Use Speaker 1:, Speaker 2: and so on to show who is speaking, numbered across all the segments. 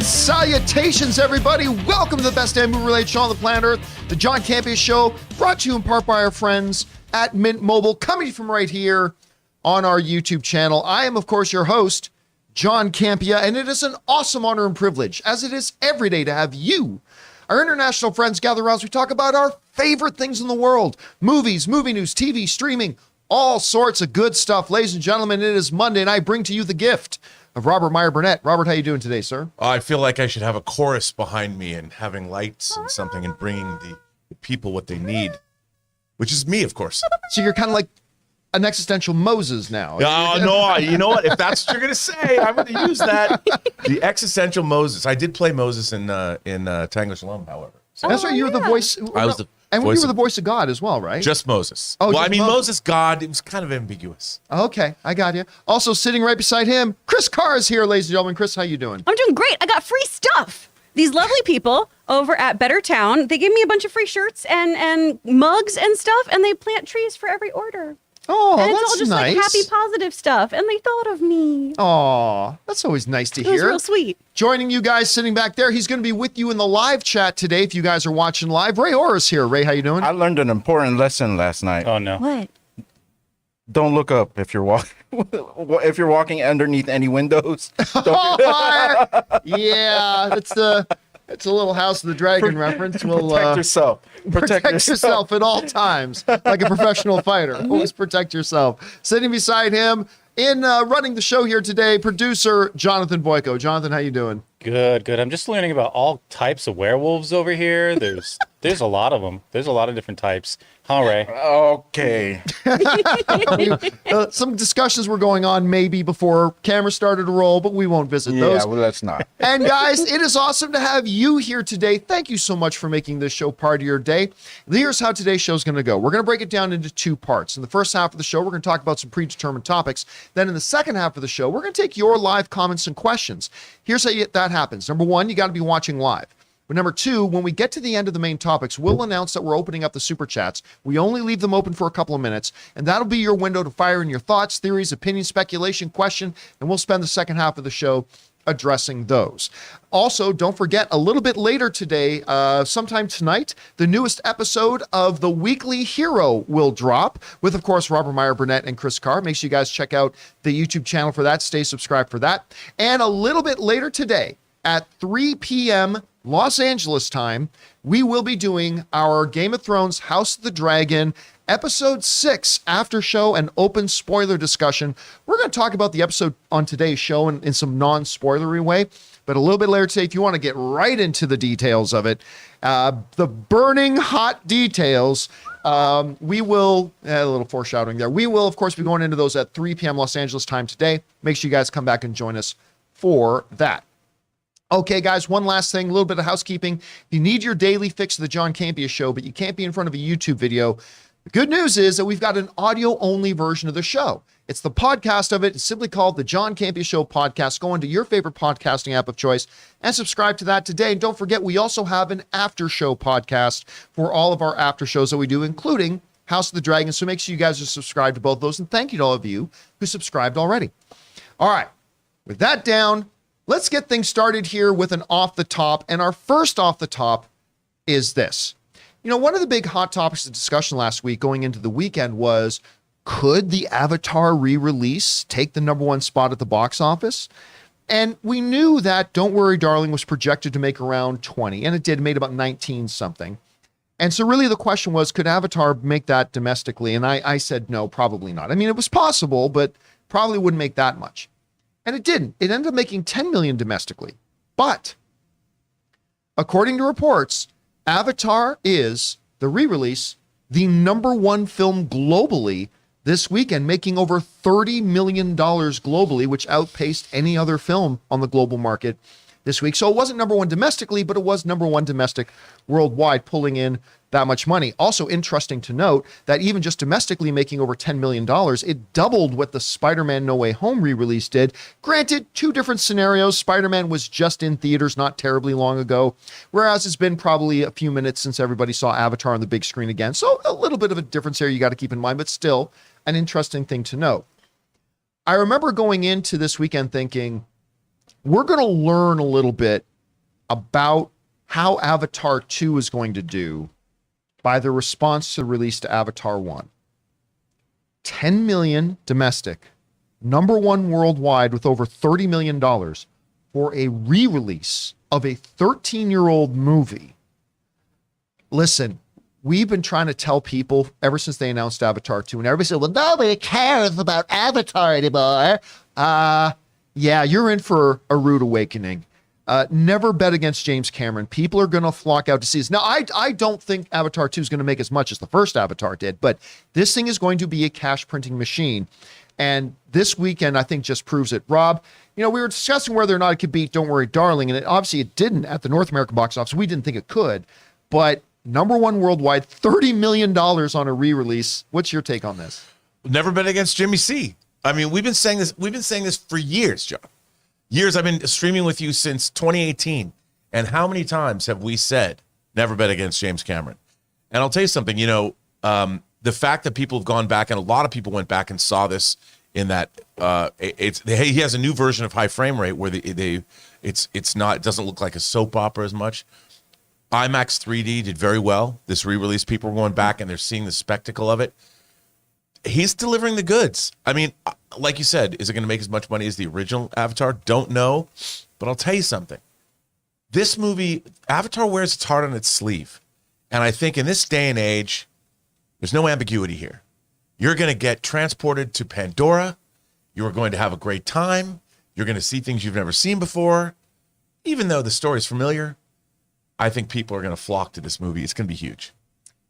Speaker 1: Salutations, everybody. Welcome to the best damn movie-related show on the planet Earth, the John Campea Show, brought to you in part by our friends at Mint Mobile, coming from right here on our YouTube channel. I am, of course, your host, John Campea, and it is an awesome honor and privilege, as it is every day, to have you, our international friends, gather around as we talk about our favorite things in the world: movies, movie news, TV, streaming, all sorts of good stuff. Ladies and gentlemen, it is Monday, and I bring to you the gift of Robert Meyer Burnett. Robert, how you doing today, sir?
Speaker 2: I feel like I should have a chorus behind me and having lights and something and bringing the people what they need, which is me, of course.
Speaker 1: So you're kind of like an existential Moses now.
Speaker 2: Oh, no, you know what? If that's what you're going to say, I'm going to use that. The existential Moses. I did play Moses in Tanglers Alone, however. So
Speaker 1: that's right. You were the voice.
Speaker 2: I was the
Speaker 1: and you
Speaker 2: voice
Speaker 1: were the voice of God as well, right?
Speaker 2: Just Moses.
Speaker 1: Oh,
Speaker 2: well,
Speaker 1: just
Speaker 2: I mean,
Speaker 1: Moses.
Speaker 2: Moses, God, it was kind of ambiguous.
Speaker 1: Okay, I got you. Also sitting right beside him, Chris Carr is here, ladies and gentlemen. Chris, how you doing?
Speaker 3: I'm doing great. I got free stuff. These lovely people over at Better Town, they gave me a bunch of free shirts and mugs and stuff, and they plant trees for every order.
Speaker 1: Oh,
Speaker 3: and it's
Speaker 1: that's
Speaker 3: all just
Speaker 1: nice.
Speaker 3: like happy, positive stuff, and they thought of me.
Speaker 1: Oh, that's always nice to
Speaker 3: It was
Speaker 1: hear.
Speaker 3: real sweet.
Speaker 1: Joining you guys sitting back there, he's going to be with you in the live chat today if you guys are watching live. Ray Orr's here. Ray, how you doing?
Speaker 4: I learned an important lesson last night.
Speaker 5: Oh no!
Speaker 3: What?
Speaker 4: Don't look up if you're walking. If you're walking underneath any windows.
Speaker 1: Yeah, it's a little House of the Dragon reference. We'll
Speaker 4: Protect yourself.
Speaker 1: protect yourself at all times, like a professional fighter. Always protect yourself. Sitting beside him in running the show here today, producer Jonathan Boyko. Jonathan, how you doing?
Speaker 5: Good. I'm just learning about all types of werewolves over here. There's a lot of them. There's a lot of different types. Huh, Ray?
Speaker 4: Okay.
Speaker 1: Some discussions were going on maybe before camera started to roll, but we won't visit those.
Speaker 4: Yeah, well, let's not.
Speaker 1: And guys, it is awesome to have you here today. Thank you so much for making this show part of your day. Here's how today's show is going to go. We're going to break it down into two parts. In the first half of the show, we're going to talk about some predetermined topics. Then in the second half of the show, we're going to take your live comments and questions. Here's how that happens. Number one, you got to be watching live. But number two, when we get to the end of the main topics, we'll announce that we're opening up the super chats. We only leave them open for a couple of minutes, and that'll be your window to fire in your thoughts, theories, opinions, speculation, question, and we'll spend the second half of the show addressing those. Also, don't forget, a little bit later today, sometime tonight, the newest episode of The Weekly Hero will drop with, of course, Robert Meyer Burnett and Chris Carr. Make sure you guys check out the YouTube channel for that. Stay subscribed for that. And a little bit later today, at 3 p.m. Los Angeles time, we will be doing our Game of Thrones House of the Dragon Episode 6 after show and open spoiler discussion. We're going to talk about the episode on today's show in some non-spoilery way, but a little bit later today, if you want to get right into the details of it, the burning hot details, we will, a little foreshadowing there, we will, of course, be going into those at 3 p.m. Los Angeles time today. Make sure you guys come back and join us for that. Okay, guys, one last thing, a little bit of housekeeping. If you need your daily fix of the John Campea Show, but you can't be in front of a YouTube video, the good news is that we've got an audio-only version of the show. It's the podcast of it. It's simply called the John Campea Show Podcast. Go into your favorite podcasting app of choice and subscribe to that today. And don't forget, we also have an after-show podcast for all of our after shows that we do, including House of the Dragon. So make sure you guys are subscribed to both those. And thank you to all of you who subscribed already. All right, with that down, let's get things started here with an off the top. And our first off the top is this. You know, one of the big hot topics of discussion last week going into the weekend was, could the Avatar re-release take the #1 spot at the box office? And we knew that Don't Worry Darling was projected to make around 20, and it did, made about 19 something. And so really the question was, could Avatar make that domestically? And I said, no, probably not. I mean, it was possible, but probably wouldn't make that much. And it didn't. It ended up making 10 million domestically. But according to reports, Avatar is, the re-release, the #1 film globally this weekend, making over $30 million globally, which outpaced any other film on the global market this week. So it wasn't #1 domestically, but it was #1 domestic worldwide, pulling in that much money. Also interesting to note that even just domestically making over $10 million, it doubled what the Spider-Man No Way Home re-release did. Granted, two different scenarios. Spider-Man was just in theaters not terribly long ago, whereas it's been probably a few minutes since everybody saw Avatar on the big screen again. So a little bit of a difference there you got to keep in mind, but still an interesting thing to note. I remember going into this weekend thinking, we're going to learn a little bit about how Avatar 2 is going to do by the response to the release to Avatar 1. 10 million domestic, number one worldwide with over $30 million for a re-release of a 13-year-old movie. Listen, we've been trying to tell people ever since they announced Avatar 2, and everybody said, well, nobody cares about Avatar anymore. Yeah, you're in for a rude awakening. Never bet against James Cameron. People are going to flock out to see this. Now, I don't think Avatar 2 is going to make as much as the first Avatar did, but this thing is going to be a cash printing machine. And this weekend, I think, just proves it. Rob, we were discussing whether or not it could beat Don't Worry, Darling, and obviously it didn't at the North American box office. We didn't think it could, but number one worldwide, $30 million on a re-release. What's your take on this?
Speaker 2: Never bet against Jimmy C. I mean, we've been saying this for years, John. Years. I've been streaming with you since 2018. And how many times have we said, never bet against James Cameron? And I'll tell you something, the fact that people have gone back, and a lot of people went back and saw this in that he has a new version of high frame rate where it doesn't look like a soap opera as much. IMAX 3D did very well. This re-release, people are going back and they're seeing the spectacle of it. He's delivering the goods. I mean, like you said, is it going to make as much money as the original Avatar? Don't know. But I'll tell you something. This movie, Avatar wears its heart on its sleeve. And I think in this day and age, there's no ambiguity here. You're going to get transported to Pandora. You are going to have a great time. You're going to see things you've never seen before. Even though the story's familiar, I think people are going to flock to this movie. It's going to be huge.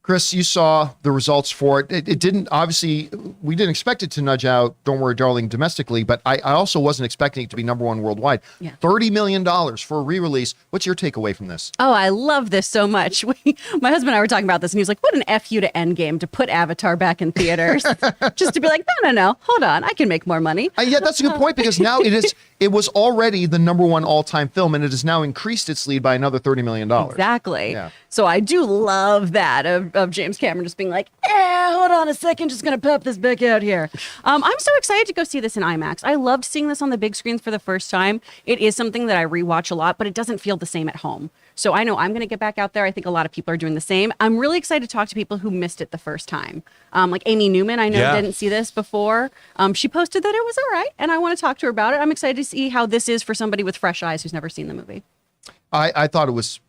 Speaker 1: Chris, you saw the results for it. It didn't, obviously, we didn't expect it to nudge out Don't Worry, Darling domestically, but I also wasn't expecting it to be number one worldwide.
Speaker 3: Yeah.
Speaker 1: $30 million for a re-release. What's your takeaway from this?
Speaker 3: Oh, I love this so much. My husband and I were talking about this, and he was like, what an F you to Endgame to put Avatar back in theaters. Just to be like, no, hold on, I can make more money.
Speaker 1: Yeah, that's a good point, because now it was already the number one all-time film, and it has now increased its lead by another $30 million.
Speaker 3: Exactly.
Speaker 1: Yeah.
Speaker 3: So I do love that of James Cameron just being like, hold on a second, just going to pop this back out here. I'm so excited to go see this in IMAX. I loved seeing this on the big screens for the first time. It is something that I rewatch a lot, but it doesn't feel the same at home. So I know I'm going to get back out there. I think a lot of people are doing the same. I'm really excited to talk to people who missed it the first time. Like Amy Newman, I know didn't see this before. She posted that it was all right, and I want to talk to her about it. I'm excited to see how this is for somebody with fresh eyes who's never seen the movie.
Speaker 1: I thought it was,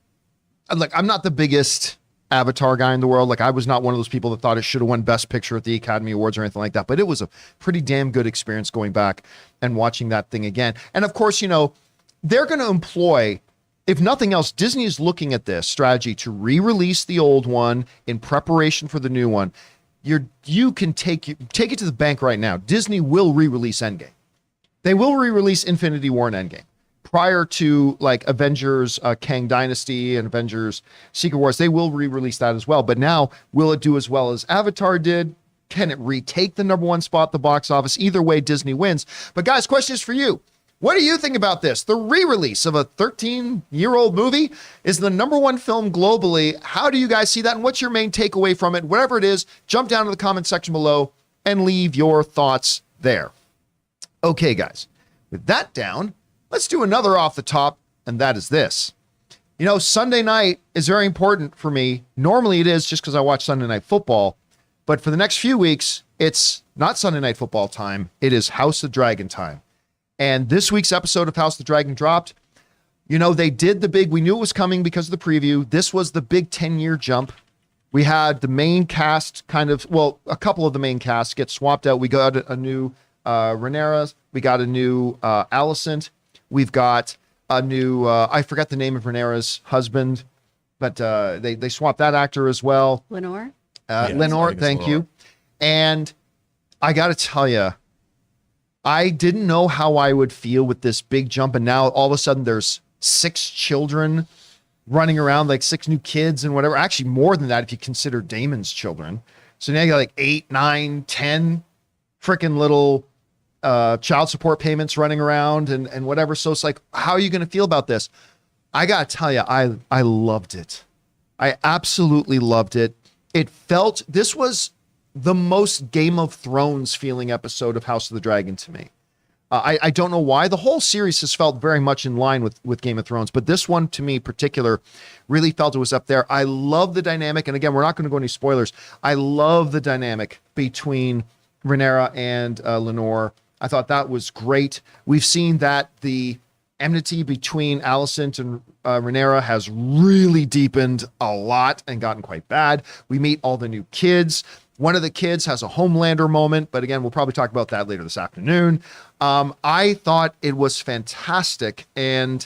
Speaker 1: like, I'm not the biggest Avatar guy in the world. Like, I was not one of those people that thought it should have won Best Picture at the Academy Awards or anything like that. But it was a pretty damn good experience going back and watching that thing again. And of course, they're going to employ, if nothing else, Disney is looking at this strategy to re-release the old one in preparation for the new one. You can take it to the bank right now. Disney will re-release Endgame. They will re-release Infinity War and Endgame. Prior to like Avengers Kang Dynasty and Avengers Secret Wars, they will re-release that as well. But now, will it do as well as Avatar did? Can it retake the number one spot at the box office? Either way, Disney wins. But guys, question is for you. What do you think about this? The re-release of a 13-year-old movie is the number one film globally. How do you guys see that? And what's your main takeaway from it? Whatever it is, jump down to the comment section below and leave your thoughts there. Okay, guys, with that down, let's do another off the top, and that is this. Sunday night is very important for me. Normally it is just because I watch Sunday Night Football, but for the next few weeks, it's not Sunday Night Football time. It is House of Dragon time. And this week's episode of House of the Dragon dropped. They did we knew it was coming because of the preview. This was the big 10-year jump. We had the main cast a couple of the main cast get swapped out. We got a new Rhaenyra. We got a new Alicent. We've got a new, I forget the name of Rhaenyra's husband, but they swapped that actor as well.
Speaker 3: Lenore?
Speaker 1: Lenore, thank you. And I got to tell you, I didn't know how I would feel with this big jump. And now all of a sudden there's 6 children running around, like 6 new kids and whatever. Actually, more than that if you consider Damon's children. So now you got like 8, 9, 10 freaking little child support payments running around and whatever. So it's like, how are you going to feel about this? I got to tell you, I loved it. I absolutely loved it. This was the most Game of Thrones feeling episode of House of the Dragon to me. I don't know why. The whole series has felt very much in line with Game of Thrones, but this one, to me in particular, really felt it was up there. I love the dynamic, and again, we're not going to go any spoilers. I love the dynamic between Rhaenyra and Lenore. I thought that was great. We've seen that the enmity between Alicent and Rhaenyra has really deepened a lot and gotten quite bad. We meet all the new kids. One of the kids has a Homelander moment, but again, we'll probably talk about that later this afternoon. I thought it was fantastic. And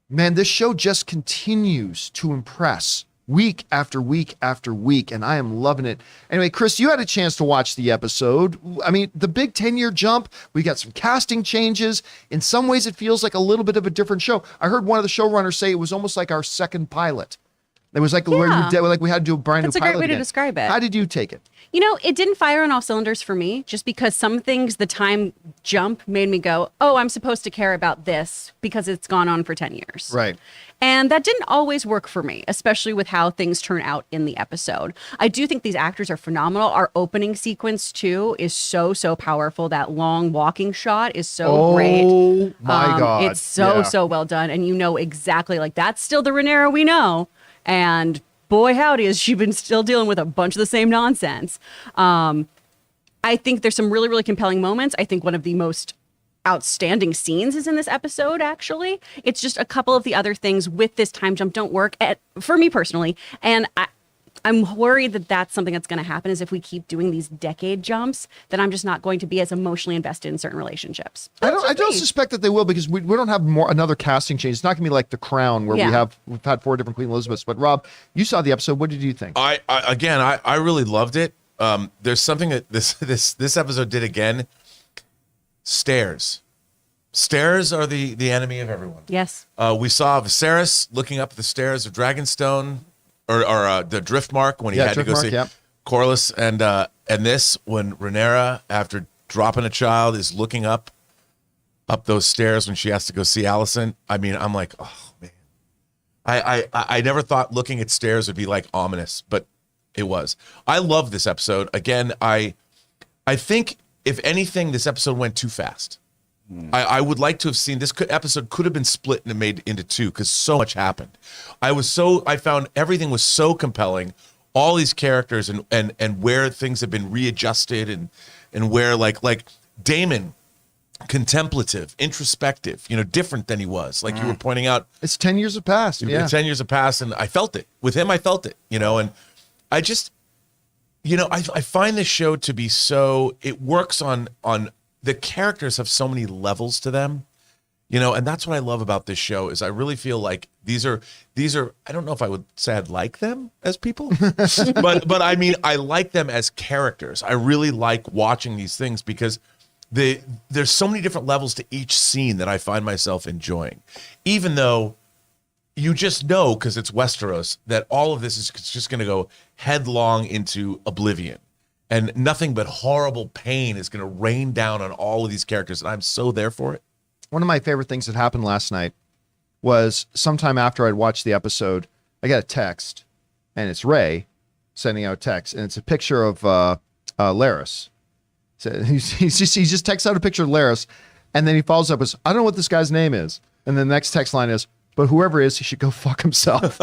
Speaker 1: man, this show just continues to impress week after week after week, and I am loving it. Anyway, Chris, you had a chance to watch the episode. I mean, the big 10-year jump, we got some casting changes. In some ways, it feels like a little bit of a different show. I heard one of the showrunners say it was almost like our second pilot. It was like where we had to do a brand new pilot.
Speaker 3: That's a great way
Speaker 1: again.
Speaker 3: to describe it.
Speaker 1: How did you take it?
Speaker 3: You know, it didn't fire on all cylinders for me, just because some things, the time jump made me go, oh, I'm supposed to care about this because it's gone on for 10 years.
Speaker 1: Right.
Speaker 3: And that didn't always work for me, especially with how things turn out in the episode. I do think these actors are phenomenal. Our opening sequence, too, is so powerful. That long walking shot is so great.
Speaker 1: Oh, my God.
Speaker 3: It's so well done. And you know exactly, like, that's still the Rhaenyra we know. And boy, howdy, has she been still dealing with a bunch of the same nonsense. I think there's some really compelling moments. I think one of the most outstanding scenes is in this episode, actually. It's just a couple of the other things with this time jump don't work for me personally. And I'm worried that that's something that's going to happen is if we keep doing these decade jumps, that I'm just not going to be as emotionally invested in certain relationships.
Speaker 1: I don't suspect that they will, because we don't have another casting change. It's not going to be like The Crown where we've had 4 different Queen Elizabeths. But Rob, you saw the episode. What did you think?
Speaker 2: I really loved it. There's something that this episode did again. Stairs are the enemy of everyone.
Speaker 3: Yes.
Speaker 2: We saw Viserys looking up the stairs of Dragonstone, or the Driftmark when he had to go see Corlys, and this when Rhaenyra, after dropping a child, is looking up those stairs when she has to go see Alicent. I mean, I'm like, oh man, I never thought looking at stairs would be like ominous, but it was. I love this episode. Again, I think if anything, this episode went too fast. I would like to have seen this episode could have been split and made into 2 because so much happened. I found everything was so compelling, all these characters and where things have been readjusted and where like Daemon, contemplative, introspective, different than he was. Like you were pointing out,
Speaker 1: It's 10 years have passed. Yeah.
Speaker 2: 10 years have passed, and I felt it with him. I felt it, and I just, I find this show to be so, it works on the characters have so many levels to them, and that's what I love about this show is I really feel like these are, I don't know if I would say I'd like them as people, but I mean, I like them as characters. I really like watching these things because there's so many different levels to each scene that I find myself enjoying, even though you just know, because it's Westeros, that all of this is just going to go headlong into oblivion. And nothing but horrible pain is going to rain down on all of these characters. And I'm so there for it.
Speaker 1: One of my favorite things that happened last night was sometime after I'd watched the episode, I got a text, and it's Ray sending out a text, and it's a picture of Larys. So he just texts out a picture of Larys, and then he follows up with, I don't know what this guy's name is. And the next text line is, but whoever is, he should go fuck himself.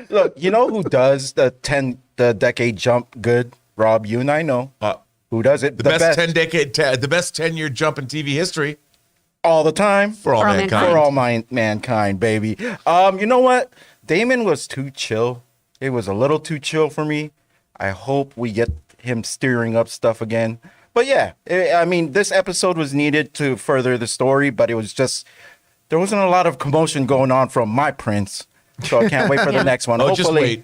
Speaker 4: Look, you know who does the decade jump good? Rob, you and I know. Who does it?
Speaker 2: The best 10-year jump in TV history.
Speaker 4: All the time.
Speaker 2: For all mankind.
Speaker 4: For all mankind, baby. You know what? Daemon was too chill. It was a little too chill for me. I hope we get him steering up stuff again. But yeah, I mean, this episode was needed to further the story, but it was just, there wasn't a lot of commotion going on from my prince. So I can't wait for the next one.
Speaker 2: Hopefully, just wait.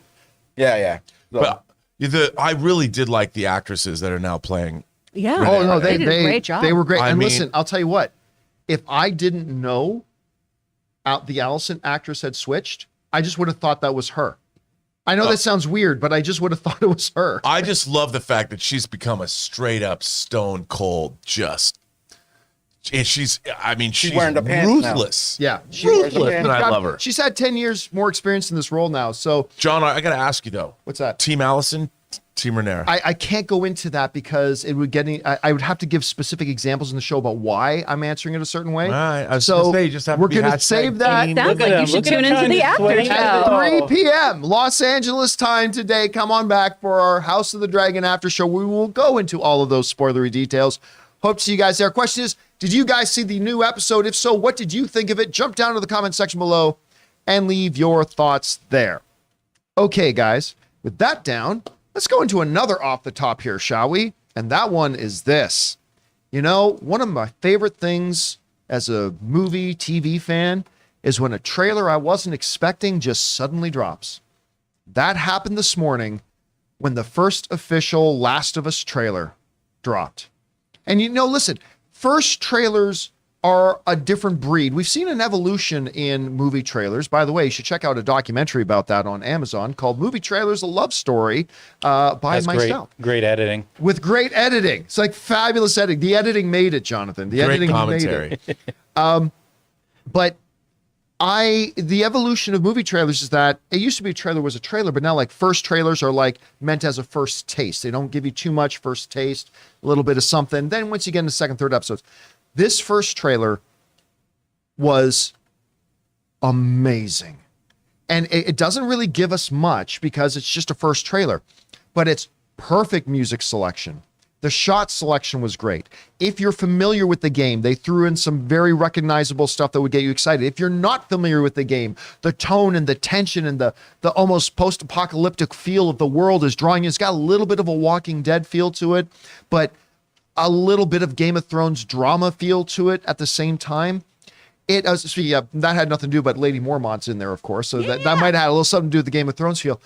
Speaker 4: Yeah. So.
Speaker 2: But I really did like the actresses that are now playing.
Speaker 3: Yeah.
Speaker 1: Oh, no, they
Speaker 3: did a great job.
Speaker 1: They were great.
Speaker 2: I mean,
Speaker 1: listen, I'll tell you what, if I didn't know the Alicent actress had switched, I just would have thought that was her. I know that sounds weird, but I just would have thought it was her.
Speaker 2: I just love the fact that she's become a straight up stone cold, and she's
Speaker 4: wearing the pants
Speaker 2: ruthless.
Speaker 1: Yeah.
Speaker 2: Ruthless, and I love her.
Speaker 1: She's had 10 years more experience in this role now. So,
Speaker 2: John, I got to ask you though.
Speaker 1: What's that?
Speaker 2: Team Allison, Team Renera.
Speaker 1: I can't go into that because it would get I would have to give specific examples in the show about why I'm answering it a certain way.
Speaker 2: All right, I was
Speaker 1: so
Speaker 2: gonna say, you just have to
Speaker 1: we're
Speaker 2: be
Speaker 1: gonna
Speaker 2: hashtag
Speaker 1: save that.
Speaker 2: team.
Speaker 3: Sounds
Speaker 5: Look at
Speaker 3: like you
Speaker 5: him.
Speaker 3: should
Speaker 5: Look at
Speaker 3: tune
Speaker 5: him
Speaker 3: into
Speaker 5: trying
Speaker 3: the
Speaker 5: to
Speaker 3: after
Speaker 5: sway.
Speaker 3: show.
Speaker 1: At 3 p.m. Los Angeles time today. Come on back for our House of the Dragon after show. We will go into all of those spoilery details. Hope to see you guys there. Question is, did you guys see the new episode? If so, what did you think of it? Jump down to the comment section below and leave your thoughts there. Okay, guys, with that down, let's go into another off the top here, shall we? And that one is this. You know, one of my favorite things as a movie, TV fan is when a trailer I wasn't expecting just suddenly drops. That happened this morning when the first official Last of Us trailer dropped. And you know, listen, first trailers are a different breed. We've seen an evolution in movie trailers. By the way, you should check out a documentary about that on Amazon called Movie Trailers, A Love Story by
Speaker 5: That's
Speaker 1: myself.
Speaker 5: great editing.
Speaker 1: With great editing. It's like fabulous editing. The editing made it, Jonathan. The
Speaker 2: Great
Speaker 1: editing
Speaker 2: commentary.
Speaker 1: made it. But the evolution of movie trailers is that it used to be a trailer was a trailer, but now like first trailers are like meant as a first taste. They don't give you too much first taste, a little bit of something. Then once you get into second, third episodes, this first trailer was amazing. And it doesn't really give us much because it's just a first trailer, but it's perfect music selection. The shot selection was great. If you're familiar with the game, they threw in some very recognizable stuff that would get you excited. If you're not familiar with the game, the tone and the tension and the almost post-apocalyptic feel of the world is drawing you. It's got a little bit of a Walking Dead feel to it, but a little bit of Game of Thrones drama feel to it at the same time. That had nothing to do, but Lady Mormont's in there, of course. So that might have had a little something to do with the Game of Thrones feel.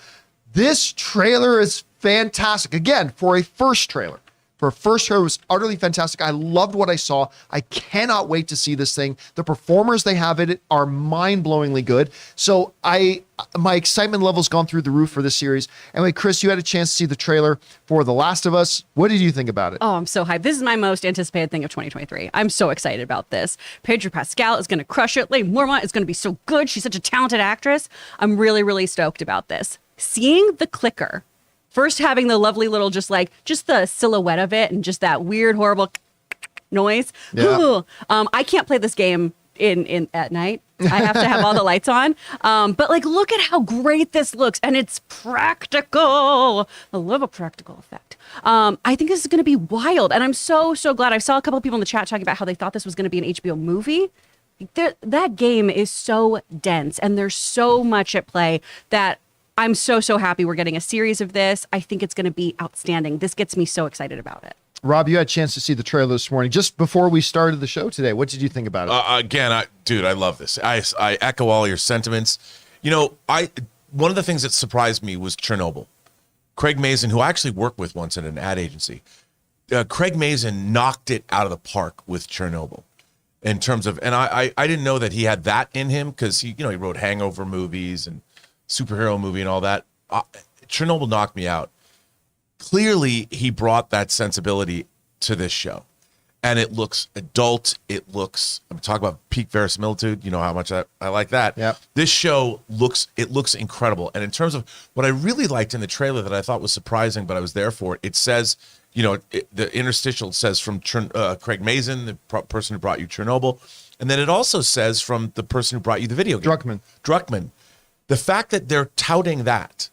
Speaker 1: This trailer is fantastic. Again, for a first trailer. For a first trailer, it was utterly fantastic. I loved what I saw. I cannot wait to see this thing. The performers they have in it are mind-blowingly good. So my excitement level's gone through the roof for this series. Anyway, Chris, you had a chance to see the trailer for The Last of Us. What did you think about it?
Speaker 3: Oh, I'm so hyped. This is my most anticipated thing of 2023. I'm so excited about this. Pedro Pascal is going to crush it. Lady Mormont is going to be so good. She's such a talented actress. I'm really, really stoked about this. Seeing the clicker, first having the lovely little, just the silhouette of it and just that weird, horrible noise.
Speaker 1: Yeah.
Speaker 3: Ooh. I can't play this game in at night. I have to have all the lights on. But like, look at how great this looks, and it's practical. I love a practical effect. I think this is going to be wild, and I'm so glad. I saw a couple of people in the chat talking about how they thought this was going to be an HBO movie. That game is so dense, and there's so much at play that I'm so happy we're getting a series of this. I think it's going to be outstanding. This gets me so excited about it.
Speaker 1: Rob, you had a chance to see the trailer this morning, just before we started the show today. What did you think about it?
Speaker 2: Again, I love this. I echo all your sentiments. You know, one of the things that surprised me was Chernobyl. Craig Mazin, who I actually worked with once at an ad agency, Craig Mazin knocked it out of the park with Chernobyl. In terms of, and I didn't know that he had that in him because he wrote hangover movies and superhero movie and all that. Chernobyl knocked me out. Clearly, he brought that sensibility to this show, and it looks adult. It looks. I'm talking about peak verisimilitude. You know how much I like that.
Speaker 1: Yep.
Speaker 2: This show looks incredible. And in terms of what I really liked in the trailer that I thought was surprising, but I was there for it. It says, the interstitial says from Craig Mazin, the person who brought you Chernobyl, and then it also says from the person who brought you the video game, Druckmann. The fact that they're touting that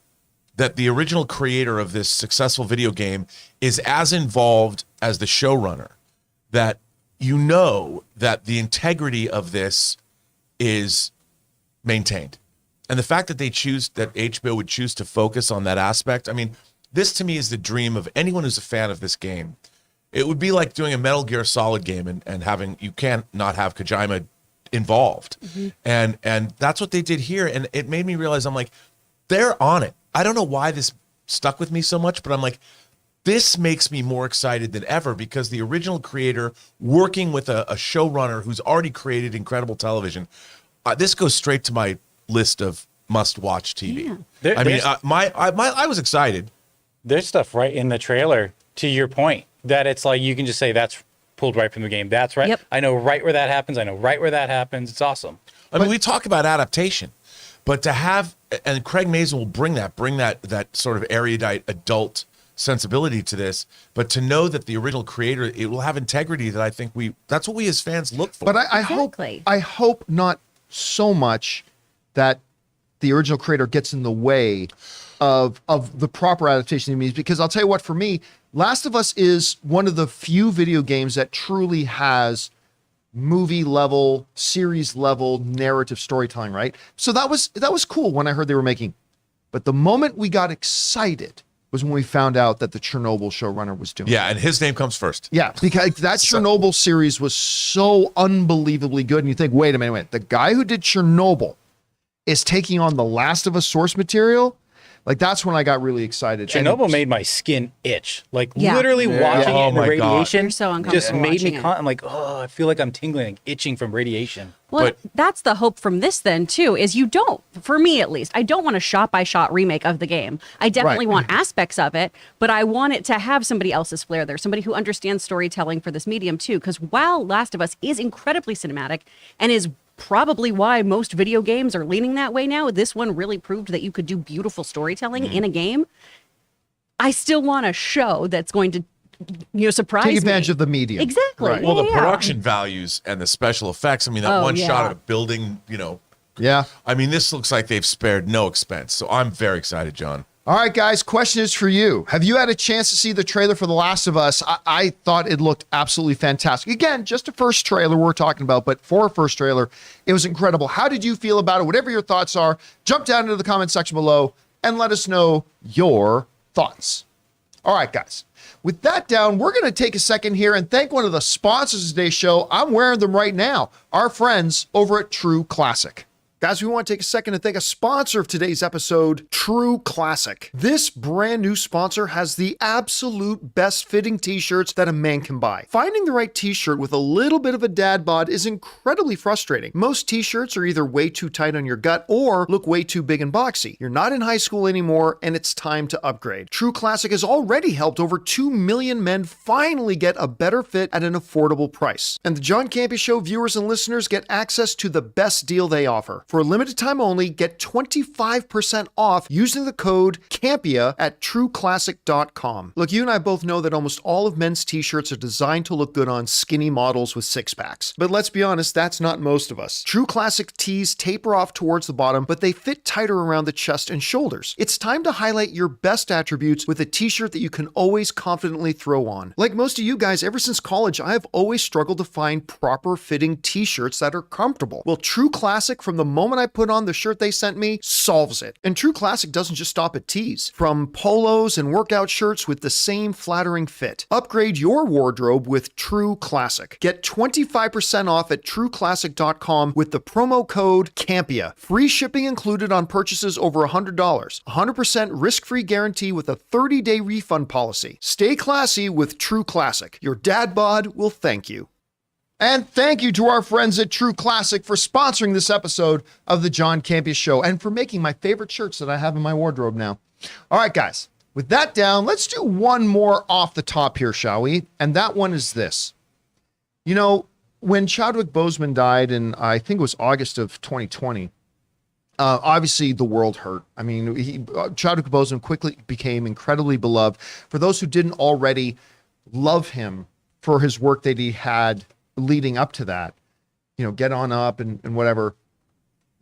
Speaker 2: the original creator of this successful video game is as involved as the showrunner, that that the integrity of this is maintained. And the fact that HBO would choose to focus on that aspect, I mean, this to me is the dream of anyone who's a fan of this game. It would be like doing a Metal Gear Solid game and having, you can't not have Kojima involved. Mm-hmm. And that's what they did here. And it made me realize, I'm like, they're on it. I don't know why this stuck with me so much, but I'm like, this makes me more excited than ever because the original creator working with a showrunner who's already created incredible television. This goes straight to my list of must-watch TV. Yeah. I was excited.
Speaker 5: There's stuff right in the trailer, to your point, that it's like you can just say that's pulled right from the game. That's right.
Speaker 3: Yep.
Speaker 5: I know right where that happens. I know right where that happens. It's awesome.
Speaker 2: I mean, we talk about adaptation, But to have, and Craig Mazin will bring that sort of erudite adult sensibility to this, but to know that the original creator, it will have integrity that I think that's what we as fans look for.
Speaker 1: But
Speaker 3: Exactly.
Speaker 1: I hope not so much that the original creator gets in the way of the proper adaptation of these, because I'll tell you what, for me, Last of Us is one of the few video games that truly has movie level, series level narrative storytelling, right? So that was cool when I heard they were making. But the moment we got excited was when we found out that the Chernobyl showrunner was doing it.
Speaker 2: Yeah, and his name comes first.
Speaker 1: Yeah, because that Chernobyl series was so unbelievably good. And you think, wait a minute, the guy who did Chernobyl is taking on the Last of Us source material? Like, that's when I got really excited.
Speaker 5: Chernobyl made my skin itch. Like,
Speaker 3: Yeah.
Speaker 5: literally watching
Speaker 2: Oh
Speaker 5: it in the
Speaker 2: my God.
Speaker 5: radiation
Speaker 3: You're so uncomfortable
Speaker 5: just made me,
Speaker 3: watching it.
Speaker 5: I'm like, oh, I feel like I'm tingling, like, itching from radiation.
Speaker 3: Well,
Speaker 2: But-
Speaker 3: that's the hope from this then too, is you don't, for me at least, I don't want a shot by shot remake of the game. I definitely
Speaker 1: Right.
Speaker 3: want aspects of it, but I want it to have somebody else's flair there, somebody who understands storytelling for this medium too. Because while Last of Us is incredibly cinematic and is probably why most video games are leaning that way now, this one really proved that you could do beautiful storytelling in a game. I still want a show that's going to, surprise
Speaker 1: Take advantage
Speaker 3: me.
Speaker 1: of the medium.
Speaker 3: Exactly.
Speaker 1: Right.
Speaker 2: Well, the
Speaker 3: Yeah.
Speaker 2: production values and the special effects. I mean, that
Speaker 3: Oh,
Speaker 2: one
Speaker 3: yeah.
Speaker 2: shot of a building,
Speaker 1: Yeah.
Speaker 2: I mean, this looks like they've spared no expense. So I'm very excited, John.
Speaker 1: All right, guys, question is for you. Have you had a chance to see the trailer for The Last of Us? I thought it looked absolutely fantastic. Again, just a first trailer we're talking about, but for a first trailer, it was incredible. How did you feel about it? Whatever your thoughts are, jump down into the comment section below and let us know your thoughts. All right, guys. With that down, we're going to take a second here and thank one of the sponsors of today's show. I'm wearing them right now. Our friends over at True Classic. Guys, we want to take a second to thank a sponsor of today's episode, True Classic. This brand new sponsor has the absolute best fitting t-shirts that a man can buy. Finding the right t-shirt with a little bit of a dad bod is incredibly frustrating. Most t-shirts are either way too tight on your gut or look way too big and boxy. You're not in high school anymore and it's time to upgrade. True Classic has already helped over 2 million men finally get a better fit at an affordable price. And the John Campea Show viewers and listeners get access to the best deal they offer. For a limited time only, get 25% off using the code Campea at trueclassic.com. Look, you and I both know that almost all of men's t-shirts are designed to look good on skinny models with six-packs. But let's be honest, that's not most of us. True Classic tees taper off towards the bottom, but they fit tighter around the chest and shoulders. It's time to highlight your best attributes with a t-shirt that you can always confidently throw on. Like most of you guys, ever since college, I've always struggled to find proper fitting t-shirts that are comfortable. Well, True Classic, from the moment I put on the shirt they sent me, solves it. And True Classic doesn't just stop at tees. From polos and workout shirts with the same flattering fit. Upgrade your wardrobe with True Classic. Get 25% off at trueclassic.com with the promo code Campea. Free shipping included on purchases over $100. 100% risk-free guarantee with a 30-day refund policy. Stay classy with True Classic. Your dad bod will thank you. And thank you to our friends at True Classic for sponsoring this episode of the John Campea Show and for making my favorite shirts that I have in my wardrobe now. All right, guys, with that down, let's do one more off the top here, shall we? And that one is this. You know, when Chadwick Boseman died in, I think it was August of 2020, obviously the world hurt. I mean, Chadwick Boseman quickly became incredibly beloved. For those who didn't already love him for his work that he had leading up to that, Get On Up and whatever,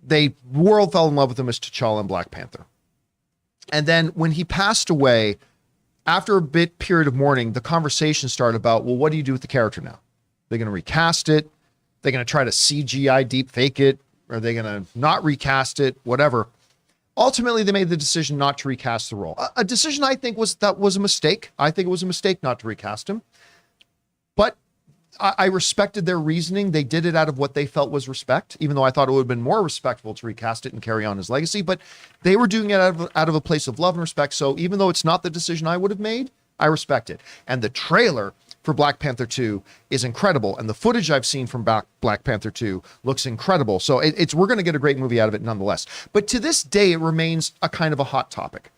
Speaker 1: the world fell in love with him as T'Challa in Black Panther. And then when he passed away, after a period of mourning, the conversation started about, well, what do you do with the character now? They're going to recast it. They're going to try to CGI deep fake it. Are they going to not recast it? Whatever. Ultimately, they made the decision not to recast the role. A decision I think was a mistake. I think it was a mistake not to recast him. But I respected their reasoning. They did it out of what they felt was respect, even though I thought it would have been more respectful to recast it and carry on his legacy. But they were doing it out of a place of love and respect. So even though it's not the decision I would have made, I respect it. And the trailer for Black Panther 2 is incredible. And the footage I've seen from Black Panther 2 looks incredible. So we're going to get a great movie out of it nonetheless. But to this day, it remains a kind of a hot topic.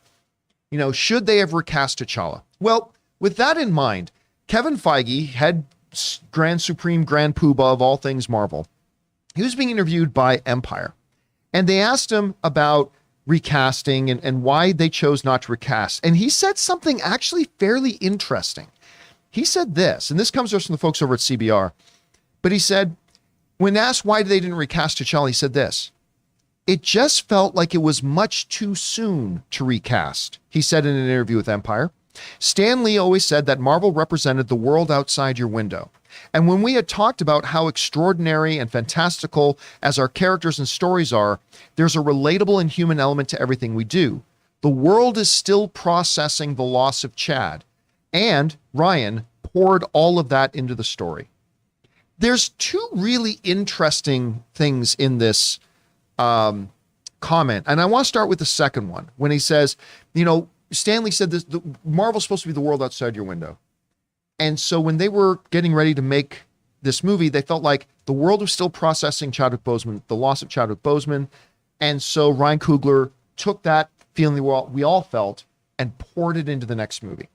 Speaker 1: Should they have recast T'Challa? Well, with that in mind, Kevin Feige, head Grand Poobah of all things Marvel, he was being interviewed by Empire. And they asked him about recasting and why they chose not to recast. And he said something actually fairly interesting. He said this, and this comes to us from the folks over at CBR, but he said, when asked why they didn't recast T'Challa, he said this: "It just felt like it was much too soon to recast," he said in an interview with Empire. "Stan Lee always said that Marvel represented the world outside your window. And when we had talked about how extraordinary and fantastical as our characters and stories are, there's a relatable and human element to everything we do. The world is still processing the loss of Chad, and Ryan poured all of that into the story." There's two really interesting things in this comment, and I want to start with the second one, when he says, Stan Lee said this, Marvel's supposed to be the world outside your window. And so when they were getting ready to make this movie, they felt like the world was still processing Chadwick Boseman, the loss of Chadwick Boseman. And so Ryan Coogler took that feeling we all felt and poured it into the next movie.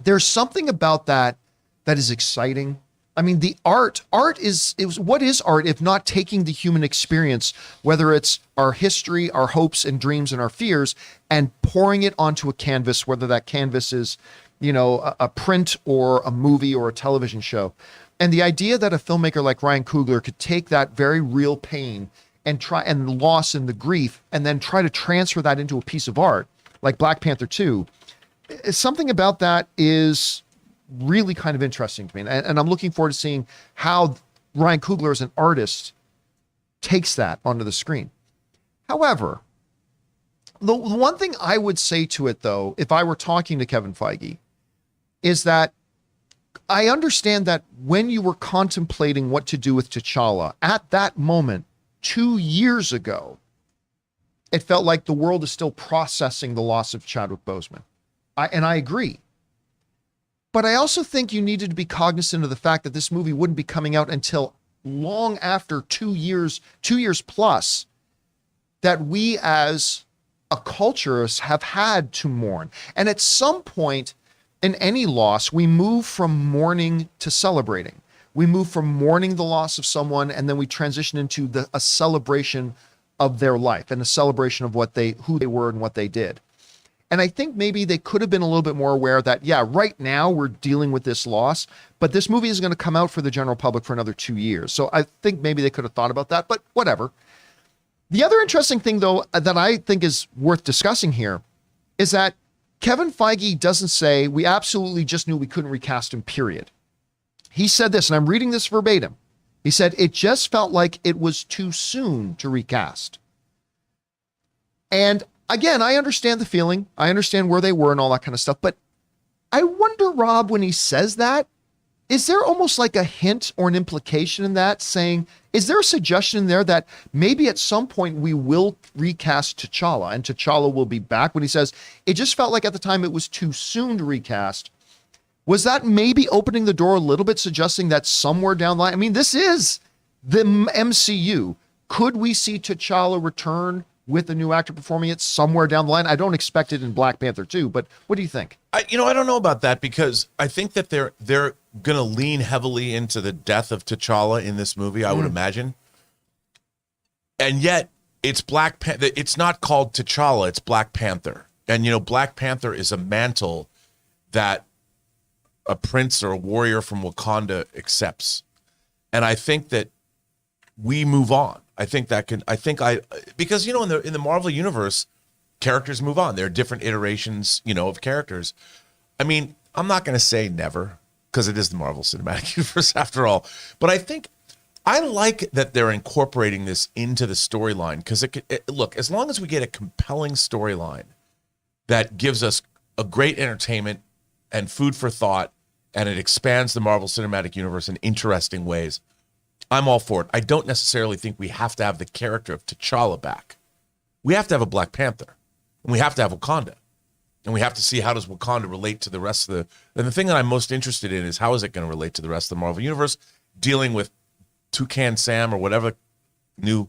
Speaker 1: There's something about that is exciting. I mean, the art is what is art if not taking the human experience, whether it's our history, our hopes and dreams and our fears, and pouring it onto a canvas, whether that canvas is, a print or a movie or a television show. And the idea that a filmmaker like Ryan Coogler could take that very real pain and the loss and the grief, and then try to transfer that into a piece of art like Black Panther 2, something about that is really kind of interesting to me. And I'm looking forward to seeing how Ryan Coogler as an artist takes that onto the screen. However, the one thing I would say to it, though, if I were talking to Kevin Feige, is that I understand that when you were contemplating what to do with T'Challa, at that moment, 2 years ago, it felt like the world is still processing the loss of Chadwick Boseman. I agree. But I also think you needed to be cognizant of the fact that this movie wouldn't be coming out until long after 2 years plus, that we as a culture have had to mourn. And at some point in any loss, we move from mourning to celebrating. We move from mourning the loss of someone, and then we transition into a celebration of their life and a celebration of who they were and what they did. And I think maybe they could have been a little bit more aware that, yeah, right now we're dealing with this loss, but this movie is going to come out for the general public for another 2 years. So I think maybe they could have thought about that, but whatever. The other interesting thing, though, that I think is worth discussing here is that Kevin Feige doesn't say, we absolutely just knew we couldn't recast him, period. He said this, and I'm reading this verbatim. He said, "It just felt like it was too soon to recast." And again, I understand the feeling. I understand where they were and all that kind of stuff. But I wonder, Rob, when he says that, is there almost like a hint or an implication in that saying, is there a suggestion in there that maybe at some point we will recast T'Challa and T'Challa will be back? When he says, it just felt like at the time it was too soon to recast, was that maybe opening the door a little bit, suggesting that somewhere down the line, I mean, this is the MCU. Could we see T'Challa return with a new actor performing it somewhere down the line? I don't expect it in Black Panther 2, but what do you think?
Speaker 2: I don't know about that, because I think that they're going to lean heavily into the death of T'Challa in this movie, I would imagine. And yet it's Black Panther. It's not called T'Challa, it's Black Panther. And, Black Panther is a mantle that a prince or a warrior from Wakanda accepts. And I think that we move on. Because, in the Marvel universe, characters move on. There are different iterations, of characters. I mean, I'm not going to say never, because it is the Marvel Cinematic Universe after all. But I like that they're incorporating this into the storyline, because look, as long as we get a compelling storyline that gives us a great entertainment and food for thought, and it expands the Marvel Cinematic Universe in interesting ways, I'm all for it. I don't necessarily think we have to have the character of T'Challa back. We have to have a Black Panther, and we have to have Wakanda, and we have to see how does Wakanda relate to the rest of and the thing that I'm most interested in is how is it going to relate to the rest of the Marvel Universe, dealing with Toucan Sam or whatever new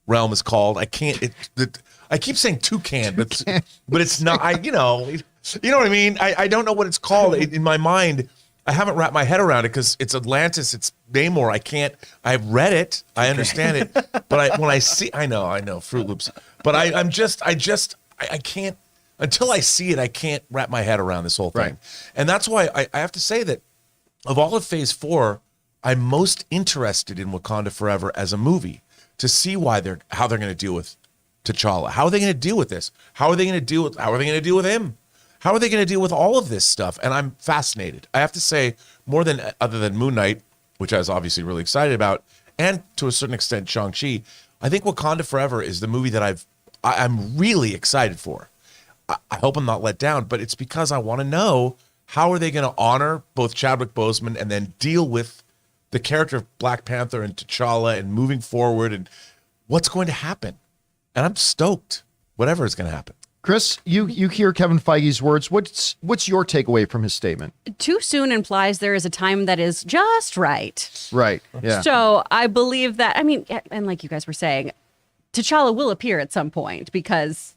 Speaker 2: realm is called. I keep saying Toucan, but it's not. You know what I mean. I don't know what it's called in my mind. I haven't wrapped my head around it because it's Atlantis, it's Namor. I've read it, I understand it, but when I see, I know, Fruit Loops, but I can't, until I see it, I can't wrap my head around this whole thing.
Speaker 1: Right.
Speaker 2: And that's why I have to say that of all of Phase 4, I'm most interested in Wakanda Forever as a movie to see how they're going to deal with T'Challa. How are they going to deal with this? How are they going to deal with him? How are they going to deal with all of this stuff? And I'm fascinated. I have to say, other than Moon Knight, which I was obviously really excited about, and to a certain extent Shang-Chi, I think Wakanda Forever is the movie that I'm really excited for. I hope I'm not let down, but it's because I want to know how are they going to honor both Chadwick Boseman and then deal with the character of Black Panther and T'Challa and moving forward and what's going to happen. And I'm stoked, whatever is going to happen.
Speaker 1: Chris, you hear Kevin Feige's words. What's your takeaway from his statement?
Speaker 3: Too soon implies there is a time that is just right.
Speaker 1: Right. Yeah.
Speaker 3: So I believe that, I mean, and like you guys were saying, T'Challa will appear at some point because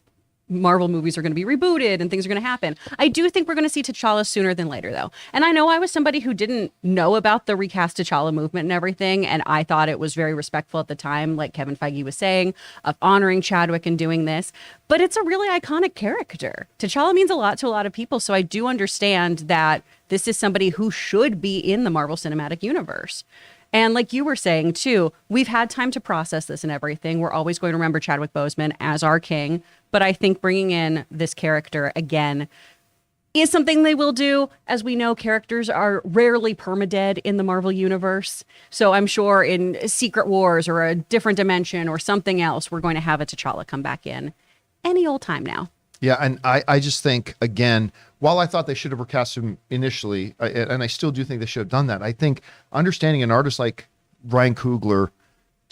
Speaker 3: Marvel movies are going to be rebooted and things are going to happen. I do think we're going to see T'Challa sooner than later, though. And I know I was somebody who didn't know about the recast T'Challa movement and everything, and I thought it was very respectful at the time, like Kevin Feige was saying, of honoring Chadwick and doing this. But it's a really iconic character. T'Challa means a lot to a lot of people, so I do understand that this is somebody who should be in the Marvel Cinematic Universe. And like you were saying, too, we've had time to process this and everything. We're always going to remember Chadwick Boseman as our king. But I think bringing in this character again is something they will do. As we know, characters are rarely permadead in the Marvel Universe. So I'm sure in Secret Wars or a different dimension or something else, we're going to have a T'Challa come back in any old time now.
Speaker 1: Yeah, and I just think, again, while I thought they should have recast him initially, and I still do think they should have done that, I think understanding an artist like Ryan Coogler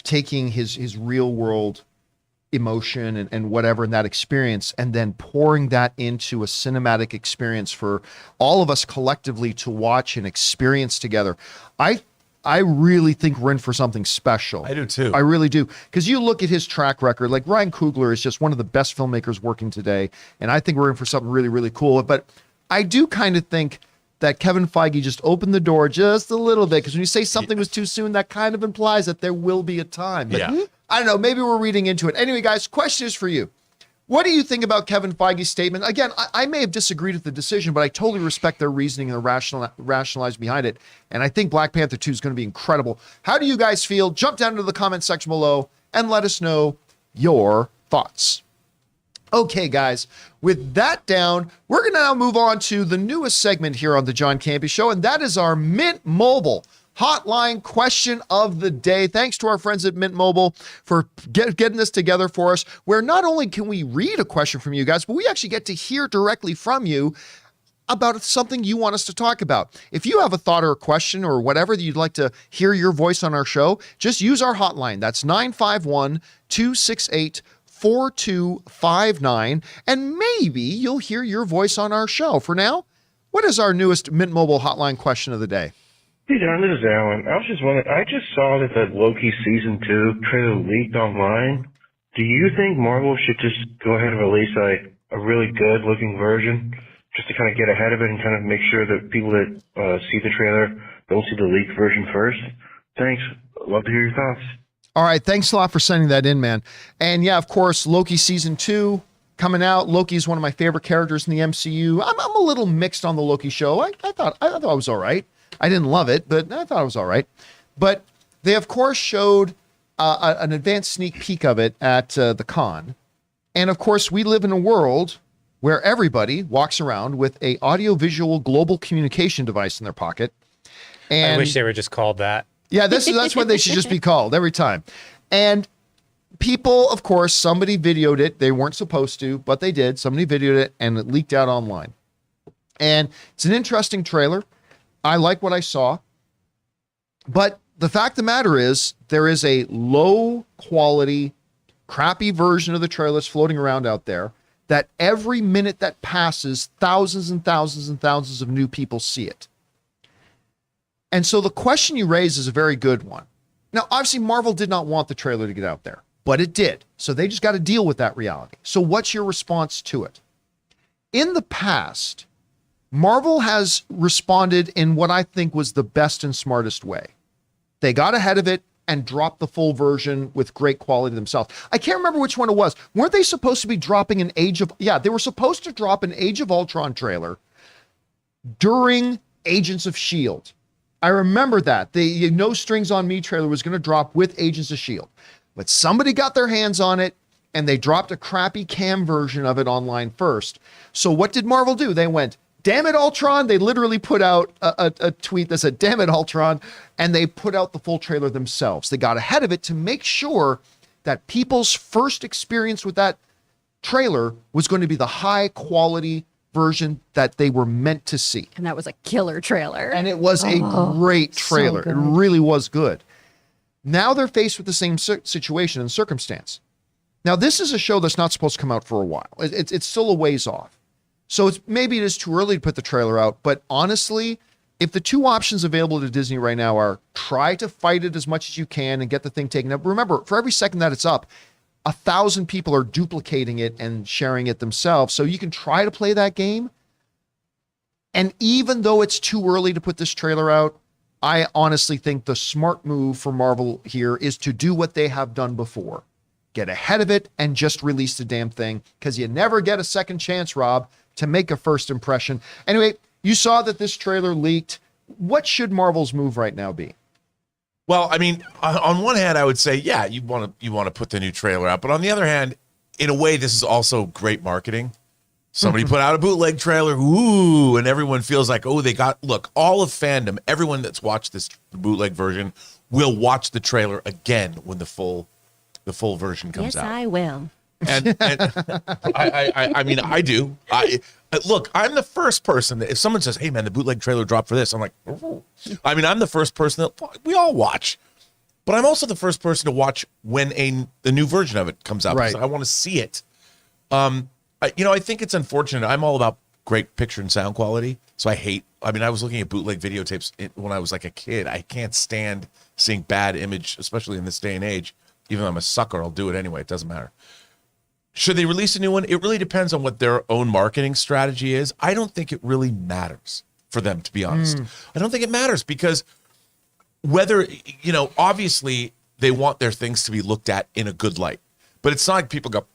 Speaker 1: taking his real world emotion and whatever in that experience and then pouring that into a cinematic experience for all of us collectively to watch and experience together, I really think we're in for something special.
Speaker 2: I do too.
Speaker 1: I really do. Because you look at his track record, like Ryan Coogler is just one of the best filmmakers working today. And I think we're in for something really, really cool. But I do kind of think that Kevin Feige just opened the door just a little bit. Because when you say something was too soon, that kind of implies that there will be a time. But
Speaker 2: Yeah.
Speaker 1: I don't know. Maybe we're reading into it. Anyway, guys, question is for you. What do you think about Kevin Feige's statement? Again, I may have disagreed with the decision, but I totally respect their reasoning and the rationalize behind it. And I think Black Panther 2 is going to be incredible. How do you guys feel? Jump down into the comment section below and let us know your thoughts. Okay, guys, with that down, we're going to now move on to the newest segment here on the John Campea Show, and that is our Mint Mobile Hotline question of the day. Thanks to our friends at Mint Mobile for getting this together for us, where not only can we read a question from you guys, but we actually get to hear directly from you about something you want us to talk about. If you have a thought or a question or whatever that you'd like to hear your voice on our show, just use our hotline. That's 951-268-4259, and maybe you'll hear your voice on our show. For now, what is our newest Mint Mobile Hotline question of the day?
Speaker 6: Hey, John, this is Alan. I was just wondering, I just saw that Loki Season 2 trailer leaked online. Do you think Marvel should just go ahead and release a really good-looking version just to kind of get ahead of it and kind of make sure that people that see the trailer don't see the leaked version first? Thanks. Love to hear your thoughts.
Speaker 1: All right, thanks a lot for sending that in, man. And yeah, of course, Loki Season 2 coming out. Loki is one of my favorite characters in the MCU. I'm a little mixed on the Loki show. I thought it was all right. I didn't love it, but I thought it was all right. But they, of course, showed an advanced sneak peek of it at the con. And, of course, we live in a world where everybody walks around with a audiovisual global communication device in their pocket. And
Speaker 5: I wish they were just called that.
Speaker 1: yeah, that's what they should just be called every time. And people, of course, somebody videoed it. They weren't supposed to, but they did. Somebody videoed it, and it leaked out online. And it's an interesting trailer. I like what I saw. But the fact of the matter is, there is a low quality, crappy version of the trailers floating around out there that every minute that passes, thousands and thousands and thousands of new people see it. And so the question you raise is a very good one. Now, obviously, Marvel did not want the trailer to get out there, but it did. So they just got to deal with that reality. So what's your response to it? In the past, Marvel has responded in what I think was the best and smartest way. They got ahead of it and dropped the full version with great quality themselves. I can't remember which one it was. Weren't they supposed to be dropping an they were supposed to drop an Age of Ultron trailer during Agents of S.H.I.E.L.D. I remember that. The No Strings on Me trailer was going to drop with Agents of S.H.I.E.L.D. But somebody got their hands on it and they dropped a crappy cam version of it online first. So what did Marvel do? They went, damn it, Ultron. They literally put out a tweet that said, damn it, Ultron. And they put out the full trailer themselves. They got ahead of it to make sure that people's first experience with that trailer was going to be the high quality version that they were meant to see.
Speaker 3: And that was a killer trailer.
Speaker 1: And it was a great trailer. It really was good. Now they're faced with the same situation and circumstance. Now, this is a show that's not supposed to come out for a while. It's still a ways off. So maybe it is too early to put the trailer out. But honestly, if the two options available to Disney right now are try to fight it as much as you can and get the thing taken up. Remember, for every second that it's up, 1,000 people are duplicating it and sharing it themselves. So you can try to play that game. And even though it's too early to put this trailer out, I honestly think the smart move for Marvel here is to do what they have done before. Get ahead of it and just release the damn thing, because you never get a second chance, Rob, to make a first impression. Anyway, you saw that this trailer leaked. What should Marvel's move right now be?
Speaker 2: Well, I mean, on one hand, I would say, yeah, you want to put the new trailer out. But on the other hand, in a way, this is also great marketing. Somebody put out a bootleg trailer, ooh, and everyone feels like, oh, look, all of fandom, everyone that's watched this bootleg version will watch the trailer again when the full version comes out.
Speaker 3: Yes, I will.
Speaker 2: And I mean, I do. Look, I'm the first person that if someone says, hey, man, the bootleg trailer dropped for this, I'm like, oh. I mean, I'm the first person that we all watch. But I'm also the first person to watch when the new version of it comes out.
Speaker 1: Right.
Speaker 2: Because I want to see it. I think it's unfortunate. I'm all about great picture and sound quality. So I was looking at bootleg videotapes when I was like a kid. I can't stand seeing bad image, especially in this day and age. Even though I'm a sucker, I'll do it anyway. It doesn't matter. Should they release a new one? It really depends on what their own marketing strategy is. I don't think it really matters for them, to be honest. I don't think it matters because whether, obviously they want their things to be looked at in a good light. But it's not like people go,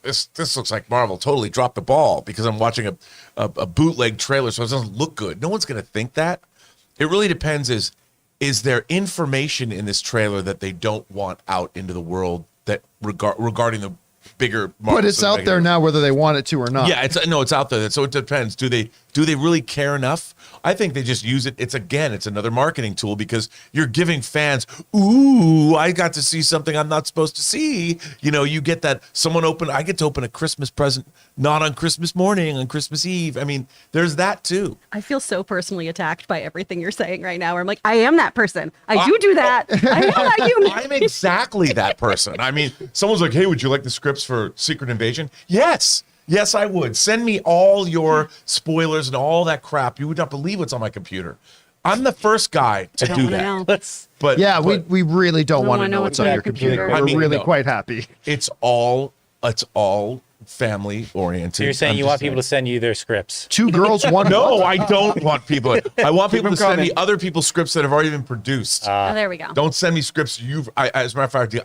Speaker 2: this looks like Marvel totally dropped the ball because I'm watching a bootleg trailer, so it doesn't look good. No one's going to think that. It really depends is there information in this trailer that they don't want out into the world that regarding the bigger Marvel.
Speaker 1: But it's out there now, whether they want it to or not.
Speaker 2: Yeah, it's out there. So it depends. Do they really care enough? I think they just use it. It's another marketing tool because you're giving fans, ooh, I got to see something I'm not supposed to see. You get that I get to open a Christmas present, not on Christmas morning, on Christmas Eve. I mean, there's that too.
Speaker 3: I feel so personally attacked by everything you're saying right now. Where I'm like, I am that person. I do that. I know that you.
Speaker 2: I'm exactly that person. I mean, someone's like, hey, would you like the scripts for Secret Invasion? Yes, I would. Send me all your spoilers and all that crap. You would not believe what's on my computer. I'm the first guy to do that.
Speaker 3: Know.
Speaker 2: But
Speaker 1: yeah, we really don't want to know what's on your computer. We're really quite happy.
Speaker 2: It's all family oriented.
Speaker 5: So you're saying you want people to send you their scripts?
Speaker 1: Two girls, one.
Speaker 2: No, I don't want people. I want people to send me other people's scripts that have already been produced.
Speaker 3: Oh, there we go.
Speaker 2: Don't send me scripts. As a matter of fact,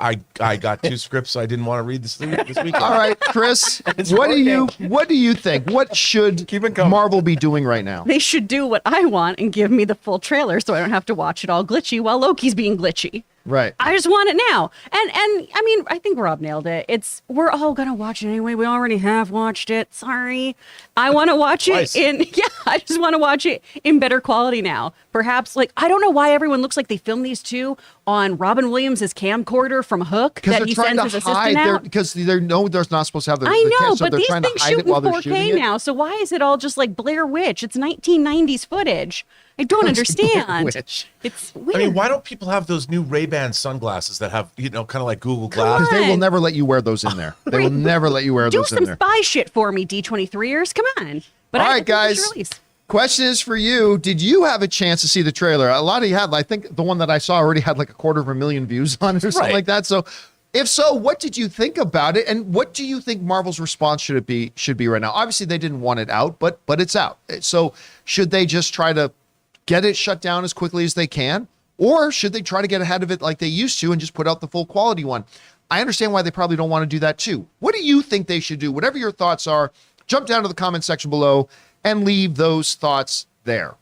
Speaker 2: I got 2 scripts I didn't want to read this weekend.
Speaker 1: All right, Chris, what do you think? What should Marvel be doing right now?
Speaker 3: They should do what I want and give me the full trailer so I don't have to watch it all glitchy while Loki's being glitchy.
Speaker 1: Right.
Speaker 3: I just want it now. And I mean, I think Rob nailed it. We're all going to watch it anyway. We already have watched it. Sorry. I want to watch it I just want to watch it in better quality now. Perhaps, I don't know why everyone looks like they filmed these two on Robin Williams' camcorder from Hook that he sends his assistant out.
Speaker 1: Because they know they're not supposed to have the
Speaker 3: I know,
Speaker 1: kids, so
Speaker 3: but
Speaker 1: they're
Speaker 3: these
Speaker 1: trying to
Speaker 3: things
Speaker 1: hide
Speaker 3: shoot
Speaker 1: it
Speaker 3: in
Speaker 1: while they're
Speaker 3: 4K
Speaker 1: shooting it.
Speaker 3: now, so why is it all just like Blair Witch? It's 1990s footage. I don't understand. It's weird.
Speaker 2: I mean, why don't people have those new Ray-Ban sunglasses that have, kind of like Google Glass?
Speaker 1: Because they will never let you wear those in there. They will never let you wear
Speaker 3: Do
Speaker 1: those in
Speaker 3: some
Speaker 1: there.
Speaker 3: spy shit for me, D23ers. Come on. But
Speaker 1: All
Speaker 3: I
Speaker 1: right,
Speaker 3: think we should
Speaker 1: guys.
Speaker 3: release.
Speaker 1: Question is for you. Did you have a chance to see the trailer? A lot of you had. I think the one that I saw already had like 250,000 views on it or something
Speaker 2: Right.
Speaker 1: like that. So If so, what did you think about it, and what do you think Marvel's response should be right now? Obviously, they didn't want it out, but it's out. So should they just try to get it shut down as quickly as they can, or should they try to get ahead of it like they used to and just put out the full quality one? I understand why they probably don't want to do that too. What do you think they should do? Whatever your thoughts are, jump down to the comment section below and leave those thoughts there.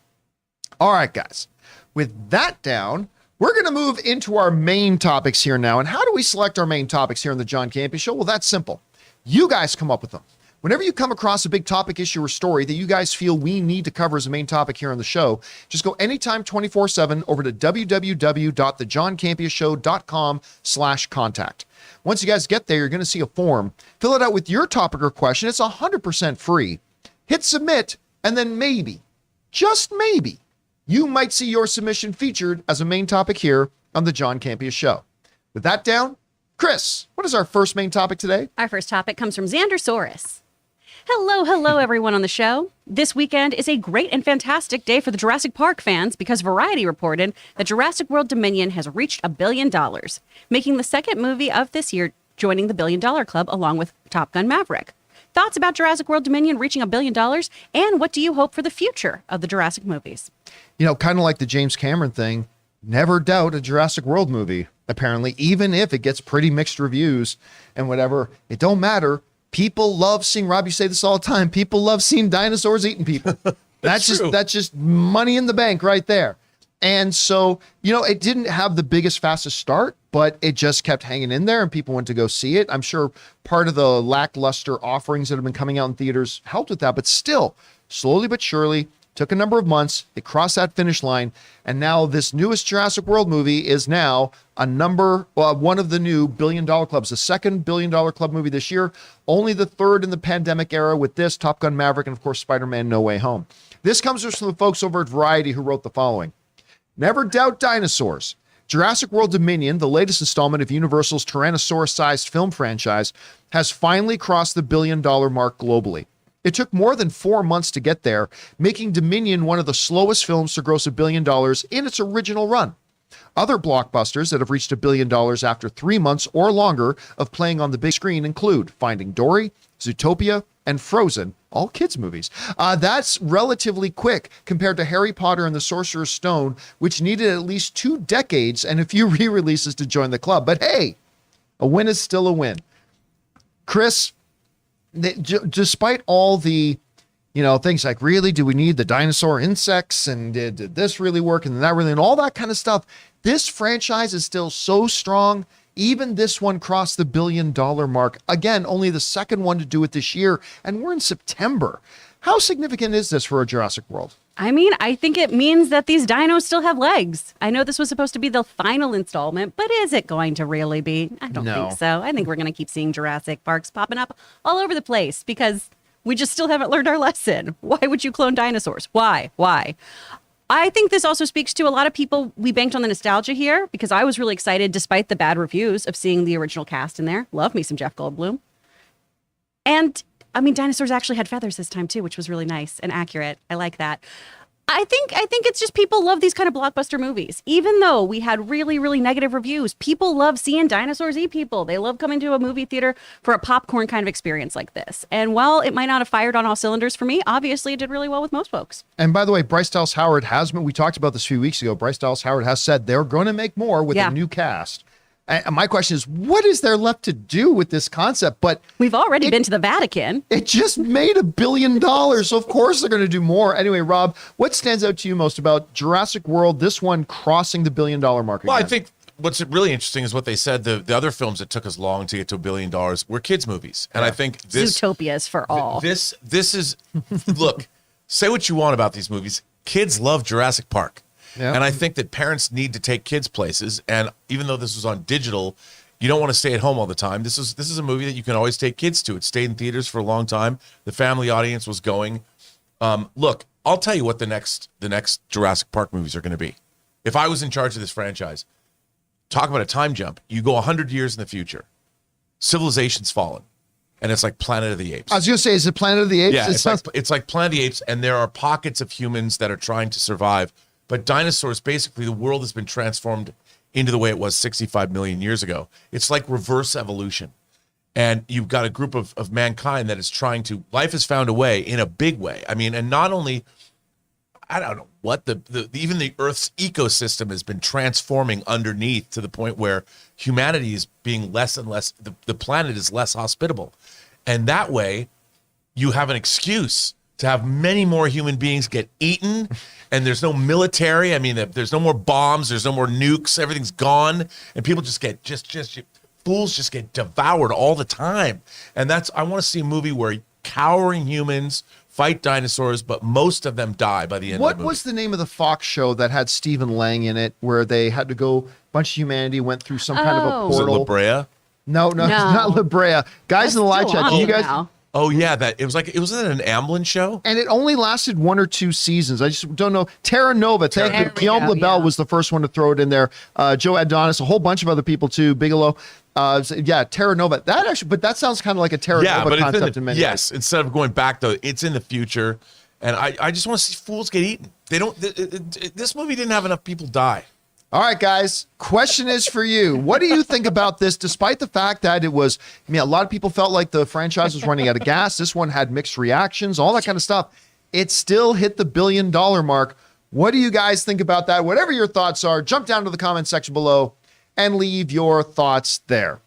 Speaker 1: All right, guys. With that down, we're going to move into our main topics here now. And how do we select our main topics here on the John Campea Show? Well, that's simple. You guys come up with them. Whenever you come across a big topic, issue, or story that you guys feel we need to cover as a main topic here on the show, just go anytime 24/7 over to www.thejohncampeashow.com/contact. Once you guys get there, you're going to see a form. Fill it out with your topic or question. It's 100% free. Hit submit, and then maybe, just maybe, you might see your submission featured as a main topic here on the John Campea Show. With that down, Chris, what is our first main topic today?
Speaker 3: Our first topic comes from Xandersaurus. Hello, everyone on the show. This weekend is a great and fantastic day for the Jurassic Park fans because Variety reported that Jurassic World Dominion has reached $1 billion, making the second movie of this year joining the $1 billion club along with Top Gun Maverick. Thoughts about Jurassic World Dominion reaching $1 billion, and what do you hope for the future of the Jurassic movies?
Speaker 1: You know, kind of like the James Cameron thing, never doubt a Jurassic World movie, apparently, even if it gets pretty mixed reviews and whatever, it don't matter. People love seeing, Rob, you say this all the time, people love seeing dinosaurs eating people. That's just money in the bank right there. And so, you know, it didn't have the biggest, fastest start, but it just kept hanging in there and people went to go see it. I'm sure part of the lackluster offerings that have been coming out in theaters helped with that, but still, slowly but surely, took a number of months, it crossed that finish line, and now this newest Jurassic World movie is now one of the new $1 billion clubs, the second $1 billion club movie this year, only the third in the pandemic era with this, Top Gun Maverick, and of course, Spider-Man No Way Home. This comes from the folks over at Variety who wrote the following. Never doubt dinosaurs. Jurassic World Dominion, the latest installment of Universal's Tyrannosaurus-sized film franchise, has finally crossed the $1 billion mark globally. It took more than 4 months to get there, making Dominion one of the slowest films to gross $1 billion in its original run. Other blockbusters that have reached $1 billion after 3 months or longer of playing on the big screen include Finding Dory, Zootopia, and Frozen, all kids' movies. That's relatively quick compared to Harry Potter and the Sorcerer's Stone, which needed at least 2 decades and a few re-releases to join the club. But hey, a win is still a win. Chris, despite all the, things like, really, do we need the dinosaur insects? And did this really work? And that really, and all that kind of stuff. This franchise is still so strong. Even this one crossed the $1 billion mark. Again, only the second one to do it this year. And we're in September. How significant is this for a Jurassic World?
Speaker 3: I mean, I think it means that these dinos still have legs. I know this was supposed to be the final installment, but is it going to really be? I don't think so. I think we're going to keep seeing Jurassic Parks popping up all over the place because we just still haven't learned our lesson. Why would you clone dinosaurs? Why? I think this also speaks to a lot of people. We banked on the nostalgia here because I was really excited, despite the bad reviews, of seeing the original cast in there. Love me some Jeff Goldblum. And I mean, dinosaurs actually had feathers this time too, which was really nice and accurate. I like that. I think it's just people love these kind of blockbuster movies. Even though we had really, really negative reviews, people love seeing dinosaurs eat people. They love coming to a movie theater for a popcorn kind of experience like this. And while it might not have fired on all cylinders for me, obviously it did really well with most folks.
Speaker 1: And by the way, Bryce Dallas Howard we talked about this a few weeks ago. Bryce Dallas Howard has said they're going to make more with a new cast. And my question is, what is there left to do with this concept? But
Speaker 3: we've already been to the Vatican.
Speaker 1: It just made $1 billion. So of course they're going to do more. Anyway, Rob, what stands out to you most about Jurassic World, this one crossing the $1 billion mark again?
Speaker 2: Well, I think what's really interesting is what they said. The other films that took us long to get to $1 billion were kids' movies. And I think this
Speaker 3: Zootopia is for all.
Speaker 2: This is, look, say what you want about these movies. Kids love Jurassic Park. Yeah. And I think that parents need to take kids places. And even though this was on digital, you don't want to stay at home all the time. This is a movie that you can always take kids to. It stayed in theaters for a long time. The family audience was going. Look, I'll tell you what the next Jurassic Park movies are going to be. If I was in charge of this franchise, talk about a time jump. You go 100 years in the future. Civilization's fallen. And it's like Planet of the Apes.
Speaker 1: I was going to say, is it Planet of the Apes?
Speaker 2: Yeah, it's like Planet of the Apes, and there are pockets of humans that are trying to survive. But dinosaurs, basically, the world has been transformed into the way it was 65 million years ago. It's like reverse evolution. And you've got a group of mankind that is trying to, life has found a way in a big way. I mean, and not only, I don't know what even the Earth's ecosystem has been transforming underneath to the point where humanity is being less and less, the planet is less hospitable. And that way you have an excuse to have many more human beings get eaten, and there's no military. I mean, there's no more bombs, there's no more nukes, everything's gone, and people just get fools just get devoured all the time. And I want to see a movie where cowering humans fight dinosaurs, but most of them die by the end of the movie.
Speaker 1: What was the name of the Fox show that had Stephen Lang in it, where they had to go, a bunch of humanity went through some kind of a
Speaker 2: Was it
Speaker 1: portal?
Speaker 2: La Brea?
Speaker 1: No, it's not La Brea. Guys in the live chat, do you guys?
Speaker 3: Now.
Speaker 2: Oh yeah, it wasn't an Amblin show.
Speaker 1: And it only lasted 1 or 2 seasons. I just don't know. Terra Nova, thank you. Guillaume LaBelle was the first one to throw it in there. Joe Adonis, a whole bunch of other people too. Bigelow. Terra Nova. But that sounds kind of like a Terra Nova concept in many ways.
Speaker 2: Yes, instead of going back though, it's in the future, and I just want to see fools get eaten. They don't. This movie didn't have enough people die.
Speaker 1: All right, guys. Question is for you. What do you think about this? Despite the fact that it was, a lot of people felt like the franchise was running out of gas. This one had mixed reactions, all that kind of stuff. It still hit the $1 billion mark. What do you guys think about that? Whatever your thoughts are, jump down to the comment section below and leave your thoughts there.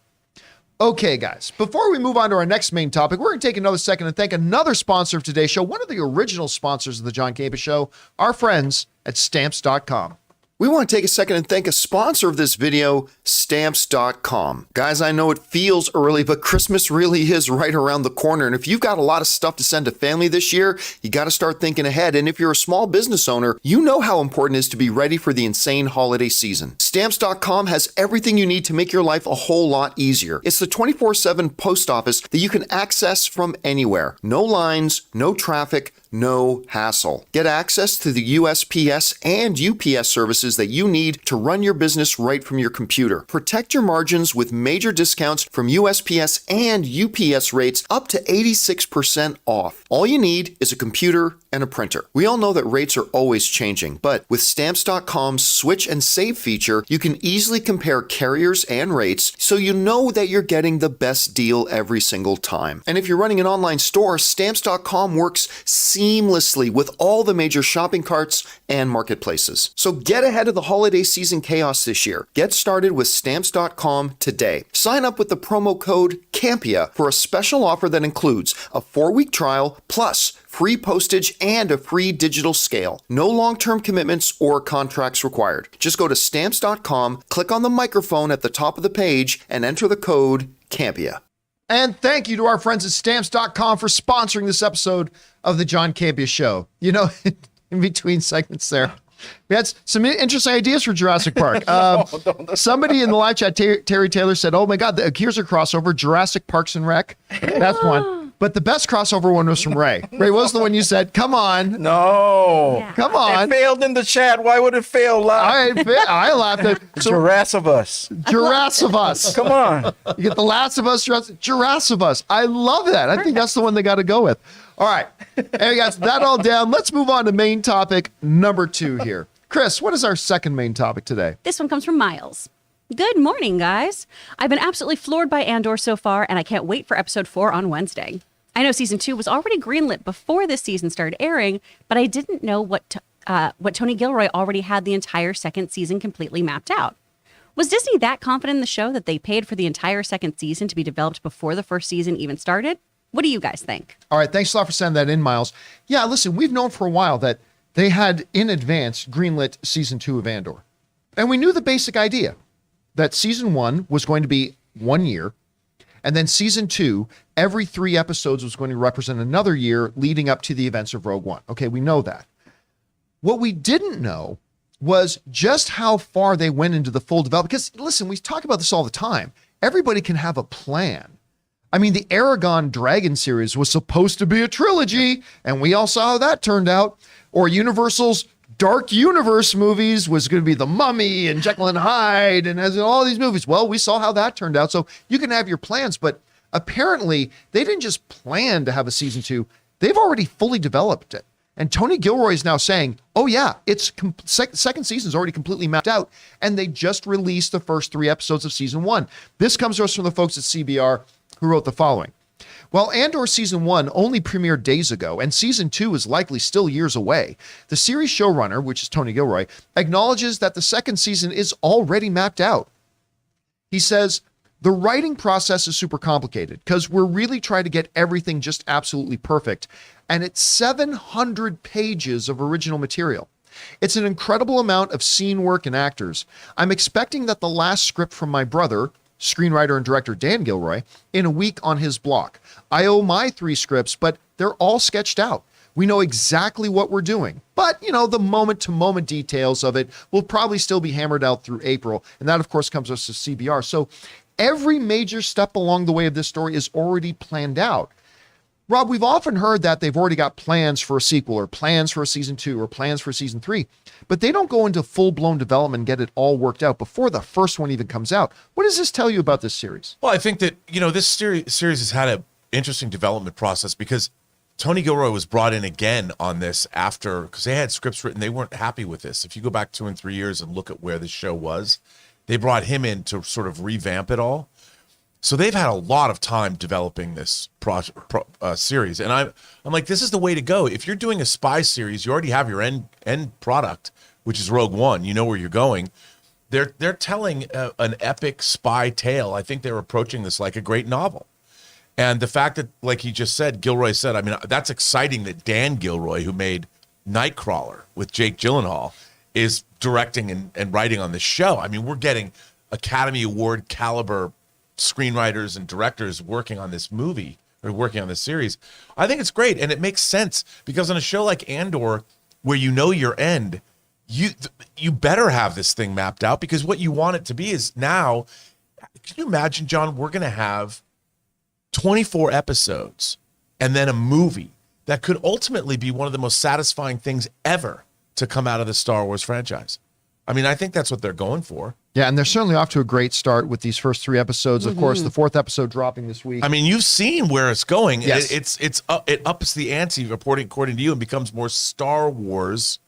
Speaker 1: Okay, guys, before we move on to our next main topic, we're going to take another second and thank another sponsor of today's show, one of the original sponsors of the John Campea Show, our friends at Stamps.com. We want to take a second and thank a sponsor of this video, Stamps.com. Guys, I know it feels early, but Christmas really is right around the corner. And if you've got a lot of stuff to send to family this year, you got to start thinking ahead. And if you're a small business owner, you know how important it is to be ready for the insane holiday season. Stamps.com has everything you need to make your life a whole lot easier. It's the 24/7 post office that you can access from anywhere. No lines, no traffic, no hassle. Get access to the USPS and UPS services that you need to run your business right from your computer. Protect your margins with major discounts from USPS and UPS rates up to 86% off. All you need is a computer and a printer. We all know that rates are always changing, but with Stamps.com's Switch and Save feature, you can easily compare carriers and rates so you know that you're getting the best deal every single time. And if you're running an online store, Stamps.com works seamlessly with all the major shopping carts and marketplaces. So get ahead of the holiday season chaos this year. Get started with Stamps.com today. Sign up with the promo code Campea for a special offer that includes a 4-week trial plus free postage and a free digital scale. No long-term commitments or contracts required. Just go to Stamps.com, click on the microphone at the top of the page, and enter the code Campea. And thank you to our friends at Stamps.com for sponsoring this episode of the John Campea Show. In between segments there, we had some interesting ideas for Jurassic Park. Somebody in the live chat, Terry Taylor, said, oh my God, here's a crossover, Jurassic Parks and Rec. That's one. But the best crossover one was from Ray. Ray, what was the one you said? Come on.
Speaker 4: No.
Speaker 3: Yeah.
Speaker 1: Come on.
Speaker 4: It failed in the chat. Why would it fail?
Speaker 1: I laughed at
Speaker 4: Jurassic Us.
Speaker 1: Jurassic Us.
Speaker 4: Come on.
Speaker 1: You get The Last of Us, Jurassic Us. I love that. I think that's the one they got to go with. All right. Hey, guys, that all down. Let's move on to main topic number 2 here. Chris, what is our second main topic today?
Speaker 3: This one comes from Miles. Good morning, guys. I've been absolutely floored by Andor so far, and I can't wait for episode 4 on Wednesday. I know season 2 was already greenlit before this season started airing, but I didn't know what Tony Gilroy already had the entire second season completely mapped out. Was Disney that confident in the show that they paid for the entire second season to be developed before the first season even started? What do you guys think?
Speaker 1: All right. Thanks a lot for sending that in, Miles. Yeah, listen, we've known for a while that they had in advance greenlit season 2 of Andor. And we knew the basic idea that season 1 was going to be 1 year. And then season 2, every 3 episodes was going to represent another year leading up to the events of Rogue One. Okay, we know that. What we didn't know was just how far they went into the full development. Because listen, we talk about this all the time. Everybody can have a plan. I mean, the Aragon Dragon series was supposed to be a trilogy, and we all saw how that turned out. Or Universal's Dark Universe movies was going to be The Mummy and Jekyll and Hyde and as in all these movies. Well, we saw how that turned out. So you can have your plans, but apparently they didn't just plan to have a season 2. They've already fully developed it. And Tony Gilroy is now saying, oh yeah, it's second season's already completely mapped out. And they just released the first 3 episodes of season 1. This comes to us from the folks at CBR who wrote the following. While Andor season 1 only premiered days ago and season 2 is likely still years away, the series showrunner, which is Tony Gilroy, acknowledges that the second season is already mapped out. He says, the writing process is super complicated because we're really trying to get everything just absolutely perfect. And it's 700 pages of original material. It's an incredible amount of scene work and actors. I'm expecting that the last script from my brother, screenwriter and director Dan Gilroy, in a week on his block. I owe my 3 scripts, but they're all sketched out. We know exactly what we're doing, but the moment-to-moment details of it will probably still be hammered out through April. And that, of course, comes us to CBR. So every major step along the way of this story is already planned out. Rob, we've often heard that they've already got plans for a sequel or plans for a season 2 or plans for season 3, but they don't go into full-blown development and get it all worked out before the first one even comes out. What does this tell you about this series?
Speaker 2: Well, I think that, this series has had an interesting development process because Tony Gilroy was brought in again on this because they had scripts written. They weren't happy with this. If you go back 2 and 3 years and look at where the show was, they brought him in to sort of revamp it all. So they've had a lot of time developing this series. And I'm like, this is the way to go. If you're doing a spy series, you already have your end product, which is Rogue One. You know where you're going. They're telling an epic spy tale. I think they're approaching this like a great novel. And the fact that, like he just said, Gilroy said, I mean, that's exciting that Dan Gilroy, who made Nightcrawler with Jake Gyllenhaal, is directing and writing on this show. I mean, we're getting Academy Award caliber screenwriters and directors working on this movie or working on this series. I think it's great. And it makes sense because on a show like Andor, where your end, you better have this thing mapped out because what you want it to be is now, can you imagine, John, we're going to have 24 episodes and then a movie that could ultimately be one of the most satisfying things ever to come out of the Star Wars franchise. I mean, I think that's what they're going for.
Speaker 1: Yeah, and they're certainly off to a great start with these first 3 episodes. Of course, the 4th episode dropping this week.
Speaker 2: I mean, you've seen where it's going.
Speaker 1: Yes.
Speaker 2: It ups the ante, according to you, and becomes more Star Wars.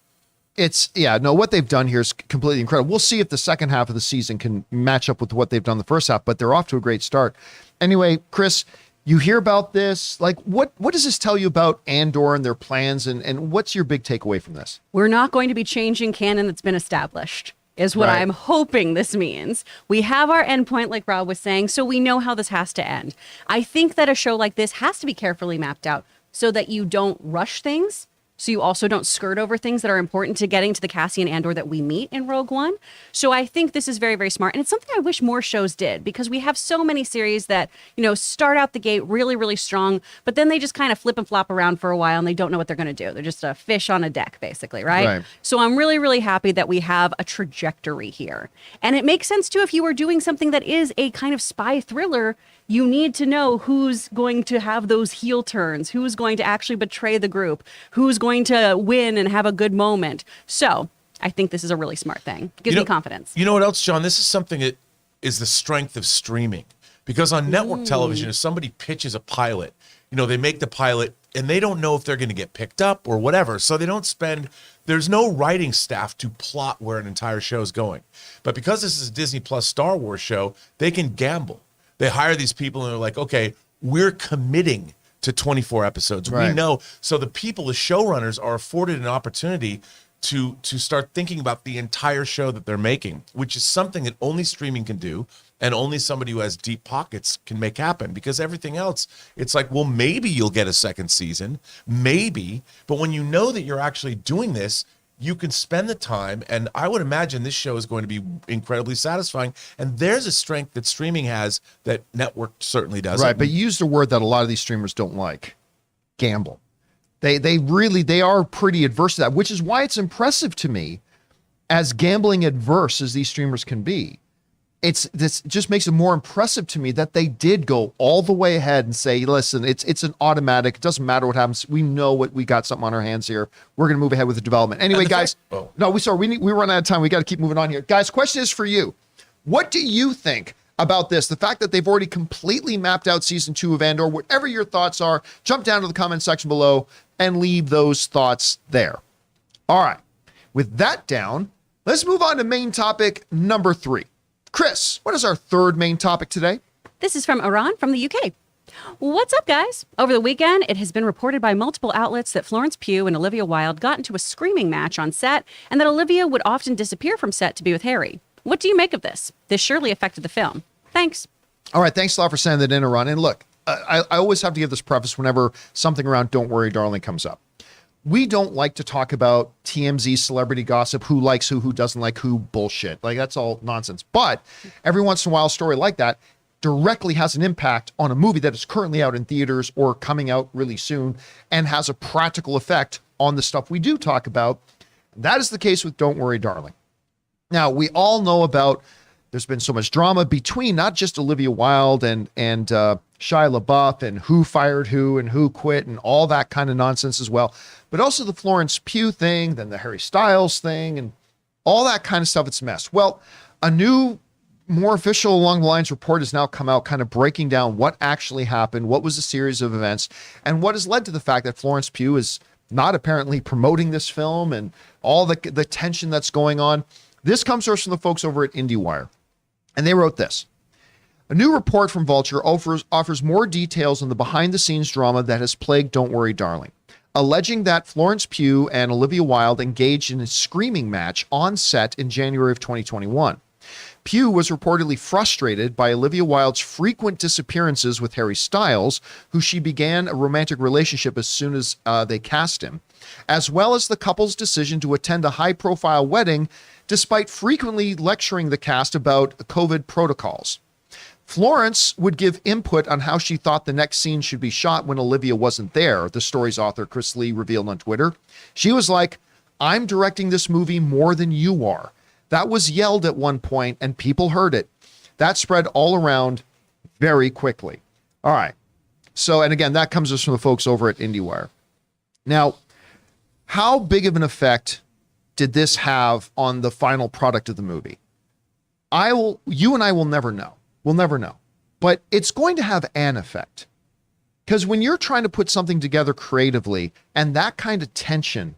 Speaker 1: What they've done here is completely incredible. We'll see if the second half of the season can match up with what they've done the first half, but they're off to a great start. Anyway, Chris, you hear about this. Like, what does this tell you about Andor and their plans, and what's your big takeaway from this?
Speaker 3: We're not going to be changing canon that's been established, is what
Speaker 1: Right.
Speaker 3: I'm hoping this means. We have our endpoint, like Rob was saying, so we know how this has to end. I think that a show like this has to be carefully mapped out so that you don't rush things. So you also don't skirt over things that are important to getting to the Cassian Andor that we meet in Rogue One. So I think this is very, very smart. And it's something I wish more shows did because we have so many series that, start out the gate really, really strong, but then they just kind of flip and flop around for a while and they don't know what they're going to do. They're just a fish on a deck, basically, right? So I'm really, really happy that we have a trajectory here. And it makes sense, too, if you were doing something that is a kind of spy thriller, you need to know who's going to have those heel turns, who's going to actually betray the group, who's going to win and have a good moment. So I think this is a really smart thing. Gives me confidence.
Speaker 2: You know what else, John? This is something that is the strength of streaming. Because on network television, if somebody pitches a pilot, they make the pilot and they don't know if they're going to get picked up or whatever. So there's no writing staff to plot where an entire show is going. But because this is a Disney Plus Star Wars show, they can gamble. They hire these people and they're like, okay, we're committing to 24 episodes.
Speaker 1: Right.
Speaker 2: We know. So the people, the showrunners, are afforded an opportunity to start thinking about the entire show that they're making, which is something that only streaming can do and only somebody who has deep pockets can make happen. Because everything else, it's like, well, maybe you'll get a second season, maybe. But when you know that you're actually doing this, you can spend the time, and I would imagine this show is going to be incredibly satisfying. And there's a strength that streaming has that network certainly doesn't.
Speaker 1: Right, but you used a word that a lot of these streamers don't like: gamble. They are pretty adverse to that, which is why it's impressive to me, as gambling adverse as these streamers can be. This just makes it more impressive to me that they did go all the way ahead and say, listen, it's an automatic. It doesn't matter what happens. We know we got something on our hands here. We're going to move ahead with the development. Anyway, guys, we run out of time. We got to keep moving on here. Guys, question is for you. What do you think about this? The fact that they've already completely mapped out season 2 of Andor, whatever your thoughts are, jump down to the comment section below. and leave those thoughts there. All right. With that down, let's move on to main topic number 3. Chris, what is our third main topic today?
Speaker 3: This is from Iran from the UK. What's up, guys? Over the weekend, it has been reported by multiple outlets that Florence Pugh and Olivia Wilde got into a screaming match on set, and that Olivia would often disappear from set to be with Harry. What do you make of this? This surely affected the film. Thanks.
Speaker 1: All right. Thanks a lot for sending that in, Iran. And look, I always have to give this preface whenever something around Don't Worry, Darling comes up. We don't like to talk about TMZ celebrity gossip, who likes who doesn't like who, bullshit. Like, that's all nonsense. But every once in a while, a story like that directly has an impact on a movie that is currently out in theaters or coming out really soon and has a practical effect on the stuff we do talk about. That is the case with Don't Worry, Darling. Now, we all know about, there's been so much drama between not just Olivia Wilde and Shia LaBeouf and who fired who and who quit and all that kind of nonsense as well, but also the Florence Pugh thing, then the Harry Styles thing, and all that kind of stuff. It's a mess. Well, a new, more official along the lines report has now come out kind of breaking down what actually happened, what was a series of events, and what has led to the fact that Florence Pugh is not apparently promoting this film and all the tension that's going on. This comes to us from the folks over at IndieWire, and they wrote this. A new report from Vulture offers more details on the behind-the-scenes drama that has plagued Don't Worry, Darling, alleging that Florence Pugh and Olivia Wilde engaged in a screaming match on set in January of 2021. Pugh was reportedly frustrated by Olivia Wilde's frequent disappearances with Harry Styles, who she began a romantic relationship as soon as they cast him, as well as the couple's decision to attend a high-profile wedding despite frequently lecturing the cast about COVID protocols. Florence would give input on how she thought the next scene should be shot when Olivia wasn't there, the story's author Chris Lee revealed on Twitter. She was like, "I'm directing this movie more than you are." That was yelled at one point and people heard it. That spread all around very quickly. All right. So, and again, that comes us from the folks over at IndieWire. Now, how big of an effect did this have on the final product of the movie? You and I will never know. We'll never know. But it's going to have an effect. Because when you're trying to put something together creatively and that kind of tension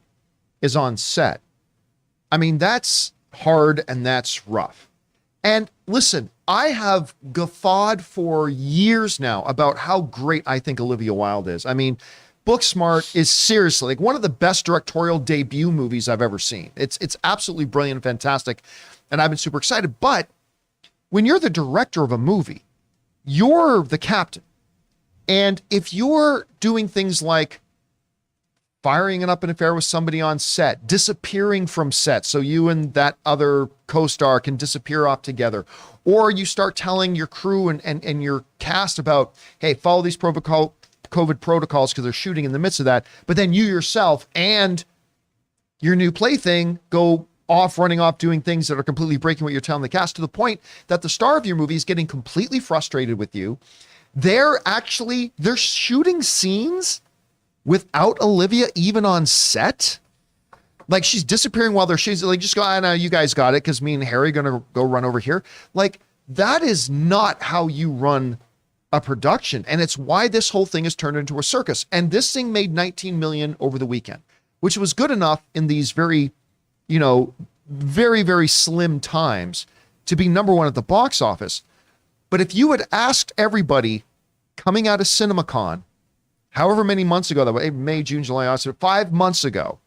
Speaker 1: is on set, I mean, that's hard and that's rough. And listen, I have guffawed for years now about how great I think Olivia Wilde is. I mean, Booksmart is seriously like one of the best directorial debut movies I've ever seen. It's absolutely brilliant and fantastic, and I've been super excited. But when you're the director of a movie, you're the captain. And if you're doing things like firing up an affair with somebody on set, disappearing from set so you and that other co-star can disappear off together, or you start telling your crew and your cast about, hey, follow these COVID protocols because they're shooting in the midst of that, but then you yourself and your new plaything go off, running off, doing things that are completely breaking what you're telling the cast, to the point that the star of your movie is getting completely frustrated with you. They're shooting scenes without Olivia even on set. Like, she's disappearing while they're shooting. Like, just go, I know you guys got it because me and Harry are going to go run over here. Like, that is not how you run a production. And it's why this whole thing is turned into a circus. And this thing made 19 million over the weekend, which was good enough in these very, very, very slim times to be number one at the box office. But if you had asked everybody coming out of CinemaCon, however many months ago, that was May, June, July, August, 5 months ago,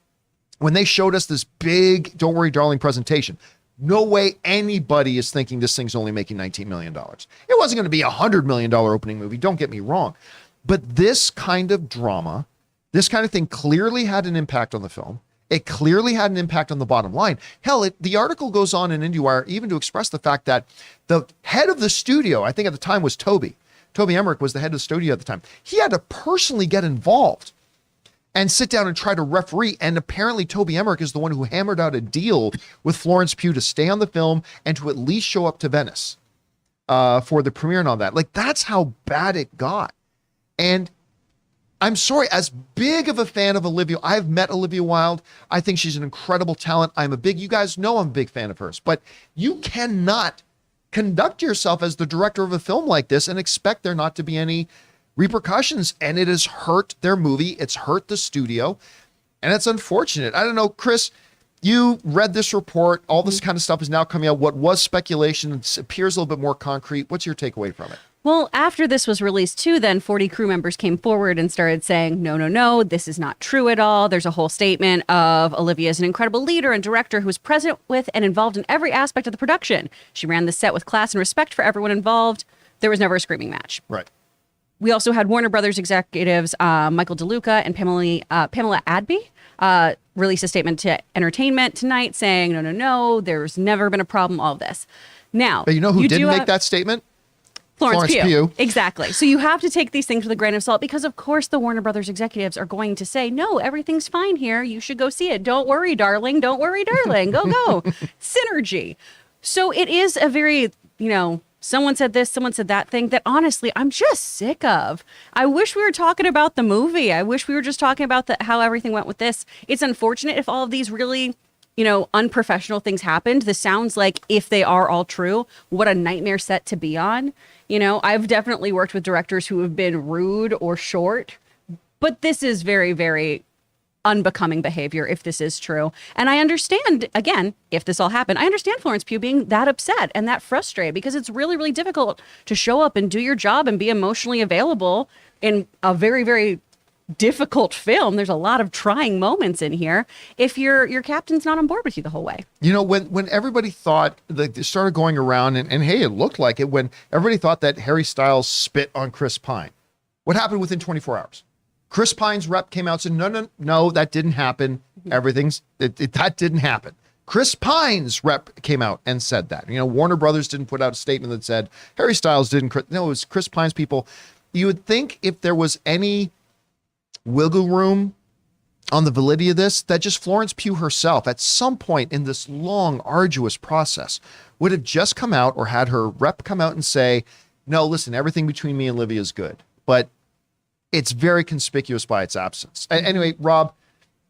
Speaker 1: when they showed us this big Don't Worry, Darling presentation, no way anybody is thinking this thing's only making $19 million. It wasn't going to be a $100 million opening movie, don't get me wrong. But this kind of drama, this kind of thing clearly had an impact on the film. It clearly had an impact on the bottom line. Hell, the article goes on in IndieWire even to express the fact that the head of the studio, I think at the time was Toby Emmerich was the head of the studio at the time. He had to personally get involved and sit down and try to referee. And apparently Toby Emmerich is the one who hammered out a deal with Florence Pugh to stay on the film and to at least show up to Venice for the premiere and all that. Like, that's how bad it got. And I'm sorry, as big of a fan of Olivia, I've met Olivia Wilde. I think she's an incredible talent. You guys know I'm a big fan of hers, but you cannot conduct yourself as the director of a film like this and expect there not to be any repercussions, and it has hurt their movie. It's hurt the studio, and it's unfortunate. I don't know, Chris, you read this report. All this kind of stuff is now coming out. What was speculation appears a little bit more concrete. What's your takeaway from it?
Speaker 3: Well, after this was released too, then 40 crew members came forward and started saying, no, this is not true at all. There's a whole statement of Olivia is an incredible leader and director who was present with and involved in every aspect of the production. She ran the set with class and respect for everyone involved. There was never a screaming match.
Speaker 1: Right.
Speaker 3: We also had Warner Brothers executives Michael DeLuca and Pamela Adby release a statement to Entertainment Tonight saying, no, there's never been a problem, all of this. Now,
Speaker 1: But you know who didn't make that statement?
Speaker 3: Florence
Speaker 1: Pugh.
Speaker 3: Pugh. Exactly. So you have to take these things with a grain of salt because, of course, the Warner Brothers executives are going to say, no, everything's fine here. You should go see it. Don't worry, darling. Don't worry, darling. Go. Synergy. So it is a very, someone said this, someone said that thing that honestly, I'm just sick of. I wish we were talking about the movie. I wish we were just talking about how everything went with this. It's unfortunate if all of these really unprofessional things happened. This sounds like, if they are all true, what a nightmare set to be on. I've definitely worked with directors who have been rude or short, but this is very, very unbecoming behavior if this is true. And I understand, again, if this all happened, I understand Florence Pugh being that upset and that frustrated because it's really, really difficult to show up and do your job and be emotionally available in a very, very difficult film. There's a lot of trying moments in here if your captain's not on board with you the whole way.
Speaker 1: When everybody thought that they started going around and hey, it looked like it when everybody thought that Harry Styles spit on Chris Pine. What happened within 24 hours? Chris Pine's rep came out and said, no, that didn't happen. That didn't happen. Chris Pine's rep came out and said that. Warner Brothers didn't put out a statement that said Harry Styles didn't. No, it was Chris Pine's people. You would think if there was any wiggle room on the validity of this, that just Florence Pugh herself at some point in this long, arduous process would have just come out or had her rep come out and say, no, listen, everything between me and Olivia is good. But it's very conspicuous by its absence. Anyway, Rob,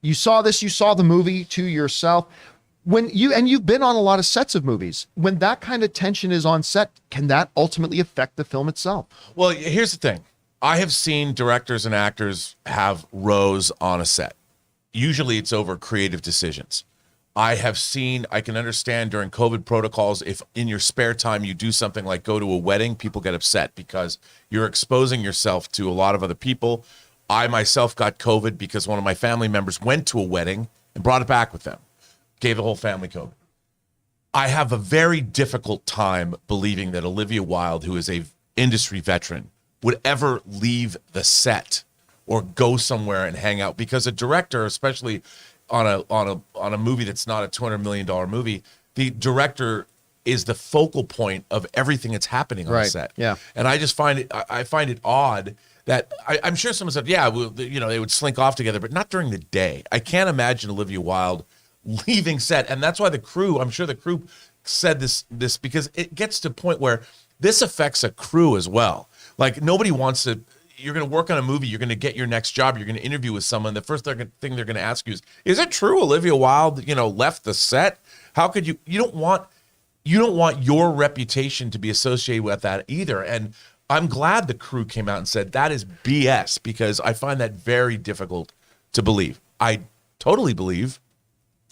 Speaker 1: you saw this, you saw the movie to yourself. You've been on a lot of sets of movies. When that kind of tension is on set, can that ultimately affect the film itself?
Speaker 2: Well, here's the thing. I have seen directors and actors have rows on a set. Usually it's over creative decisions. I can understand during COVID protocols, if in your spare time you do something like go to a wedding, people get upset because you're exposing yourself to a lot of other people. I myself got COVID because one of my family members went to a wedding and brought it back with them, gave the whole family COVID. I have a very difficult time believing that Olivia Wilde, who is a industry veteran, would ever leave the set or go somewhere and hang out, because a director, especially on a movie that's not a $200 million movie, the director is the focal point of everything that's happening on the set.
Speaker 1: Yeah.
Speaker 2: And I just find it odd that I'm sure someone said, yeah, they would slink off together, but not during the day. I can't imagine Olivia Wilde leaving set. And that's why I'm sure the crew said this because it gets to a point where this affects a crew as well. Like, nobody wants to. You're going to work on a movie. You're going to get your next job. You're going to interview with someone. The first thing they're going to ask you is it true Olivia Wilde, left the set? How could you? You don't want your reputation to be associated with that either. And I'm glad the crew came out and said that is BS, because I find that very difficult to believe. I totally believe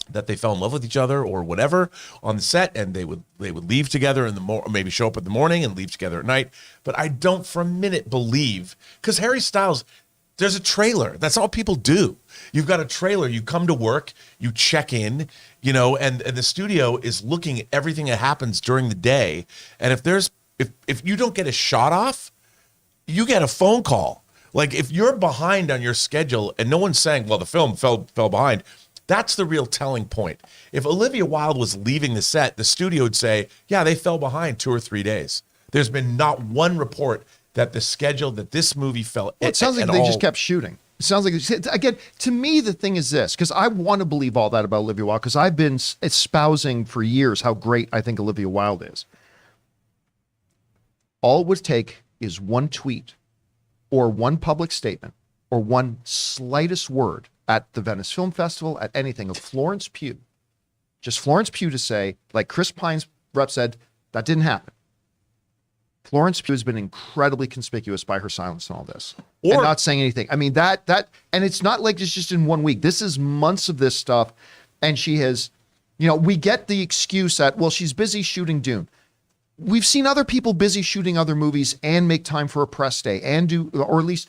Speaker 2: that they fell in love with each other or whatever on the set, and they would leave together in the maybe show up in the morning and leave together at night. But I don't for a minute believe, because Harry Styles, there's a trailer. That's all people do. You've got a trailer. You come to work, you check in, and the studio is looking at everything that happens during the day. And if you don't get a shot off, you get a phone call. Like, if you're behind on your schedule and no one's saying, well, the film fell behind, that's the real telling point. If Olivia Wilde was leaving the set, the studio would say, yeah, they fell behind 2 or 3 days. There's been not one report that the schedule that this movie fell.
Speaker 1: Well, it sounds like they just kept shooting. It sounds like, again, to me, the thing is this, because I want to believe all that about Olivia Wilde, because I've been espousing for years how great I think Olivia Wilde is. All it would take is one tweet or one public statement or one slightest word at the Venice Film Festival, at anything, of Florence Pugh, just Florence Pugh to say, like Chris Pine's rep said, that didn't happen. Florence Pugh has been incredibly conspicuous by her silence in all this,
Speaker 2: Or-
Speaker 1: and not saying anything. I mean, that, and it's not like it's just in 1 week. This is months of this stuff, and she has, we get the excuse that, well, she's busy shooting Dune. We've seen other people busy shooting other movies and make time for a press day and do, or at least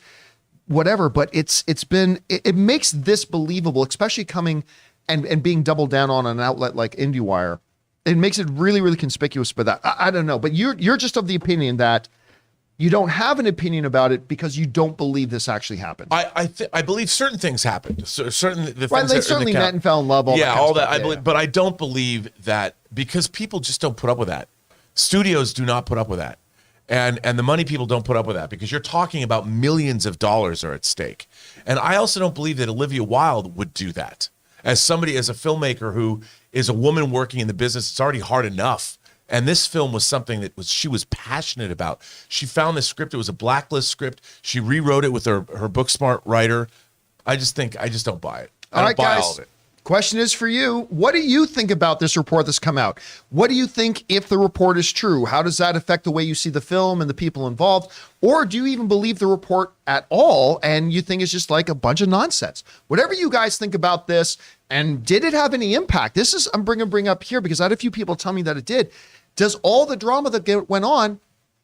Speaker 1: whatever. But it makes this believable, especially coming and being doubled down on an outlet like IndieWire. It makes it really, really conspicuous by that. I don't know, but you're just of the opinion that you don't have an opinion about it because you don't believe this actually happened.
Speaker 2: I believe certain things happened. So certain the
Speaker 1: Right,
Speaker 2: things
Speaker 1: they
Speaker 2: that are in
Speaker 1: certainly
Speaker 2: the
Speaker 1: met and fell in love. All that kind of
Speaker 2: all that
Speaker 1: stuff.
Speaker 2: I
Speaker 1: Yeah,
Speaker 2: believe,
Speaker 1: yeah.
Speaker 2: but I don't believe that because people just don't put up with that. Studios do not put up with that, and the money people don't put up with that because you're talking about millions of dollars are at stake. And I also don't believe that Olivia Wilde would do that. As somebody, as a filmmaker who is a woman working in the business, it's already hard enough. And this film was something that she was passionate about. She found this script. It was a blacklist script. She rewrote it with her Booksmart writer. I just don't buy it. I don't buy all of it.
Speaker 1: Question is for you. What do you think about this report that's come out? What do you think if the report is true? How does that affect the way you see the film and the people involved? Or do you even believe the report at all and you think it's just like a bunch of nonsense? Whatever you guys think about this, and did it have any impact? This is I'm bring up here because I had a few people tell me that it did. Does all the drama that went on,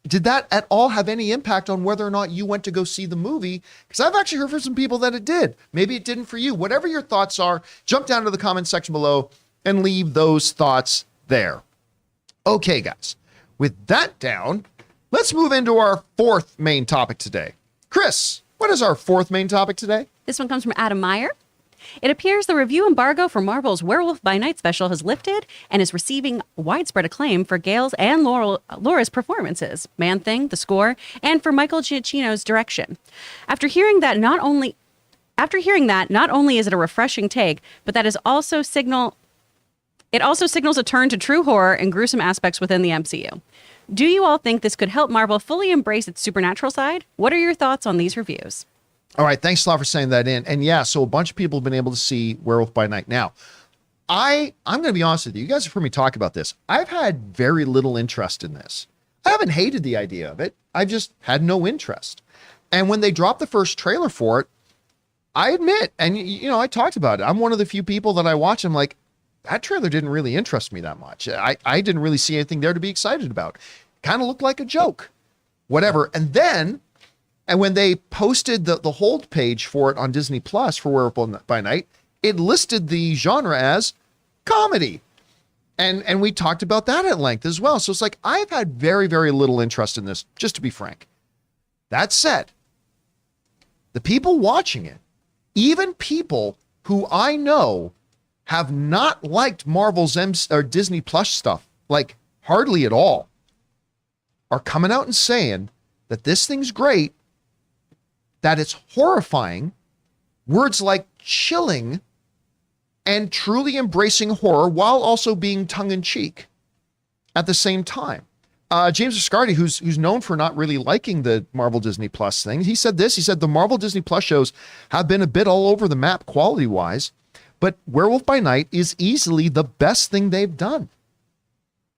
Speaker 1: did that at all have any impact on whether or not you went to go see the movie? Because I've actually heard from some people that it did. Maybe it didn't for you. Whatever your thoughts are, jump down to the comment section below and leave those thoughts there. Okay, guys. With that down, let's move into our fourth main topic today. Chris, what is our fourth main topic today?
Speaker 3: This one comes from Adam Meyer. It appears the review embargo for Marvel's Werewolf by Night special has lifted and is receiving widespread acclaim for Gail's and Laura's performances, Man-Thing, the score, and for Michael Giacchino's direction. After hearing that, not only is it a refreshing take, but that is also signals a turn to true horror and gruesome aspects within the MCU. Do you all think this could help Marvel fully embrace its supernatural side? What are your thoughts on these reviews?
Speaker 1: All right, thanks a lot for saying that in. And yeah, so a bunch of people have been able to see Werewolf by Night. Now, I'm going to be honest with you. You guys have heard me talk about this. I've had very little interest in this. I haven't hated the idea of it. I've just had no interest. And when they dropped the first trailer for it, I admit, and I talked about it. I'm one of the few people that I watch. I'm like, that trailer didn't really interest me that much. I didn't really see anything there to be excited about. Kind of looked like a joke, whatever. And when they posted the hold page for it on Disney Plus for Werewolf by Night, it listed the genre as comedy. And we talked about that at length as well. So it's like, I've had very, very little interest in this, just to be frank. That said, the people watching it, even people who I know have not liked Marvel's or Disney Plus stuff, like hardly at all, are coming out and saying that this thing's great, that it's horrifying, words like chilling, and truly embracing horror while also being tongue-in-cheek at the same time. James Viscardi, who's known for not really liking the Marvel Disney Plus thing, he said this. He said, the Marvel Disney Plus shows have been a bit all over the map quality-wise, but Werewolf by Night is easily the best thing they've done.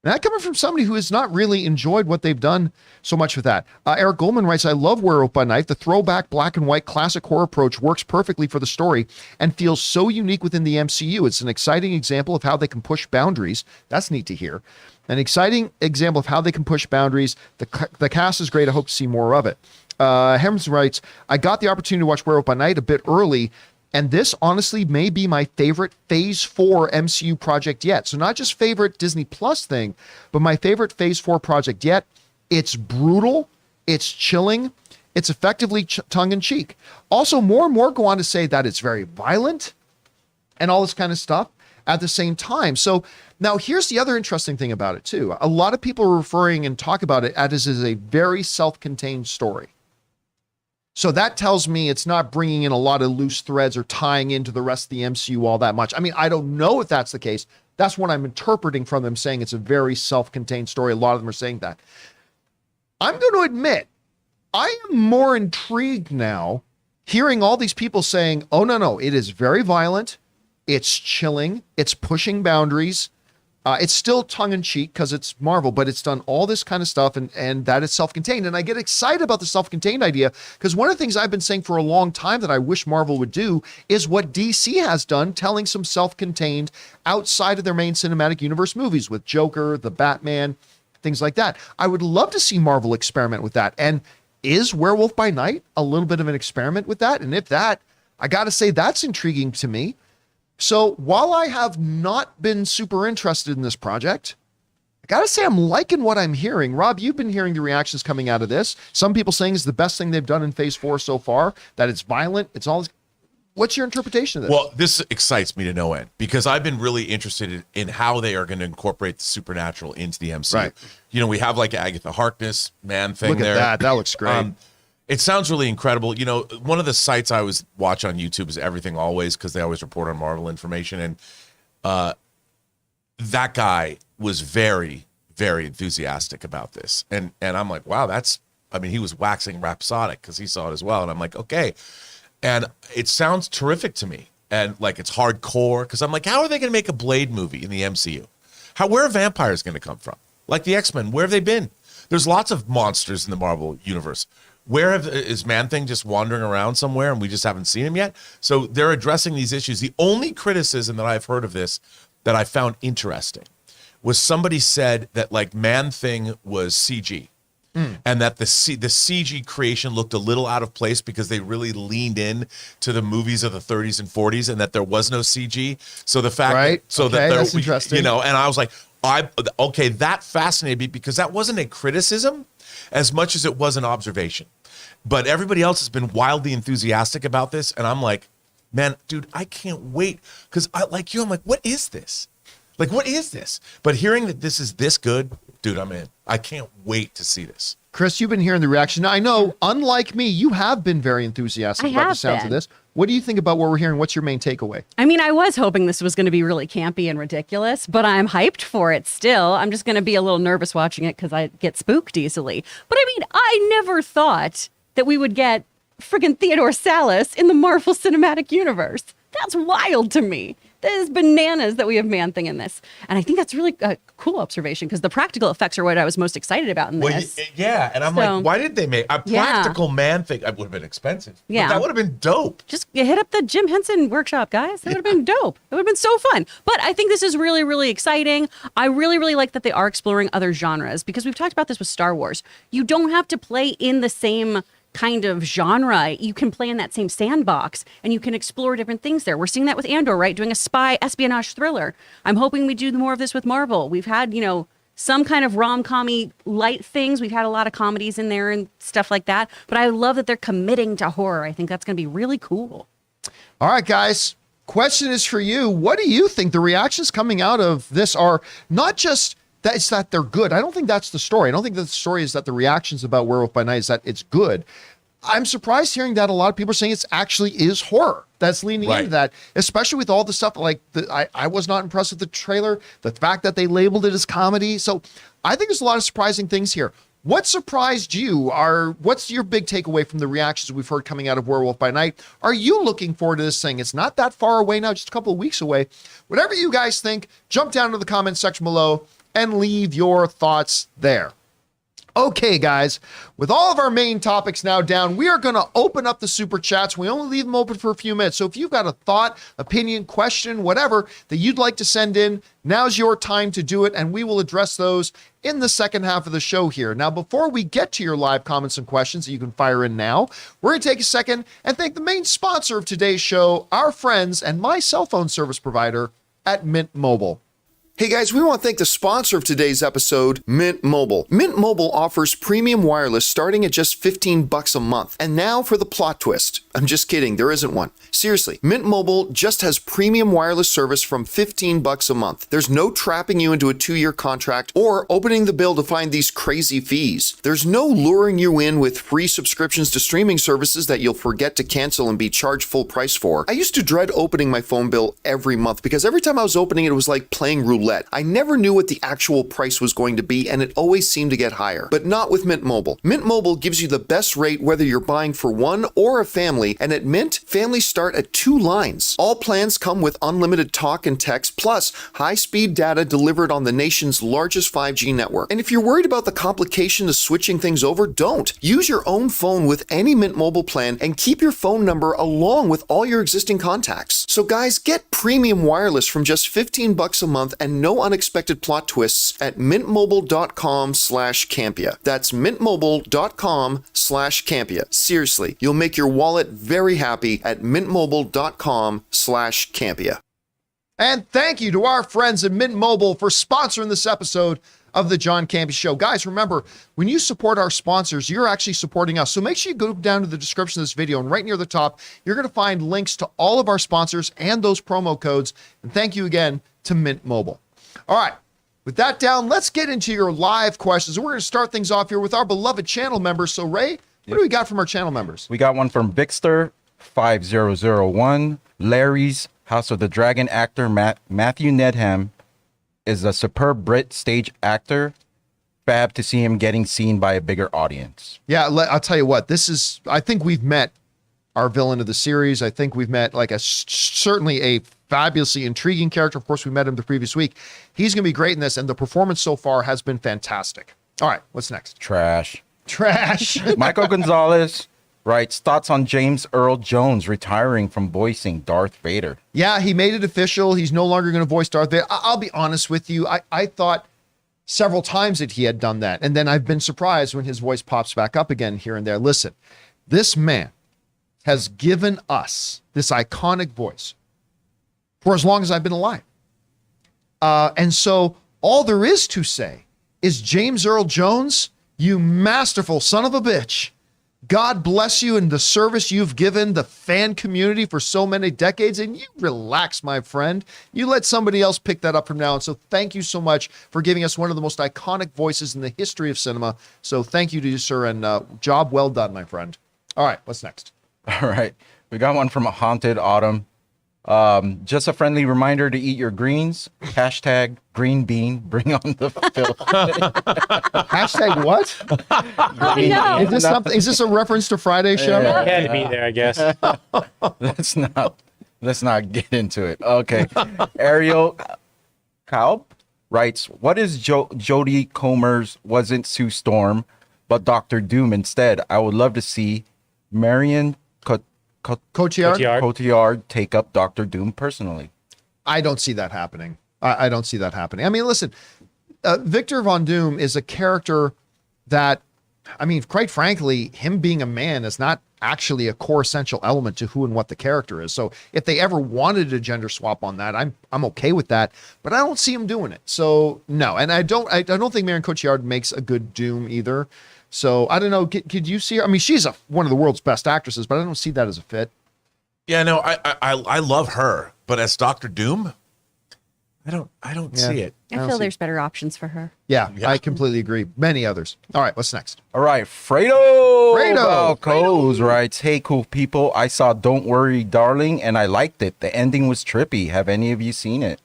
Speaker 1: And that coming from somebody who has not really enjoyed what they've done so much with that. Eric Goldman writes, I love Werewolf by Night. The throwback black and white classic horror approach works perfectly for the story and feels so unique within the MCU. It's an exciting example of how they can push boundaries. That's neat to hear. An exciting example of how they can push boundaries. The cast is great. I hope to see more of it. Hems writes, I got the opportunity to watch Werewolf by Night a bit early, and this honestly may be my favorite Phase 4 MCU project yet. So not just favorite Disney Plus thing, but my favorite Phase 4 project yet. It's brutal. It's chilling. It's effectively tongue-in-cheek. Also, more and more go on to say that it's very violent and all this kind of stuff at the same time. So now here's the other interesting thing about it too. A lot of people are referring and talk about it as a very self-contained story. So that tells me it's not bringing in a lot of loose threads or tying into the rest of the MCU all that much. I mean, I don't know if that's the case. That's what I'm interpreting from them saying it's a very self-contained story. A lot of them are saying that. I'm going to admit, I am more intrigued now hearing all these people saying, oh, no, it is very violent. It's chilling. It's pushing boundaries. It's still tongue-in-cheek because it's Marvel, but it's done all this kind of stuff and that it's self-contained. And I get excited about the self-contained idea because one of the things I've been saying for a long time that I wish Marvel would do is what DC has done, telling some self-contained outside of their main cinematic universe movies with Joker, the Batman, things like that. I would love to see Marvel experiment with that. And is Werewolf by Night a little bit of an experiment with that? And if that, I got to say that's intriguing to me. So while I have not been super interested in this project, I got to say I'm liking what I'm hearing. Rob, you've been hearing the reactions coming out of this. Some people saying it's the best thing they've done in Phase 4 so far, that it's violent. It's all. What's your interpretation of this?
Speaker 2: Well, this excites me to no end because I've been really interested in how they are going to incorporate the supernatural into the MCU.
Speaker 1: Right.
Speaker 2: You know, we have like Agatha Harkness, Man-Thing
Speaker 1: Look at
Speaker 2: there.
Speaker 1: that looks great.
Speaker 2: It sounds really incredible. You know, one of the sites I always watch on YouTube is Everything Always because they always report on Marvel information. And that guy was very, very enthusiastic about this. And I'm like, wow, he was waxing rhapsodic because he saw it as well. And I'm like, okay. And it sounds terrific to me. And like it's hardcore because I'm like, how are they going to make a Blade movie in the MCU? Where are vampires going to come from? Like the X-Men, where have they been? There's lots of monsters in the Marvel universe. Is Man-Thing just wandering around somewhere and we just haven't seen him yet? So they're addressing these issues. The only criticism that I've heard of this that I found interesting was somebody said that like Man-Thing was CG and that the CG creation looked a little out of place because they really leaned in to the movies of the 30s and 40s and that there was no CG. So the fact that's interesting. You know, and I was like, that fascinated me because that wasn't a criticism as much as it was an observation. But everybody else has been wildly enthusiastic about this. And I'm like, man, dude, I can't wait. Because I'm like, what is this? Like, what is this? But hearing that this is this good, dude, I'm in. I can't wait to see this.
Speaker 1: Chris, you've been hearing the reaction. Now, I know, unlike me, you have been very enthusiastic about the sounds of this. What do you think about what we're hearing? What's your main takeaway?
Speaker 3: I mean, I was hoping this was going to be really campy and ridiculous, but I'm hyped for it still. I'm just going to be a little nervous watching it because I get spooked easily. But I mean, I never thought that we would get friggin' Theodore Salas in the Marvel Cinematic Universe. That's wild to me. That is bananas that we have Man-Thing in this. And I think that's really a cool observation because the practical effects are what I was most excited about in this.
Speaker 2: Yeah, and I'm like, why did they make a practical Man-Thing? It would have been expensive.
Speaker 3: Yeah.
Speaker 2: But that would have been dope.
Speaker 3: Just hit up the Jim Henson workshop, guys. That would have been dope. It would have been so fun. But I think this is really, really exciting. I really, really like that they are exploring other genres because we've talked about this with Star Wars. You don't have to play in the same kind of genre. You can play in that same sandbox and you can explore different things there. We're seeing that with Andor, right? Doing a spy espionage thriller. I'm hoping we do more of this with Marvel. We've had, some kind of rom-com-y light things. We've had a lot of comedies in there and stuff like that. But I love that they're committing to horror. I think that's going to be really cool.
Speaker 1: All right, guys. Question is for you. What do you think the reactions coming out of this are? Not just that it's that they're good. I don't think that's the story. I don't think that the story is that the reactions about Werewolf by Night is that it's good. I'm surprised hearing that a lot of people are saying it's actually is horror. That's leaning into that, especially with all the stuff like I was not impressed with the trailer, the fact that they labeled it as comedy. So I think there's a lot of surprising things here. What surprised you? What's your big takeaway from the reactions we've heard coming out of Werewolf by Night? Are you looking forward to this thing? It's not that far away now, just a couple of weeks away. Whatever you guys think, jump down to the comment section below and leave your thoughts there. Okay, guys, with all of our main topics now down, we are going to open up the super chats. We only leave them open for a few minutes. So if you've got a thought, opinion, question, whatever that you'd like to send in, now's your time to do it, and we will address those in the second half of the show here. Now, before we get to your live comments and questions that you can fire in now, we're going to take a second and thank the main sponsor of today's show, our friends and my cell phone service provider at Mint Mobile. Hey guys, we want to thank the sponsor of today's episode, Mint Mobile. Mint Mobile offers premium wireless starting at just $15 a month. And now for the plot twist. I'm just kidding, there isn't one. Seriously, Mint Mobile just has premium wireless service from $15 a month. There's no trapping you into a 2-year contract or opening the bill to find these crazy fees. There's no luring you in with free subscriptions to streaming services that you'll forget to cancel and be charged full price for. I used to dread opening my phone bill every month because every time I was opening it, it was like playing roulette roulette. I never knew what the actual price was going to be, and it always seemed to get higher. But not with Mint Mobile. Mint Mobile gives you the best rate whether you're buying for one or a family, and at Mint, families start at 2 lines. All plans come with unlimited talk and text, plus high-speed data delivered on the nation's largest 5G network. And if you're worried about the complication of switching things over, don't. Use your own phone with any Mint Mobile plan and keep your phone number along with all your existing contacts. So guys, get premium wireless from just $15 a month and no unexpected plot twists at mintmobile.com/Campea. That's mintmobile.com/Campea. Seriously, you'll make your wallet very happy at mintmobile.com/Campea. And thank you to our friends at Mint Mobile for sponsoring this episode of the John Campea Show. Guys, remember, when you support our sponsors, you're actually supporting us. So make sure you go down to the description of this video, and right near the top, you're going to find links to all of our sponsors and those promo codes. And thank you again to Mint Mobile. All right, with that down, let's get into your live questions. We're going to start things off here with our beloved channel members. So Ray, what do we got from our channel members?
Speaker 4: We got one from Bixter 5001. Larry's House of the Dragon actor Matthew Nedham is a superb Brit stage actor. Fab to see him getting seen by a bigger audience.
Speaker 1: Yeah, I'll tell you what, I think we've met our villain of the series. I think we've met certainly a fabulously intriguing character. Of course, we met him the previous week. He's going to be great in this, and the performance so far has been fantastic. All right, what's next?
Speaker 4: Trash.
Speaker 1: Michael
Speaker 4: Gonzalez writes, thoughts on James Earl Jones retiring from voicing Darth Vader.
Speaker 1: Yeah, he made it official. He's no longer going to voice Darth Vader. I'll be honest with you. I thought several times that he had done that. And then I've been surprised when his voice pops back up again here and there. Listen, this man has given us this iconic voice for as long as I've been alive. And so all there is to say is, James Earl Jones, you masterful son of a bitch, God bless you and the service you've given the fan community for so many decades. And you relax, my friend. You let somebody else pick that up from now. And so thank you so much for giving us one of the most iconic voices in the history of cinema. So thank you to you, sir, and job well done, my friend. All right, what's next?
Speaker 4: All right. We got one from a Haunted Autumn. Just a friendly reminder to eat your greens. Hashtag green bean. Bring on the filth.
Speaker 1: Hashtag what?
Speaker 3: Oh, no.
Speaker 1: Is this something? Is this a reference to Friday's show?
Speaker 5: He had to be there, I guess.
Speaker 4: Let's not get into it. Okay. Ariel Kalb writes, what is Jodie Comer's wasn't Sue Storm, but Dr. Doom instead? I would love to see Marion Cotillard take up Dr. Doom personally.
Speaker 1: I don't see that happening. I don't see that happening. I mean, listen, Victor Von Doom is a character that, I mean, quite frankly, him being a man is not actually a core essential element to who and what the character is. So if they ever wanted a gender swap on that, I'm okay with that, but I don't see him doing it. So no, and I don't think Marion Cotillard makes a good Doom either. So I don't know. Could you see her? I mean, she's one of the world's best actresses, but I don't see that as a fit.
Speaker 2: Yeah, no, I love her, but as Dr. Doom, I don't see it.
Speaker 3: I feel there's better options for her.
Speaker 1: Yeah, I completely agree. Many others. All right, what's next?
Speaker 4: All right, Fredo Valcoz writes, hey, cool people. I saw Don't Worry, Darling, and I liked it. The ending was trippy. Have any of you seen it?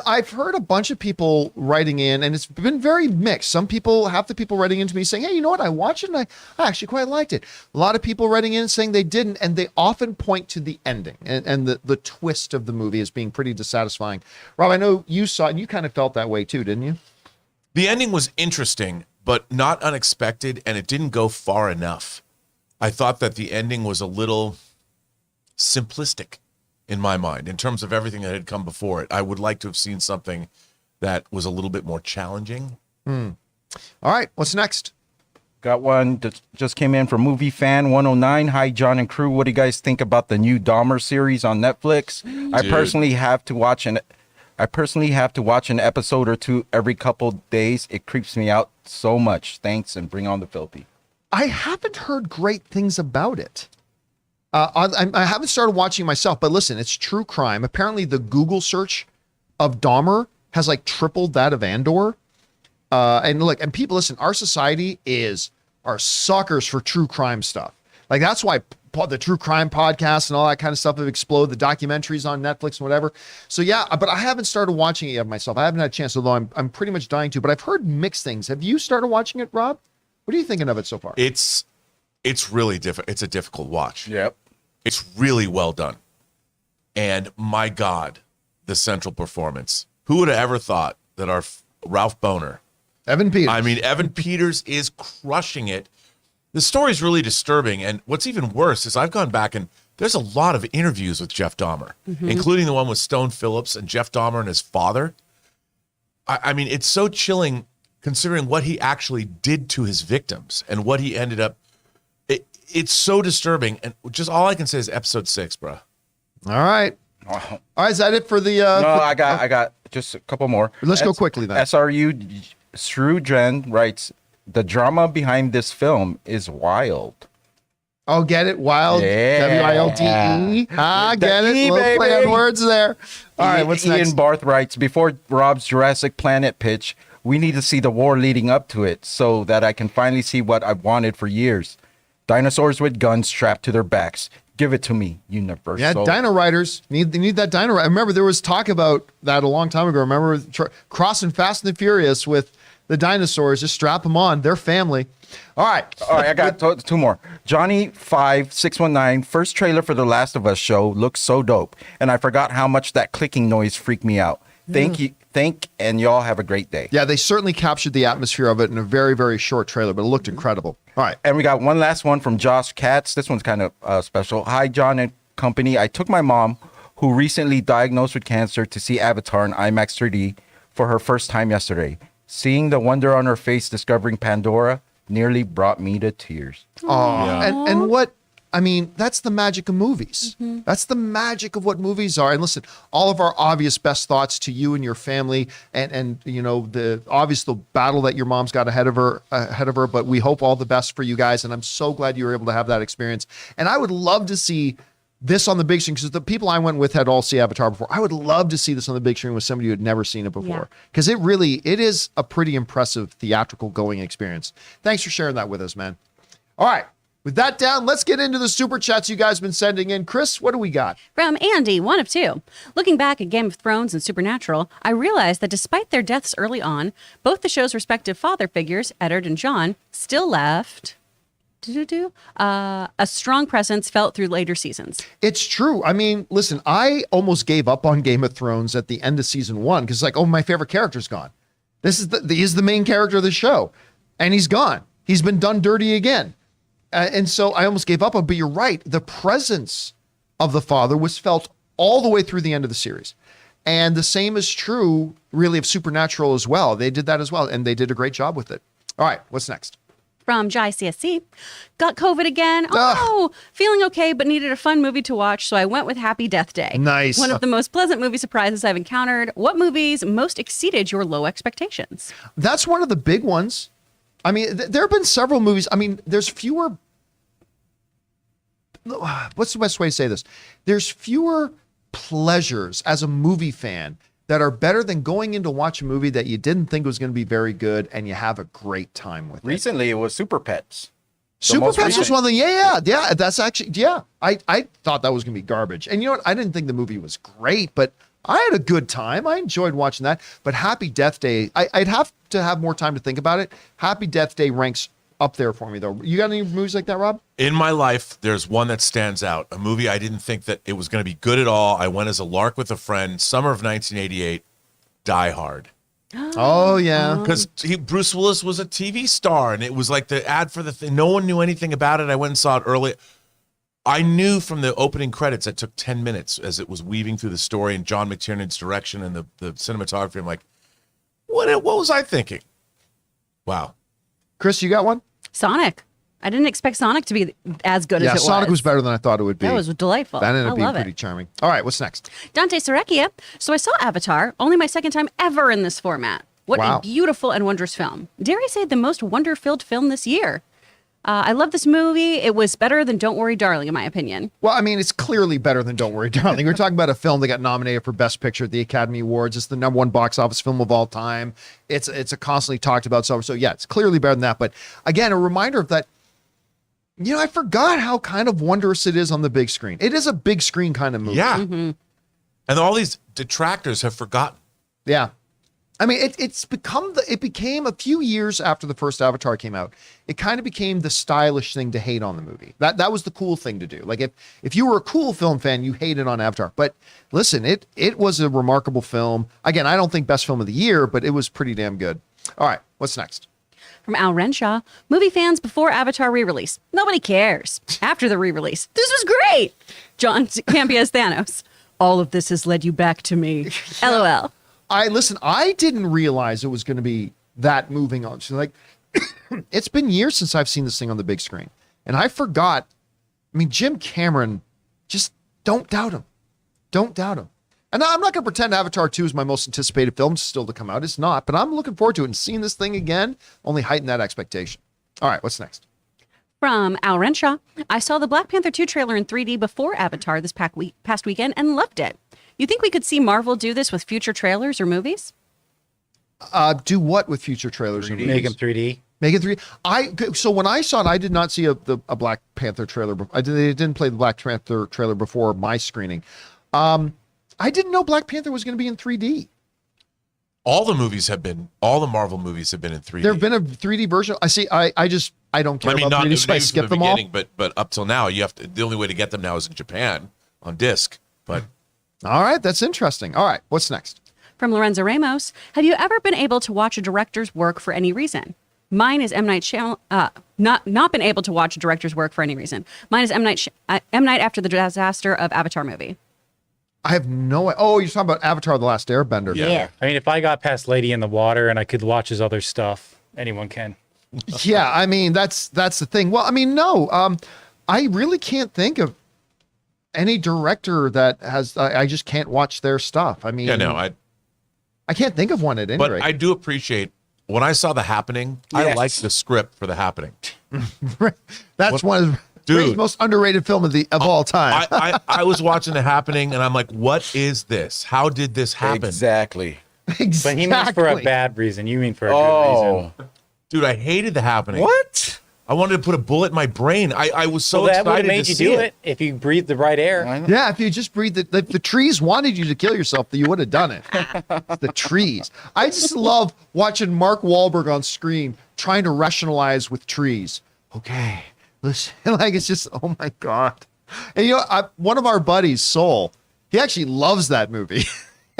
Speaker 1: I've heard a bunch of people writing in, and it's been very mixed. Some people, half the people writing into me saying, hey, you know what? I watched it and I actually quite liked it. A lot of people writing in saying they didn't, and they often point to the ending and the twist of the movie as being pretty dissatisfying. Rob, I know you saw it and you kind of felt that way too, didn't you?
Speaker 2: The ending was interesting, but not unexpected, and it didn't go far enough. I thought that the ending was a little simplistic in my mind, in terms of everything that had come before it. I would like to have seen something that was a little bit more challenging.
Speaker 1: All right, what's next?
Speaker 4: Got one that just came in from Movie Fan 109. Hi, John and crew. What do you guys think about the new Dahmer series on Netflix? I personally have to watch an episode or two every couple days. It creeps me out so much. Thanks, and bring on the filthy.
Speaker 1: I haven't heard great things about it. I haven't started watching myself, but listen, it's true crime. Apparently the Google search of Dahmer has like tripled that of Andor. And look, and people, listen, our society are suckers for true crime stuff. Like that's why the true crime podcasts and all that kind of stuff have exploded, the documentaries on Netflix and whatever. So yeah, but I haven't started watching it yet myself. I haven't had a chance, although I'm pretty much dying to, but I've heard mixed things. Have you started watching it, Rob? What are you thinking of it so far?
Speaker 2: It's really difficult. It's a difficult watch.
Speaker 4: Yep.
Speaker 2: It's really well done. And my God, the central performance. Who would have ever thought that our Ralph Boner,
Speaker 1: Evan Peters.
Speaker 2: I mean, Evan Peters is crushing it. The story's really disturbing. And what's even worse is I've gone back and there's a lot of interviews with Jeff Dahmer, including the one with Stone Phillips and Jeff Dahmer and his father. I mean, it's so chilling considering what he actually did to his victims and what he ended up. It's so disturbing. And just all I can say is episode 6, bro.
Speaker 1: All right.
Speaker 4: Wow.
Speaker 1: All right, is that it for the
Speaker 4: No, I got just a couple more.
Speaker 1: Let's go quickly then.
Speaker 4: SRU Shrewdren writes, the drama behind this film is wild.
Speaker 1: Oh, get it? Wild.
Speaker 4: Yeah.
Speaker 1: WILDE. Ah,
Speaker 4: The
Speaker 1: get it?
Speaker 4: E,
Speaker 1: Little play on
Speaker 4: baby.
Speaker 1: words there. All right, what's
Speaker 4: Ian
Speaker 1: next?
Speaker 4: Barth writes, before Rob's Jurassic Planet pitch, we need to see the war leading up to it so that I can finally see what I've wanted for years. Dinosaurs with guns strapped to their backs. Give it to me, Universal.
Speaker 1: Yeah, Dino Riders. They need that Dino Rider. I remember there was talk about that a long time ago. Remember crossing Fast and the Furious with the dinosaurs. Just strap them on. They're family. All right.
Speaker 4: All right, I got two more. Johnny5619, first trailer for The Last of Us show looks so dope, and I forgot how much that clicking noise freaked me out. And y'all have a great day.
Speaker 1: Yeah, they certainly captured the atmosphere of it in a very, very short trailer, but it looked incredible. All right.
Speaker 4: And we got one last one from Josh Katz. This one's kind of special. Hi, John and company. I took my mom, who recently diagnosed with cancer, to see Avatar in IMAX 3D for her first time yesterday. Seeing the wonder on her face discovering Pandora nearly brought me to tears.
Speaker 1: Oh, and what, I mean, that's the magic of movies. That's the magic of what movies are. And listen, all of our obvious best thoughts to you and your family, and you know, the battle that your mom's got ahead of her, but we hope all the best for you guys. And I'm so glad you were able to have that experience. And I would love to see this on the big screen, because the people I went with had all seen Avatar before. I would love to see this on the big screen with somebody who had never seen it before, because it is a pretty impressive theatrical going experience. Thanks for sharing that with us, man. All right. With that down, let's get into the super chats you guys have been sending in. Chris, what do we got?
Speaker 3: From Andy, 1 of 2. Looking back at Game of Thrones and Supernatural, I realized that despite their deaths early on, both the show's respective father figures, Eddard and Jon, still left a strong presence felt through later seasons.
Speaker 1: It's true. I mean, listen, I almost gave up on Game of Thrones at the end of season 1 because, like, oh, my favorite character's gone. He's the main character of the show, and he's gone. He's been done dirty again. And so I almost gave up on, but you're right. The presence of the father was felt all the way through the end of the series. And the same is true, really, of Supernatural as well. They did that as well, and they did a great job with it. All right, what's next?
Speaker 3: From Jai CSC, got COVID again. Oh, feeling okay, but needed a fun movie to watch, so I went with Happy Death Day.
Speaker 1: Nice.
Speaker 3: One of the most pleasant movie surprises I've encountered. What movies most exceeded your low expectations?
Speaker 1: That's one of the big ones. I mean, there have been several movies. I mean, there's fewer. What's the best way to say this? There's fewer pleasures as a movie fan that are better than going in to watch a movie that you didn't think was going to be very good and you have a great time with it.
Speaker 4: Recently, it was Super Pets.
Speaker 1: Super Pets was one of the, yeah. That's actually, I thought that was going to be garbage. And you know what? I didn't think the movie was great, but I had a good time. I enjoyed watching that. But Happy Death Day, I'd have to have more time to think about it. Happy Death Day ranks up there for me, though. You got any movies like that, Rob?
Speaker 2: In my life, there's one that stands out. A movie I didn't think that it was going to be good at all. I went as a lark with a friend, summer of 1988, Die Hard.
Speaker 1: Oh, yeah.
Speaker 2: Because Bruce Willis was a TV star, and it was like the ad for the thing. No one knew anything about it. I went and saw it early. I knew from the opening credits that took 10 minutes as it was weaving through the story and John McTiernan's direction and the cinematography. I'm like, what was I thinking? Wow.
Speaker 1: Chris, you got one?
Speaker 3: Sonic. I didn't expect Sonic to be as good as it was.
Speaker 1: Yeah, Sonic was better than I thought it would be.
Speaker 3: That was delightful.
Speaker 1: That ended up
Speaker 3: I
Speaker 1: being
Speaker 3: love
Speaker 1: pretty
Speaker 3: it.
Speaker 1: charming. All right, what's next?
Speaker 3: Dante Sorecchia. So I saw Avatar, only my second time ever in this format. What
Speaker 1: Wow.
Speaker 3: a beautiful and wondrous film. Dare I say the most wonder-filled film this year. I love this movie. It was better than Don't Worry, Darling, in my opinion.
Speaker 1: Well, I mean, it's clearly better than Don't Worry, Darling. We're talking about a film that got nominated for Best Picture at the Academy Awards. It's the #1 box office film of all time. It's a constantly talked about. So yeah, it's clearly better than that. But again, a reminder of that. You know, I forgot how kind of wondrous it is on the big screen. It is a big screen kind of movie.
Speaker 2: Yeah. And all these detractors have forgotten.
Speaker 1: Yeah. I mean, it became a few years after the first Avatar came out. It kind of became the stylish thing to hate on the movie. That was the cool thing to do. Like if you were a cool film fan, you hated on Avatar. But listen, it was a remarkable film. Again, I don't think best film of the year, but it was pretty damn good. All right, what's next?
Speaker 3: From Al Renshaw, movie fans before Avatar re-release. Nobody cares. After the re-release, this was great. John Campea's Thanos. All of this has led you back to me. LOL.
Speaker 1: I didn't realize it was going to be that moving on. So like, it's been years since I've seen this thing on the big screen. And I forgot, I mean, Jim Cameron, just don't doubt him. Don't doubt him. And I'm not going to pretend Avatar 2 is my most anticipated film still to come out. It's not, but I'm looking forward to it. And seeing this thing again only heightened that expectation. All right, what's next?
Speaker 3: From Al Renshaw, I saw the Black Panther 2 trailer in 3D before Avatar this past weekend and loved it. You think we could see Marvel do this with future trailers or movies?
Speaker 1: Do what with future trailers?
Speaker 5: Make them 3D.
Speaker 1: Make it 3D. So when I saw it, I did not see a Black Panther trailer. They didn't play the Black Panther trailer before my screening. I didn't know Black Panther was going to be in 3D.
Speaker 2: All the Marvel movies have been in 3D.
Speaker 1: There have been a 3D version. I see. I don't care about 3D, so I skip them all.
Speaker 2: But up till now, the only way to get them now is in Japan on disc. But
Speaker 1: all right, that's interesting. All right, what's next?
Speaker 3: From Lorenzo Ramos, have you ever been able to watch a director's work for any reason? Mine is M. Night not been able to watch a director's work for any reason. Mine is M. Night after the disaster of Avatar movie.
Speaker 1: I have no. Oh, you're talking about Avatar: The Last Airbender.
Speaker 3: Yeah.
Speaker 5: I mean, if I got past Lady in the Water and I could watch his other stuff, anyone can.
Speaker 1: Yeah, I mean that's the thing. Well, I mean, no, I really can't think of any director that has. I just can't watch their stuff. I mean,
Speaker 2: yeah, no,
Speaker 1: I can't think of one at any
Speaker 2: but
Speaker 1: rate.
Speaker 2: I do appreciate when I saw The Happening. I
Speaker 5: Yes.
Speaker 2: liked the script for The Happening.
Speaker 1: That's one of the most underrated film of all time.
Speaker 2: I was watching The Happening and I'm like, what is this? How did this happen?
Speaker 4: Exactly.
Speaker 1: Exactly.
Speaker 5: But he means for a bad reason. You mean for a good reason.
Speaker 2: Dude, I hated The Happening.
Speaker 4: What?
Speaker 2: I wanted to put a bullet in my brain. I was so
Speaker 5: Well, that would have
Speaker 2: excited
Speaker 5: made
Speaker 2: to
Speaker 5: you
Speaker 2: see
Speaker 5: do it if you breathed the right air.
Speaker 4: I know.
Speaker 1: Yeah, if you just breathe the trees wanted you to kill yourself, you would have done it. The trees. I just love watching Mark Wahlberg on screen trying to rationalize with trees. Okay, listen, like it's just, oh my God. And you know, one of our buddies, Soul, he actually loves that movie.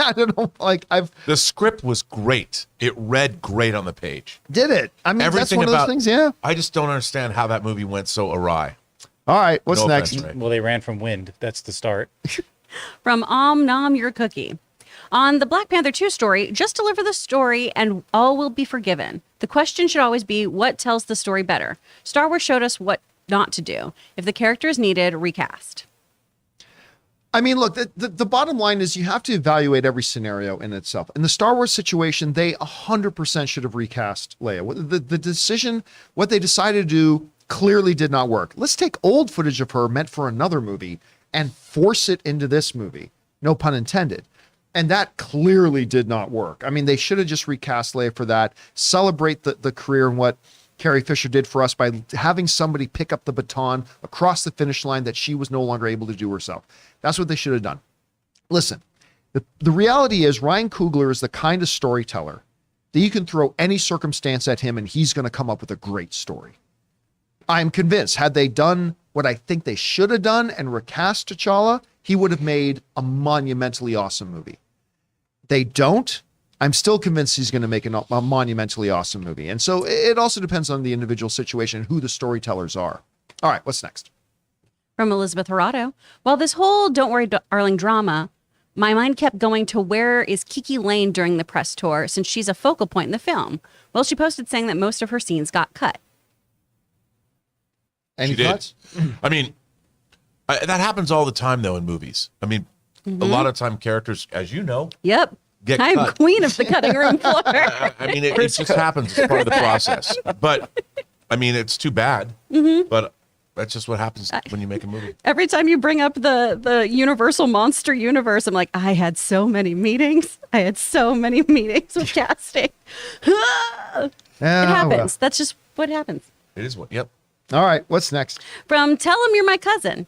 Speaker 1: I don't know, like
Speaker 2: The script was great. It read great on the page.
Speaker 1: did it. I mean,
Speaker 2: Everything
Speaker 1: that's one of those
Speaker 2: about-
Speaker 1: things, yeah.
Speaker 2: I just don't understand how that movie went so awry.
Speaker 1: All right, what's
Speaker 2: No
Speaker 1: next?
Speaker 2: offense, Ray.
Speaker 5: Well, they ran from wind. That's the start.
Speaker 3: From Nom Your Cookie. On the Black Panther 2 story, just deliver the story and all will be forgiven. The question should always be, what tells the story better? Star Wars showed us what not to do. If the character is needed, recast.
Speaker 1: I mean, look, the bottom line is you have to evaluate every scenario in itself. In the Star Wars situation, they 100% should have recast Leia. The decision, what they decided to do clearly did not work. Let's take old footage of her meant for another movie and force it into this movie. No pun intended. And that clearly did not work. I mean, they should have just recast Leia for that. Celebrate the career and what Carrie Fisher did for us by having somebody pick up the baton across the finish line that she was no longer able to do herself. That's what they should have done. Listen, the reality is Ryan Coogler is the kind of storyteller that you can throw any circumstance at him and he's going to come up with a great story. I'm convinced had they done what I think they should have done and recast T'Challa, he would have made a monumentally awesome movie. They don't. I'm still convinced he's going to make a monumentally awesome movie. And so it also depends on the individual situation and who the storytellers are. All right, what's next?
Speaker 3: From Elizabeth Hirado. While this whole Don't Worry Darling drama, my mind kept going to where is Kiki Lane during the press tour since she's a focal point in the film. Well, she posted saying that most of her scenes got cut.
Speaker 1: Any
Speaker 2: She did.
Speaker 1: thoughts?
Speaker 2: I mean, that happens all the time, though, in movies. I mean, a lot of time characters, as you know,
Speaker 3: Yep.
Speaker 2: Get
Speaker 3: I'm
Speaker 2: cut.
Speaker 3: queen of the cutting room floor.
Speaker 2: I mean, it just happens. It's part of the process. But, I mean, it's too bad. But that's just what happens when you make a movie.
Speaker 3: Every time you bring up the Universal Monster Universe, I'm like, I had so many meetings. I had so many meetings with casting. It happens. That's just what happens.
Speaker 2: It is what, yep.
Speaker 1: All right, what's next?
Speaker 3: From Tell 'em You're My Cousin.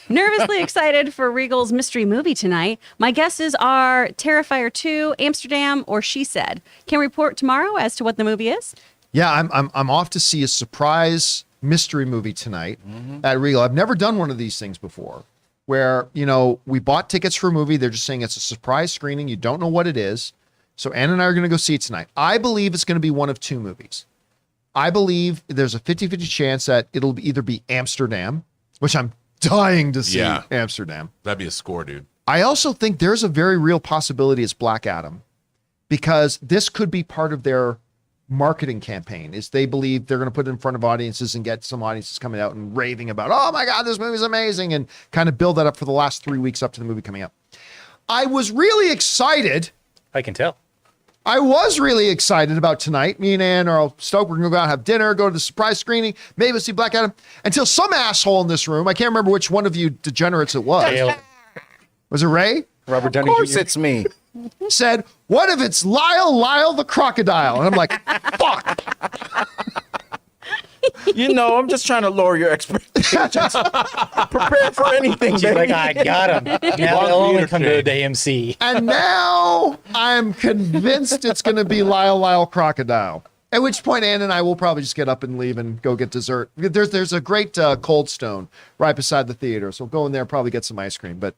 Speaker 3: Nervously excited for Regal's mystery movie tonight. My guesses are Terrifier 2, Amsterdam, or She Said. Can report tomorrow as to what the movie is.
Speaker 1: Yeah, I'm off to see a surprise mystery movie tonight at Regal. I've never done one of these things before, where we bought tickets for a movie. They're just saying it's a surprise screening. You don't know what it is. So Ann and I are going to go see it tonight. I believe it's going to be one of two movies. I believe there's a 50-50 chance that it'll either be Amsterdam, which I'm dying to see.
Speaker 2: Yeah.
Speaker 1: Amsterdam.
Speaker 2: That'd be a score, dude.
Speaker 1: I also think there's a very real possibility it's Black Adam, because this could be part of their marketing campaign. Is they believe they're going to put it in front of audiences and get some audiences coming out and raving about, oh my God, this movie's amazing, and kind of build that up for the last 3 weeks up to the movie coming out. I was really excited.
Speaker 5: I can tell.
Speaker 1: I was really excited about tonight. Me and Ann are stoked. We're going to go out and have dinner, go to the surprise screening, maybe we'll see Black Adam, until some asshole in this room, I can't remember which one of you degenerates it was.
Speaker 5: Dale.
Speaker 1: Was it Ray?
Speaker 4: Robert Downey Of course Jr. it's me.
Speaker 1: Said, what if it's Lyle the crocodile? And I'm like, fuck.
Speaker 4: I'm just trying to lower your expectations. Prepare for anything,
Speaker 5: She's
Speaker 4: baby.
Speaker 5: like, I got him. Now they'll only come to the AMC.
Speaker 1: And now I'm convinced it's going to be Lyle crocodile. At which point, Ann and I will probably just get up and leave and go get dessert. There's a great Cold Stone right beside the theater, so we'll go in there and probably get some ice cream. But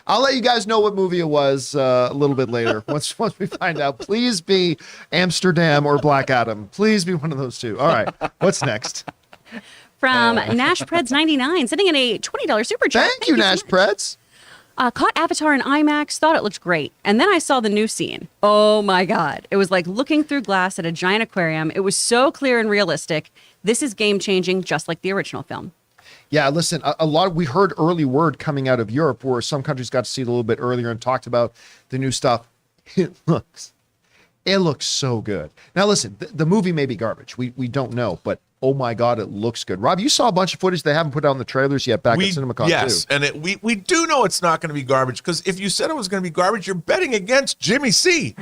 Speaker 1: I'll let you guys know what movie it was a little bit later once we find out. Please be Amsterdam or Black Adam. Please be one of those two. All right, what's next?
Speaker 3: From Nash Preds 99, sending in a $20 super chat.
Speaker 1: Thank you, Nash
Speaker 3: so much.
Speaker 1: Preds.
Speaker 3: Caught Avatar in IMAX, thought it looked great. And then I saw the new scene. Oh my God. It was like looking through glass at a giant aquarium. It was so clear and realistic. This is game changing, just like the original film.
Speaker 1: Yeah, listen, we heard early word coming out of Europe where some countries got to see it a little bit earlier and talked about the new stuff. It looks so good. Now, listen, the movie may be garbage. We don't know, but oh my God, it looks good. Rob, you saw a bunch of footage they haven't put out in the trailers yet back at CinemaCon
Speaker 2: yes,
Speaker 1: too.
Speaker 2: and we do know it's not going to be garbage, because if you said it was going to be garbage, you're betting against Jimmy C.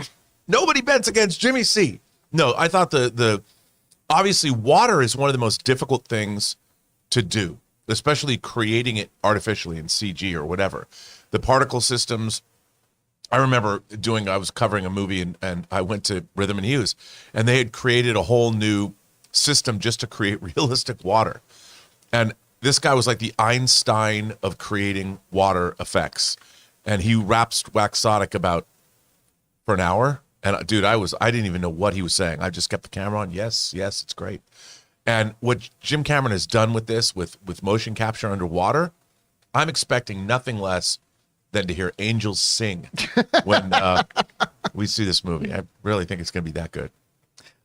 Speaker 2: Nobody bets against Jimmy C. No, I thought the obviously water is one of the most difficult things to do, especially creating it artificially in CG or whatever. The particle systems. I remember I was covering a movie and I went to Rhythm and Hues, and they had created a whole new system just to create realistic water. And this guy was like the Einstein of creating water effects. And he raps Waxotic about for an hour. And dude, I didn't even know what he was saying. I just kept the camera on. Yes, it's great. And what Jim Cameron has done with this, with motion capture underwater, I'm expecting nothing less than to hear angels sing when we see this movie. I really think it's going to be that good.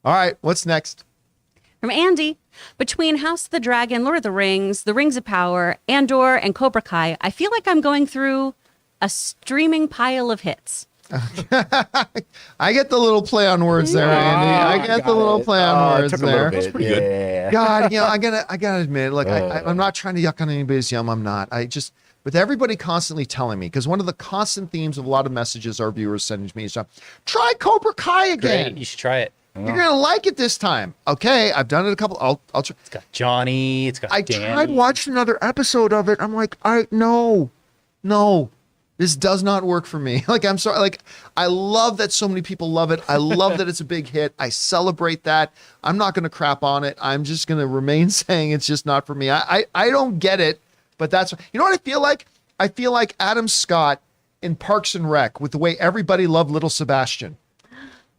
Speaker 1: All right, what's next?
Speaker 3: From Andy, between House of the Dragon, Lord of the Rings of Power, Andor, and Cobra Kai, I feel like I'm going through a streaming pile of hits.
Speaker 1: I get the little play on words there, Andy. I get the little play on words there.
Speaker 4: That's
Speaker 2: pretty good.
Speaker 4: Yeah.
Speaker 1: God, I gotta admit, like I'm not trying to yuck on anybody's yum. I'm not. With everybody constantly telling me, because one of the constant themes of a lot of messages our viewers sending to me is, try Cobra Kai again.
Speaker 5: Great. You should try it.
Speaker 1: You're gonna like it this time. Okay, I've done it a couple. I'll try.
Speaker 5: It's got Johnny. It's got
Speaker 1: I
Speaker 5: Danny.
Speaker 1: tried watching another episode of it. I'm like, no, this does not work for me. Like, I'm sorry. Like, I love that so many people love it. I love that it's a big hit. I celebrate that. I'm not gonna crap on it. I'm just gonna remain saying it's just not for me. I don't get it, but that's, you know what I feel like? I feel like Adam Scott in Parks and Rec with the way everybody loved Little Sebastian.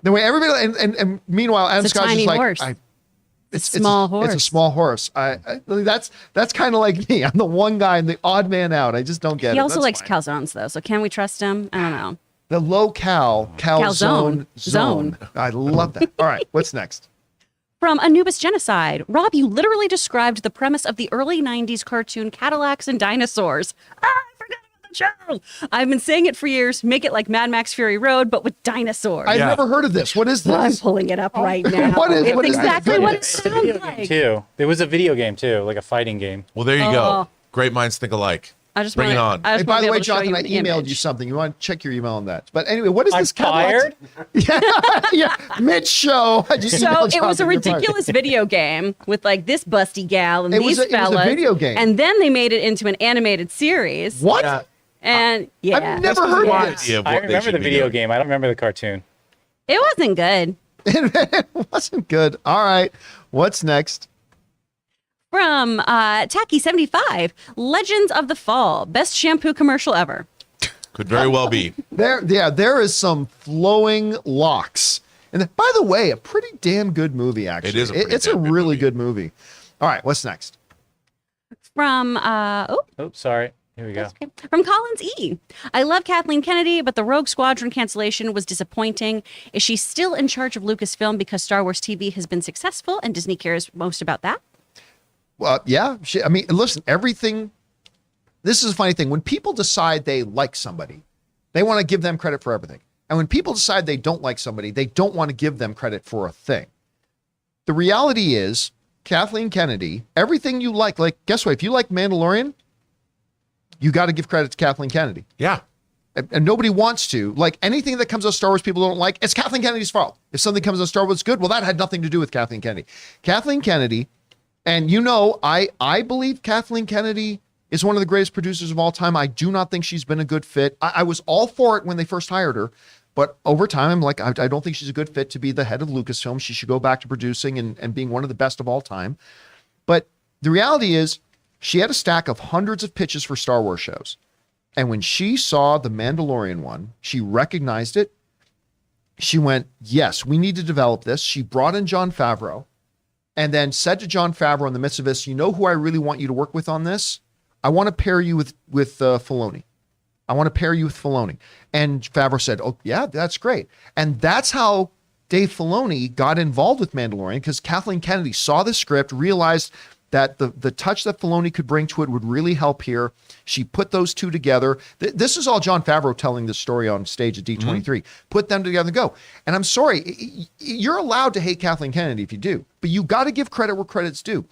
Speaker 1: The way everybody, and meanwhile, Adam
Speaker 3: It's a
Speaker 1: Scott's
Speaker 3: tiny
Speaker 1: just like,
Speaker 3: horse.
Speaker 1: it's
Speaker 3: small horse.
Speaker 1: It's a small horse. That's kind of like me. I'm the one guy and the odd man out. I just don't get it.
Speaker 3: He also
Speaker 1: That's
Speaker 3: likes
Speaker 1: fine.
Speaker 3: calzones, though. So can we trust him? I don't know.
Speaker 1: The low calzone
Speaker 3: Zone.
Speaker 1: I love that. All right, what's next?
Speaker 3: From Anubis Genocide, Rob, you literally described the premise of the early 90s cartoon Cadillacs and Dinosaurs. I forgot about the show. I've been saying it for years. Make it like Mad Max Fury Road, but with dinosaurs.
Speaker 1: I've never heard of this. What is this?
Speaker 3: I'm pulling it up right now.
Speaker 1: What is
Speaker 3: it's
Speaker 1: this?
Speaker 3: exactly what it
Speaker 5: It's a video
Speaker 3: sounds
Speaker 5: game
Speaker 3: like.
Speaker 5: too. There was a video game too, like a fighting game.
Speaker 2: Well, there you
Speaker 3: Oh.
Speaker 2: go. Great minds think alike.
Speaker 3: I just
Speaker 2: Bring it
Speaker 3: wanna-
Speaker 2: on.
Speaker 3: I
Speaker 1: Hey,
Speaker 3: just
Speaker 1: by
Speaker 3: wanna
Speaker 1: the
Speaker 3: be
Speaker 1: way,
Speaker 3: able to show
Speaker 1: Jonathan, I
Speaker 3: you the
Speaker 1: emailed
Speaker 3: image.
Speaker 1: you something. You want to check your email on that. But anyway, what is
Speaker 5: I'm
Speaker 1: this Cadillac?
Speaker 5: fired.
Speaker 1: Yeah, yeah. Mid-show. I just
Speaker 3: So
Speaker 1: emailed
Speaker 3: it was a
Speaker 1: Jonathan, you're fired.
Speaker 3: ridiculous video game with like this busty gal and
Speaker 1: It was
Speaker 3: these
Speaker 1: a- it was a
Speaker 3: fellas.
Speaker 1: video game.
Speaker 3: And then they made it into an animated series.
Speaker 1: What?
Speaker 2: Yeah.
Speaker 3: And yeah,
Speaker 1: I've never heard
Speaker 2: One
Speaker 1: of this.
Speaker 2: idea of
Speaker 5: I
Speaker 2: what they
Speaker 5: remember
Speaker 2: should
Speaker 5: the
Speaker 2: be
Speaker 5: video
Speaker 2: doing.
Speaker 5: game. I don't remember the cartoon.
Speaker 3: it wasn't good.
Speaker 1: It wasn't good. All right. What's next?
Speaker 3: From Tacky75, Legends of the Fall, best shampoo commercial ever.
Speaker 2: Could very well be.
Speaker 1: There is some flowing locks. And by the way, a pretty damn good movie, actually.
Speaker 2: It is a pretty
Speaker 1: It's a
Speaker 2: damn good
Speaker 1: really
Speaker 2: movie.
Speaker 1: good movie. All right, what's next?
Speaker 3: From
Speaker 5: Oops, sorry. Here we go.
Speaker 3: okay. From Collins E. I love Kathleen Kennedy, but the Rogue Squadron cancellation was disappointing. Is she still in charge of Lucasfilm because Star Wars TV has been successful and Disney cares most about that?
Speaker 1: Well, yeah. I mean, listen, everything. This is a funny thing. When people decide they like somebody, they want to give them credit for everything. And when people decide they don't like somebody, they don't want to give them credit for a thing. The reality is, Kathleen Kennedy, everything you like, guess what? If you like Mandalorian, you got to give credit to Kathleen Kennedy.
Speaker 2: Yeah.
Speaker 1: And nobody wants to. Like anything that comes out of Star Wars people don't like, it's Kathleen Kennedy's fault. If something comes out of Star Wars good, well, that had nothing to do with Kathleen Kennedy. Kathleen Kennedy, and you know, I believe Kathleen Kennedy is one of the greatest producers of all time. I do not think she's been a good fit. I was all for it when they first hired her, but over time, I'm like, I don't think she's a good fit to be the head of Lucasfilm. She should go back to producing and being one of the best of all time. But the reality is, she had a stack of hundreds of pitches for Star Wars shows. And when she saw the Mandalorian one, she recognized it. She went, yes, we need to develop this. She brought in Jon Favreau and then said to Jon Favreau in the midst of this, you know who I really want you to work with on this? I want to pair you with Filoni. I want to pair you with Filoni. And Favreau said, oh, yeah, that's great. And that's how Dave Filoni got involved with Mandalorian, because Kathleen Kennedy saw the script, realized that the touch that Filoni could bring to it would really help here. She put those two together. This is all Jon Favreau telling this story on stage at D23. Put them together and go. And I'm sorry, you're allowed to hate Kathleen Kennedy if you do, but you got to give credit where credit's due.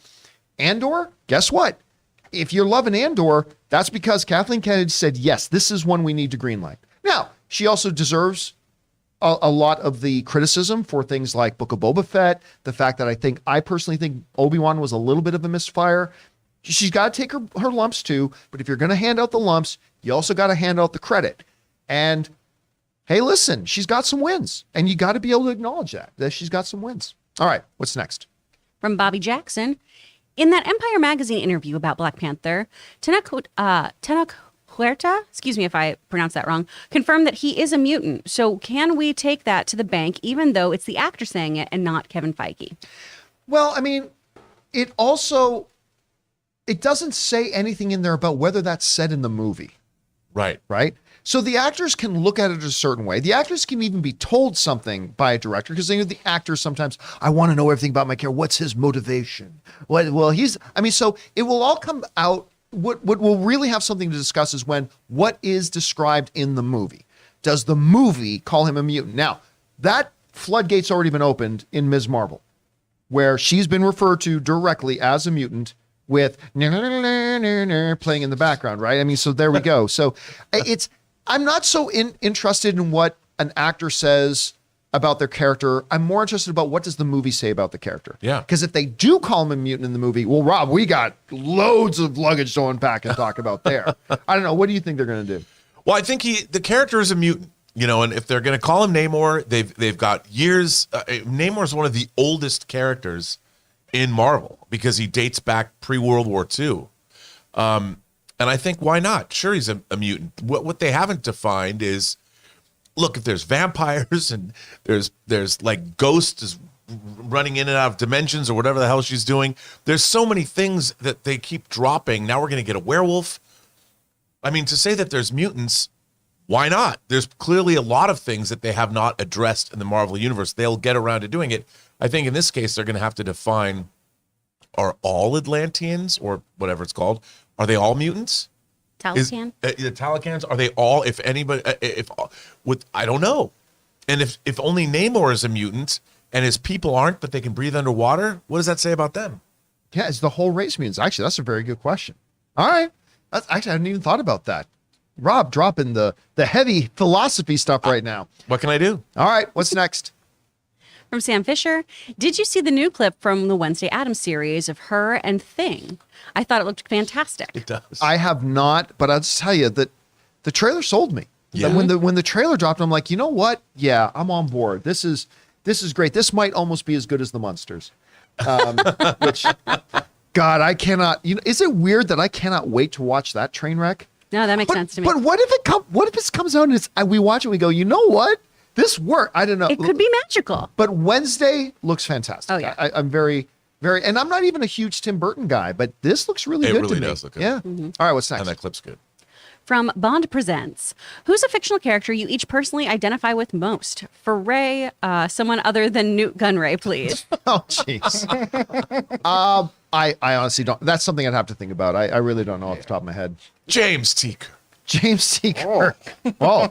Speaker 1: Andor, guess what? If you're loving Andor, that's because Kathleen Kennedy said, yes, this is one we need to greenlight. Now, she also deserves a lot of the criticism for things like Book of Boba Fett, the fact that I personally think Obi-Wan was a little bit of a misfire. She's got to take her lumps too, but if you're going to hand out the lumps, you also got to hand out the credit. And hey, listen, she's got some wins, and you got to be able to acknowledge that she's got some wins. All right, what's next?
Speaker 3: From Bobby Jackson. In that Empire Magazine interview about Black Panther, Tenoch Huerta, excuse me if I pronounce that wrong, confirmed that he is a mutant. So can we take that to the bank, even though it's the actor saying it and not Kevin Feige?
Speaker 1: Well, I mean, it doesn't say anything in there about whether that's said in the movie,
Speaker 2: Right.
Speaker 1: right? So the actors can look at it a certain way. The actors can even be told something by a director, because they know the actors sometimes, I want to know everything about my character. What's his motivation? So it will all come out. What will really have something to discuss is what is described in the movie. Does the movie call him a mutant? Now, that floodgate's already been opened in Ms. Marvel, where she's been referred to directly as a mutant with playing in the background, right? I mean, so there we go. So I'm not so interested in what an actor says about their character. I'm more interested about what does the movie say about the character.
Speaker 2: Yeah.
Speaker 1: Because if they do call him a mutant in the movie, well, Rob, we got loads of luggage to unpack and talk about there. I don't know. What do you think they're going to do?
Speaker 2: Well, I think the character is a mutant, and if they're going to call him Namor, they've got years. Namor is one of the oldest characters in Marvel because he dates back pre-World War II. And I think, why not? Sure, he's a mutant. What they haven't defined is, look, if there's vampires and there's like ghosts running in and out of dimensions or whatever the hell she's doing, there's so many things that they keep dropping. Now we're going to get a werewolf. I mean, to say that there's mutants, why not? There's clearly a lot of things that they have not addressed in the Marvel Universe. They'll get around to doing it. I think in this case, they're going to have to define, are all Atlanteans, or whatever it's called, are they all mutants?
Speaker 3: Talican?
Speaker 2: The Talicans, are they all, if anybody, I don't know. And if only Namor is a mutant and his people aren't, but they can breathe underwater, what does that say about them?
Speaker 1: Yeah, is the whole race mutants? Actually, that's a very good question. All right. Actually, I hadn't even thought about that. Rob dropping the heavy philosophy stuff right now.
Speaker 2: What can I do?
Speaker 1: All right, what's next?
Speaker 3: From Sam Fisher, did you see the new clip from the Wednesday Addams series of her and Thing? I thought it looked fantastic.
Speaker 2: It does.
Speaker 1: I have not, but I'll just tell you that the trailer sold me.
Speaker 2: Yeah.
Speaker 1: That when the trailer dropped, I'm like, you know what? Yeah, I'm on board. This is great. This might almost be as good as the Munsters. Which, God, I cannot. Is it weird that I cannot wait to watch that train wreck?
Speaker 3: No, that makes sense to me.
Speaker 1: But what if this comes out and we watch it and we go, you know what? This worked. I don't know.
Speaker 3: It could be magical.
Speaker 1: But Wednesday looks fantastic.
Speaker 3: Oh, yeah.
Speaker 1: I'm very, very, and I'm not even a huge Tim Burton guy, but this looks really good to
Speaker 2: really
Speaker 1: me.
Speaker 2: does look good.
Speaker 1: Yeah. All right, what's next?
Speaker 2: And that clip's good.
Speaker 3: From Bond Presents, who's a fictional character you each personally identify with most? For Ray, someone other than Newt Gunray, please.
Speaker 1: Oh, jeez. I honestly don't. That's something I'd have to think about. I really don't know off the top of my head.
Speaker 2: James Teaker.
Speaker 1: James T. Kirk. Well,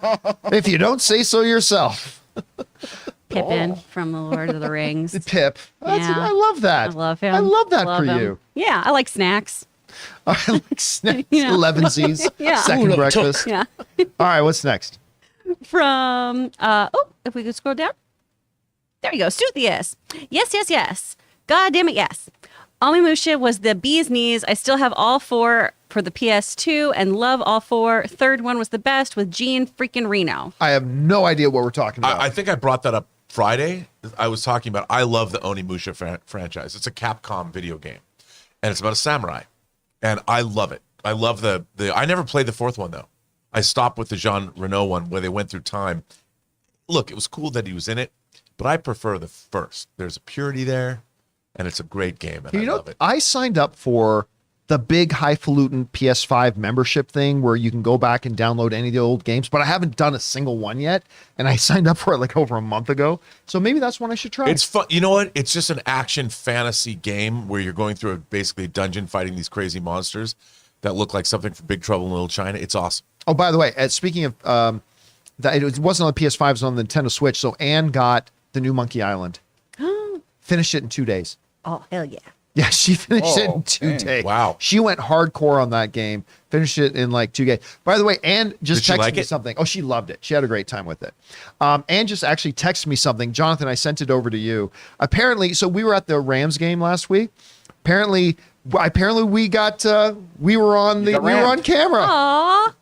Speaker 1: if you don't say so yourself.
Speaker 3: Pippin from The Lord of the Rings.
Speaker 1: Pip.
Speaker 3: Yeah.
Speaker 1: I love that.
Speaker 3: I love him.
Speaker 1: I love that for
Speaker 3: him.
Speaker 1: you.
Speaker 3: Yeah, I like snacks.
Speaker 1: I like snacks.
Speaker 3: You know.
Speaker 1: 11sies.
Speaker 3: Yeah.
Speaker 1: Second
Speaker 5: Ooh,
Speaker 1: breakfast.
Speaker 3: Yeah.
Speaker 1: All right, what's next?
Speaker 3: From, if we could scroll down. There you go. Soothius. Yes. God damn it, yes. Onimusha was the bee's knees. I still have all four for the PS2 and love all four. Third one was the best with Gene freaking Reno.
Speaker 1: I have no idea what we're talking about.
Speaker 2: I think I brought that up Friday. I was talking about, I love the Onimusha franchise. It's a Capcom video game, and it's about a samurai, and I love it. I love the I never played the fourth one, though. I stopped with the Jean Reno one where they went through time. Look, it was cool that he was in it, but I prefer the first. There's a purity there, and it's a great game, and I love it.
Speaker 1: I signed up for the big highfalutin PS5 membership thing where you can go back and download any of the old games, but I haven't done a single one yet, and I signed up for it like over a month ago. So maybe that's one I should try.
Speaker 2: It's fun. You know what? It's just an action fantasy game where you're going through basically a dungeon fighting these crazy monsters that look like something from Big Trouble in Little China. It's awesome.
Speaker 1: Oh, by the way, speaking of that, it wasn't on the PS5, it was on the Nintendo Switch. So Anne got the new Monkey Island. Finished it in 2 days.
Speaker 3: Oh, hell yeah.
Speaker 1: Yeah, she finished it in
Speaker 4: Oh,
Speaker 1: 2
Speaker 4: dang.
Speaker 1: days.
Speaker 2: Wow.
Speaker 1: She went hardcore on that game, finished it in like 2 days. By the way, Anne just
Speaker 2: Did she
Speaker 1: texted
Speaker 2: like
Speaker 1: me
Speaker 2: it?
Speaker 1: something. Oh, she loved it. She had a great time with it. Anne just actually texted me something. Jonathan, I sent it over to you. Apparently, so we were at the Rams game last week. Apparently we got we were on camera.
Speaker 3: Aw.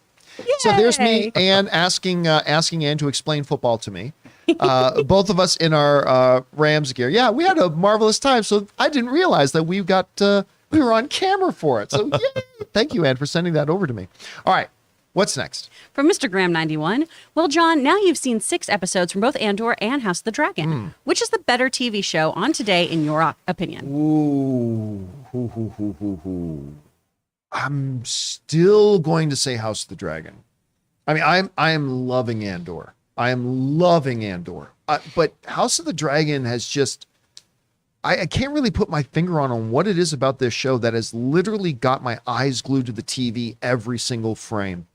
Speaker 1: So there's me,
Speaker 3: Yay.
Speaker 1: Anne, asking Anne to explain football to me. Both of us in our Rams gear. Yeah, we had a marvelous time. So I didn't realize that we were on camera for it. So yay. Thank you, Anne, for sending that over to me. All right, what's next?
Speaker 3: From Mr. Graham 91. Well, John, now you've seen 6 episodes from both Andor and House of the Dragon. Which is the better TV show on today, in your opinion?
Speaker 1: Ooh. I'm still going to say House of the Dragon. I mean, I am loving Andor. I am loving Andor. But House of the Dragon has just, I can't really put my finger on what it is about this show that has literally got my eyes glued to the TV every single frame.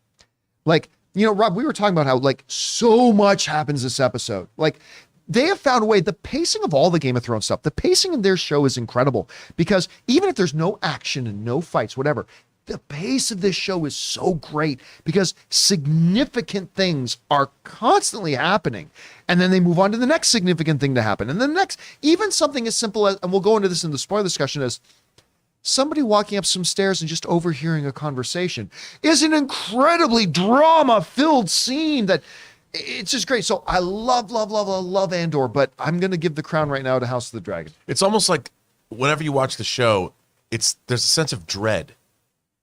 Speaker 1: Like, Rob, we were talking about how like so much happens this episode. Like they have found a way, the pacing of all the Game of Thrones stuff, the pacing in their show is incredible because even if there's no action and no fights, whatever, the pace of this show is so great because significant things are constantly happening. And then they move on to the next significant thing to happen. And the next, even something as simple as, and we'll go into this in the spoiler discussion, as somebody walking up some stairs and just overhearing a conversation is an incredibly drama-filled scene that it's just great. So I love Andor, but I'm going to give the crown right now to House of the Dragon.
Speaker 2: It's almost like whenever you watch the show, there's a sense of dread.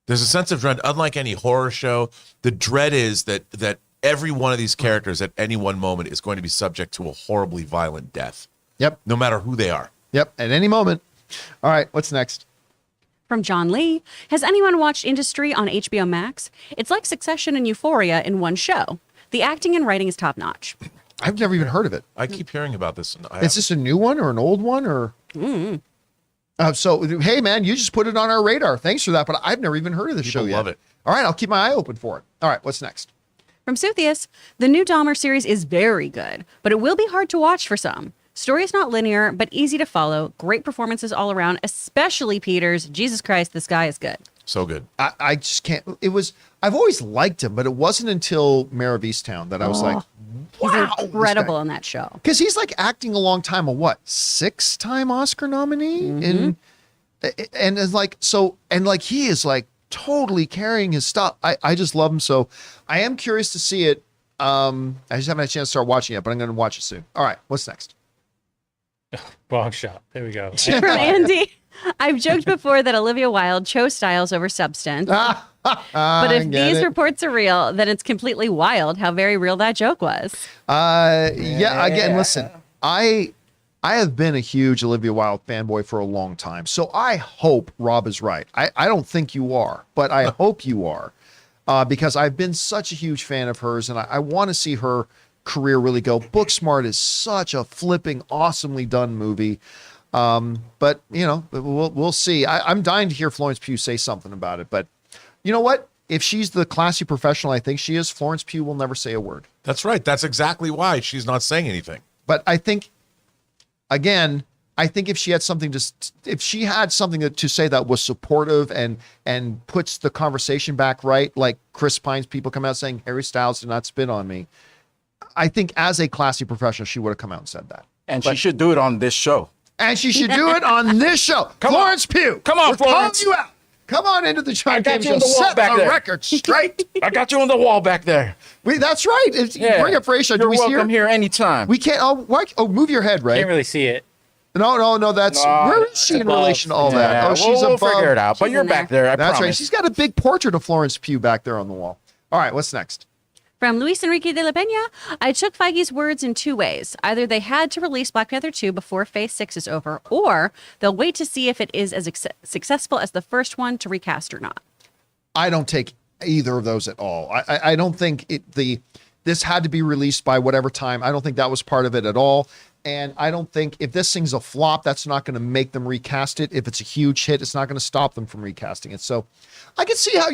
Speaker 2: There's a sense of dread, unlike any horror show. The dread is that every one of these characters at any one moment is going to be subject to a horribly violent death.
Speaker 1: Yep.
Speaker 2: No matter who they are.
Speaker 1: Yep. At any moment. All right. What's next?
Speaker 3: From John Lee. Has anyone watched Industry on HBO Max? It's like Succession and Euphoria in one show. The acting and writing is top notch.
Speaker 1: I've never even heard of it.
Speaker 2: I keep hearing about this. And
Speaker 1: Is this a new one or an old one or? So, hey, man, you just put it on our radar. Thanks for that. But I've never even heard of this show yet.
Speaker 2: love it.
Speaker 1: All right. I'll keep my eye open for it. All right. What's next?
Speaker 3: From Southius. The new Dahmer series is very good, but it will be hard to watch for some. Story is not linear, but easy to follow. Great performances all around, especially Peter's. Jesus Christ, this guy is good.
Speaker 2: So good.
Speaker 1: I just can't. I've always liked him, but it wasn't until Mayor of Easttown that I was like,
Speaker 3: He's
Speaker 1: wow,
Speaker 3: incredible in that show.
Speaker 1: because he's like acting a long time. A what, 6-time Oscar nominee, and it's like so, and like he is like totally carrying his stuff. I just love him. So I am curious to see it. I just haven't had a chance to start watching it, but I'm going to watch it soon. All right, what's next?
Speaker 5: Wrong shot. There we go.
Speaker 3: From Andy, I've joked before that Olivia Wilde chose styles over substance. But if these reports are real, then it's completely wild how very real that joke was.
Speaker 1: Yeah, again, listen, I have been a huge Olivia Wilde fanboy for a long time. So I hope Rob is right. I don't think you are, but I hope you are. Because I've been such a huge fan of hers, and I want to see her career really go. Booksmart is such a flipping, awesomely done movie. But, you know, we'll see. I'm dying to hear Florence Pugh say something about it. But you know what? If she's the classy professional I think she is, Florence Pugh will never say a word.
Speaker 2: That's right. That's exactly why she's not saying anything.
Speaker 1: But I think, again, if she had something to say that was supportive and puts the conversation back right, like Chris Pine's people come out saying Harry Styles did not spit on me, I think as a classy professional, she would have come out and said that.
Speaker 4: And she should do it on this show.
Speaker 1: And she should do it on this show. Florence Pugh.
Speaker 4: Come on,
Speaker 1: we're calling
Speaker 4: Florence.
Speaker 1: you out. Come on into the John
Speaker 4: got
Speaker 1: Campea
Speaker 4: you
Speaker 1: show.
Speaker 4: on the wall
Speaker 1: Set
Speaker 4: back
Speaker 1: the
Speaker 4: there.
Speaker 1: record straight.
Speaker 4: I got you on the wall back there.
Speaker 1: That's right. If you bring up Rachel, do
Speaker 4: You're
Speaker 1: we see
Speaker 4: welcome
Speaker 1: her?
Speaker 4: here anytime.
Speaker 1: We can't. Move your head, Ray.
Speaker 5: Can't really see it.
Speaker 1: No. That's where is she in
Speaker 5: above.
Speaker 1: relation to all that?
Speaker 4: Yeah,
Speaker 1: Oh, she's
Speaker 4: we'll
Speaker 1: above.
Speaker 4: figure it out. But
Speaker 3: She's
Speaker 4: you're
Speaker 3: in
Speaker 4: back
Speaker 3: there.
Speaker 4: there. I
Speaker 1: That's right.
Speaker 4: promise.
Speaker 1: She's got a big portrait of Florence Pugh back there on the wall. All right, what's next?
Speaker 3: From Luis Enrique de la Peña, I took Feige's words in two ways. Either they had to release Black Panther 2 before Phase 6 is over, or they'll wait to see if it is as successful as the first one to recast or not.
Speaker 1: I don't take either of those at all. I don't think this had to be released by whatever time. I don't think that was part of it at all. And I don't think if this thing's a flop, that's not going to make them recast it. If it's a huge hit, it's not going to stop them from recasting it. So I can see how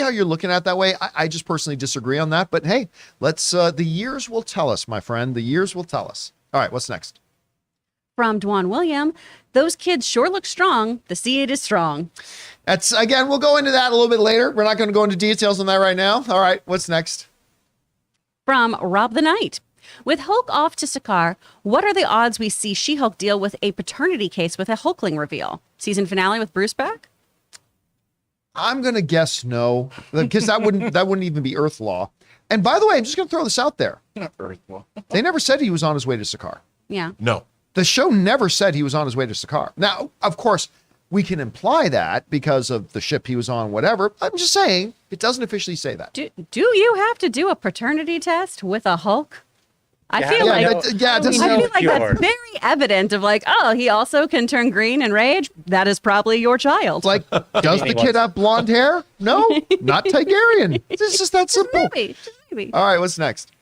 Speaker 1: you're looking at it that way. I just personally disagree on that. But hey, the years will tell us, my friend. The years will tell us. All right, what's next?
Speaker 3: From Dwan William, those kids sure look strong. The C8 is strong.
Speaker 1: That's, again, we'll go into that a little bit later. We're not going to go into details on that right now. All right, what's next?
Speaker 3: From Rob the Knight. With Hulk off to Sakaar, what are the odds we see She-Hulk deal with a paternity case with a Hulkling reveal? Season finale with Bruce back?
Speaker 1: I'm going to guess no, because that wouldn't even be Earth law. And by the way, I'm just going to throw this out there. They never said he was on his way to Sakaar.
Speaker 3: Yeah.
Speaker 2: No.
Speaker 1: The show never said he was on his way to Sakaar. Now, of course, we can imply that because of the ship he was on, whatever. I'm just saying it doesn't officially say that.
Speaker 3: Do you have to do a paternity test with a Hulk? I feel
Speaker 1: Yeah,
Speaker 3: like
Speaker 1: it doesn't.
Speaker 3: I feel like
Speaker 5: Pure.
Speaker 3: that's very evident of like, oh, he also can turn green and rage. That is probably your child.
Speaker 1: Like, does the kid have blonde hair? No, not Tigerian. It's just that simple.
Speaker 3: maybe, just maybe.
Speaker 1: All right, what's next?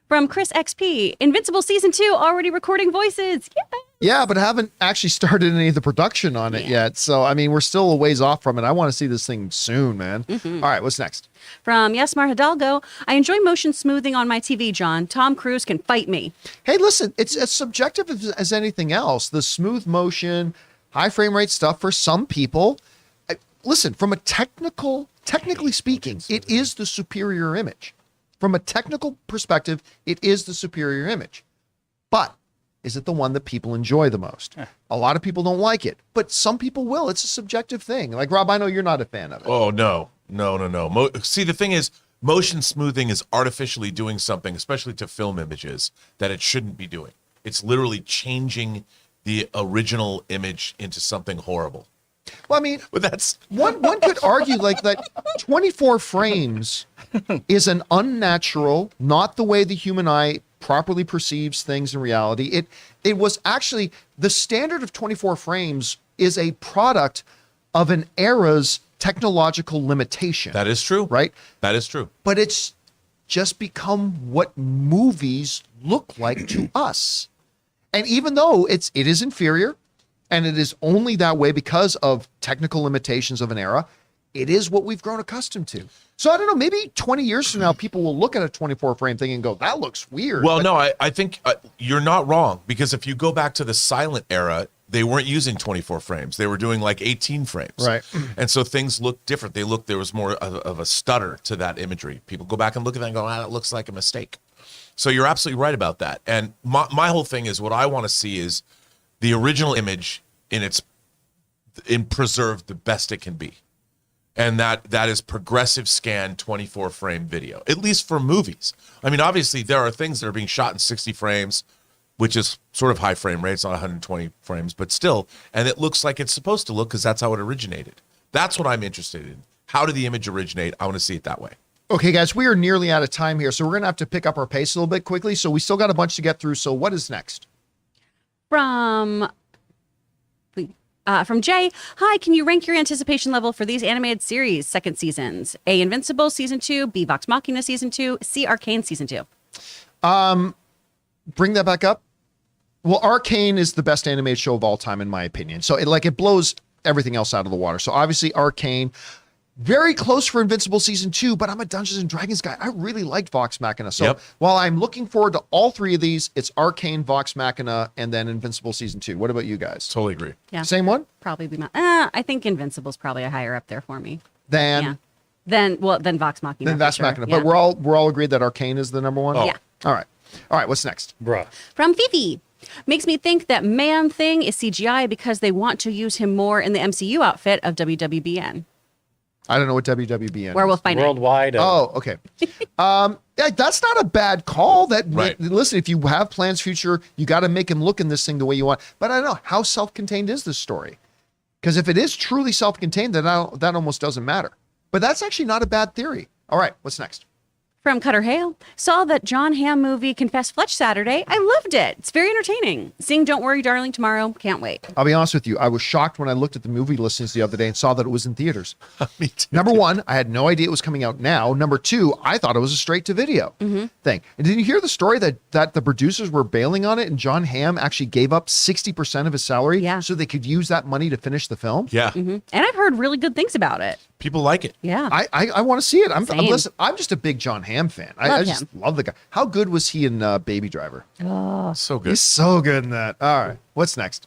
Speaker 3: From Chris XP, Invincible Season 2 already recording voices. Yeah.
Speaker 1: Yeah, but haven't actually started any of the production on it yet. So, I mean, we're still a ways off from it. I want to see this thing soon, man. All right, what's next?
Speaker 3: From Yasmar Hidalgo, I enjoy motion smoothing on my TV, John. Tom Cruise can fight me.
Speaker 1: Hey, listen, it's as subjective as anything else. The smooth motion, high frame rate stuff for some people. Listen, from a technically speaking, it is the superior image. From a technical perspective, it is the superior image. But is it the one that people enjoy the most? A lot of people don't like it, but some people will. It's a subjective thing. Like, Rob, I know you're not a fan of it.
Speaker 2: Oh, no. See, the thing is, motion smoothing is artificially doing something, especially to film images, that it shouldn't be doing. It's literally changing the original image into something horrible.
Speaker 1: Well, I mean,
Speaker 2: But that's
Speaker 1: one could argue like that 24 frames is an unnatural, not the way the human eye properly perceives things in reality. It was actually the standard of 24 frames is a product of an era's technological limitation.
Speaker 2: that is true.
Speaker 1: right.
Speaker 2: That is true.
Speaker 1: But it's just become what movies look like to us. And even though it is inferior and it is only that way because of technical limitations of an era, it is what we've grown accustomed to. So I don't know, maybe 20 years from now, people will look at a 24 frame thing and go, that looks weird.
Speaker 2: Well,
Speaker 1: But
Speaker 2: no, I think you're not wrong, because if you go back to the silent era, they weren't using 24 frames. They were doing like 18 frames.
Speaker 1: Right.
Speaker 2: And so things looked different. There was more of a stutter to that imagery. People go back and look at that and go, that looks like a mistake. So you're absolutely right about that. And my whole thing is, what I want to see is the original image in preserved the best it can be. And that is progressive scan 24 frame video, at least for movies. I mean, obviously there are things that are being shot in 60 frames, which is sort of high frame rate. It's not 120 frames, but still, and it looks like it's supposed to look because that's how it originated. That's what I'm interested in. How did the image originate? I want to see it that way.
Speaker 1: Okay, guys, we are nearly out of time here, so we're going to have to pick up our pace a little bit quickly. So we still got a bunch to get through. So what is next?
Speaker 3: From Jay, hi, can you rank your anticipation level for these animated series second seasons? A, Invincible season 2, B, Vox Machina season 2, C, Arcane season 2.
Speaker 1: Bring that back up. Well, Arcane is the best animated show of all time, in my opinion. So it blows everything else out of the water. So obviously Arcane, very close for Invincible season 2, but I'm a Dungeons and Dragons guy. I really liked Vox Machina. So while I'm looking forward to all three of these, it's Arcane, Vox Machina, and then Invincible season 2. What about you guys?
Speaker 2: Totally agree.
Speaker 3: Yeah.
Speaker 1: Same one?
Speaker 3: Probably be my, I think Invincible's probably a higher up there for me.
Speaker 1: Then
Speaker 3: Then Vox Machina.
Speaker 1: Then Vox
Speaker 3: for sure.
Speaker 1: Machina.
Speaker 3: Yeah.
Speaker 1: But we're all agreed that Arcane is the number one?
Speaker 2: Oh.
Speaker 3: Yeah.
Speaker 1: All right, what's next?
Speaker 5: Bruh.
Speaker 3: From Fifi. Makes me think that Man-Thing is CGI because they want to use him more in the MCU outfit of WWBN.
Speaker 1: I don't know what WWBN is.
Speaker 3: Werewolf by Night.
Speaker 5: Worldwide.
Speaker 1: Oh, okay. That's not a bad call.
Speaker 2: Right.
Speaker 1: Listen, if you have plans future, you got to make him look in this thing the way you want. But I don't know, how self-contained is this story? Because if it is truly self-contained, then that almost doesn't matter. But that's actually not a bad theory. All right, what's next?
Speaker 3: From Cutter Hale, saw that John Hamm movie Confess Fletch Saturday. I loved it. It's very entertaining. Seeing Don't Worry Darling tomorrow. Can't wait.
Speaker 1: I'll be honest with you. I was shocked when I looked at the movie listings the other day and saw that it was in theaters.
Speaker 2: Me too.
Speaker 1: Number one, I had no idea it was coming out now. Number two, I thought it was a straight-to-video thing. And did you hear the story that the producers were bailing on it and John Hamm actually gave up 60% of his salary so they could use that money to finish the film?
Speaker 2: Yeah.
Speaker 3: And I've heard really good things about it.
Speaker 2: People like it.
Speaker 3: Yeah.
Speaker 1: I want to see it.
Speaker 3: Same.
Speaker 1: I'm just a big John Hamm fan. I
Speaker 3: Love
Speaker 1: just
Speaker 3: him.
Speaker 1: love the guy. How good was he in Baby Driver?
Speaker 2: So good.
Speaker 1: He's so good in that. All right, what's next?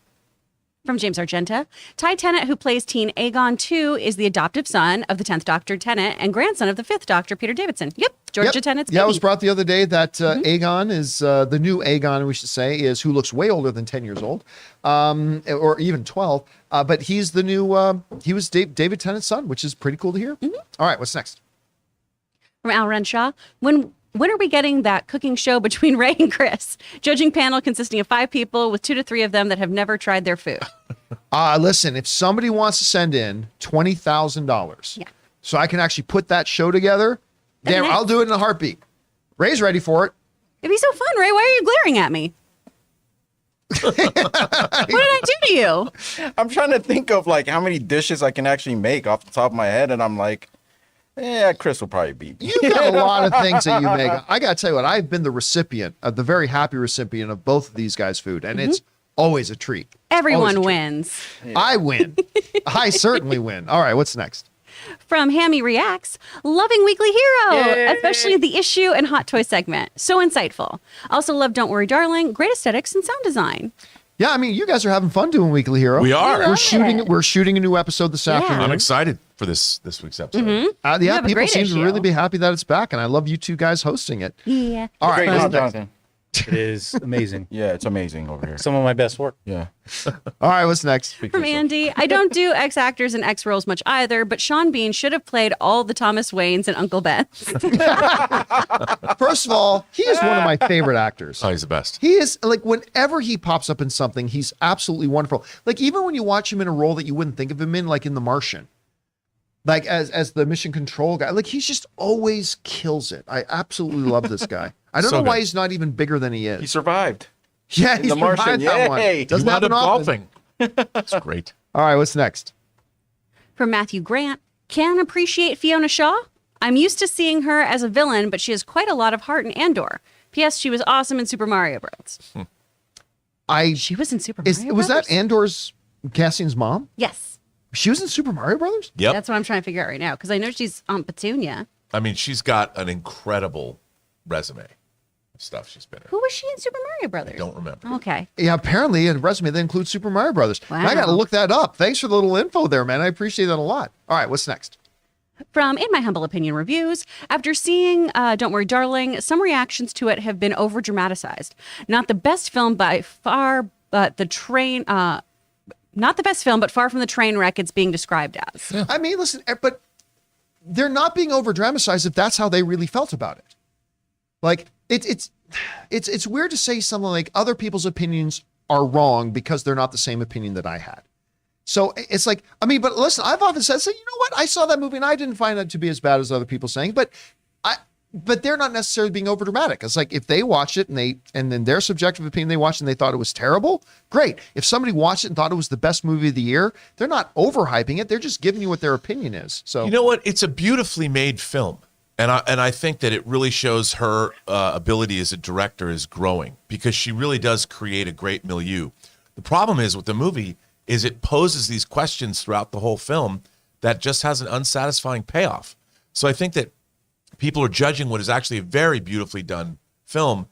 Speaker 3: From James Argenta, Ty Tennant, who plays Teen Aegon II, is the adoptive son of the 10th Doctor Tennant and grandson of the 5th Doctor Peter Davidson. Yep, Georgia Tennant's baby.
Speaker 1: Yeah, it was brought the other day that Aegon is the new Aegon, we should say, is who looks way older than 10 years old, or even 12. But he's the new. He was David Tennant's son, which is pretty cool to hear. All right, what's next?
Speaker 3: From Al Renshaw, when are we getting that cooking show between Ray and Chris? Judging panel consisting of 5 people with 2 to 3 of them that have never tried their food.
Speaker 1: Listen, if somebody wants to send in $20,000, so I can actually put that show together,
Speaker 3: That'd be
Speaker 1: damn,
Speaker 3: nice.
Speaker 1: I'll do it in a heartbeat. Ray's ready for it.
Speaker 3: It'd be so fun, Ray. Why are you glaring at me? What did I do to you?
Speaker 4: I'm trying to think of like how many dishes I can actually make off the top of my head, and I'm like, Chris will probably beat me.
Speaker 1: You got a lot of things that you make. I got to tell you what, I've been the recipient, the very happy recipient of both of these guys' food, and it's always a treat.
Speaker 3: Everyone
Speaker 1: Always a treat.
Speaker 3: wins.
Speaker 1: I win. I certainly win. All right, what's next?
Speaker 3: From Hammy Reacts, loving Weekly Hero, especially the issue and hot toy segment. So insightful. Also love Don't Worry Darling, great aesthetics and sound design.
Speaker 1: Yeah, I mean, you guys are having fun doing Weekly Hero.
Speaker 2: We are.
Speaker 1: We're shooting a new episode this afternoon.
Speaker 2: I'm excited for this week's episode.
Speaker 3: You have a
Speaker 1: People
Speaker 3: great
Speaker 1: seem to
Speaker 3: issue.
Speaker 1: really be happy that it's back, and I love you two guys hosting it.
Speaker 3: Yeah.
Speaker 1: All right,
Speaker 4: Great
Speaker 1: what's
Speaker 4: job,
Speaker 1: next?
Speaker 4: Jonathan.
Speaker 5: It is amazing.
Speaker 4: Yeah, it's amazing over here.
Speaker 5: Some of my best work.
Speaker 4: Yeah.
Speaker 1: All right, what's next?
Speaker 3: From Andy, I don't do X actors and X roles much either, but Sean Bean should have played all the Thomas Waynes and Uncle Ben.
Speaker 1: First of all, he is one of my favorite actors.
Speaker 2: Oh, he's the best.
Speaker 1: He is, like, whenever he pops up in something, he's absolutely wonderful. Like, even when you watch him in a role that you wouldn't think of him in, like in The Martian, like as the mission control guy, like he's just always kills it. I absolutely love this guy. I don't
Speaker 2: So
Speaker 1: know why
Speaker 2: good.
Speaker 1: he's not even bigger than he is.
Speaker 4: He survived.
Speaker 1: Yeah, he's
Speaker 4: The Martian,
Speaker 1: survived that one.
Speaker 4: yay.
Speaker 1: Doesn't
Speaker 2: He wound
Speaker 1: happen
Speaker 2: up
Speaker 1: often.
Speaker 2: golfing. That's great.
Speaker 1: All right, what's next?
Speaker 3: From Matthew Grant, can appreciate Fiona Shaw. I'm used to seeing her as a villain, but she has quite a lot of heart in Andor. P.S. She was awesome in Super Mario Bros. She was in Super Mario
Speaker 1: Was
Speaker 3: Brothers?
Speaker 1: that Andor's Cassian's mom?
Speaker 3: Yes.
Speaker 1: She was in Super Mario Brothers?
Speaker 2: Yep.
Speaker 3: That's what I'm trying to figure out right now, because I know she's Aunt Petunia.
Speaker 2: I mean, she's got an incredible resume. stuff she's been in.
Speaker 3: Who was she in Super Mario Brothers?
Speaker 2: I don't remember.
Speaker 3: Okay.
Speaker 1: Yeah, apparently in the resume they include Super Mario Brothers.
Speaker 3: Wow.
Speaker 1: I got to look that up. Thanks for the little info there, man. I appreciate that a lot. All right, what's next?
Speaker 3: From In My Humble Opinion Reviews, after seeing Don't Worry Darling, some reactions to it have been over dramatized. Not the best film by far, but not the best film, but far from the train wreck it's being described as.
Speaker 1: I mean, listen, but they're not being over dramatized if that's how they really felt about it. Like it's weird to say something like other people's opinions are wrong because they're not the same opinion that I had. So it's like, I mean, but listen, I've often said, you know what? I saw that movie and I didn't find it to be as bad as other people saying, but they're not necessarily being over dramatic. It's like if they watched it and then their subjective opinion they watched and they thought it was terrible, great. If somebody watched it and thought it was the best movie of the year, they're not overhyping it. They're just giving you what their opinion is. So
Speaker 2: You know what? It's a beautifully made film. And I think that it really shows her ability as a director is growing because she really does create a great milieu. The problem is with the movie is it poses these questions throughout the whole film that just has an unsatisfying payoff. So I think that people are judging what is actually a very beautifully done film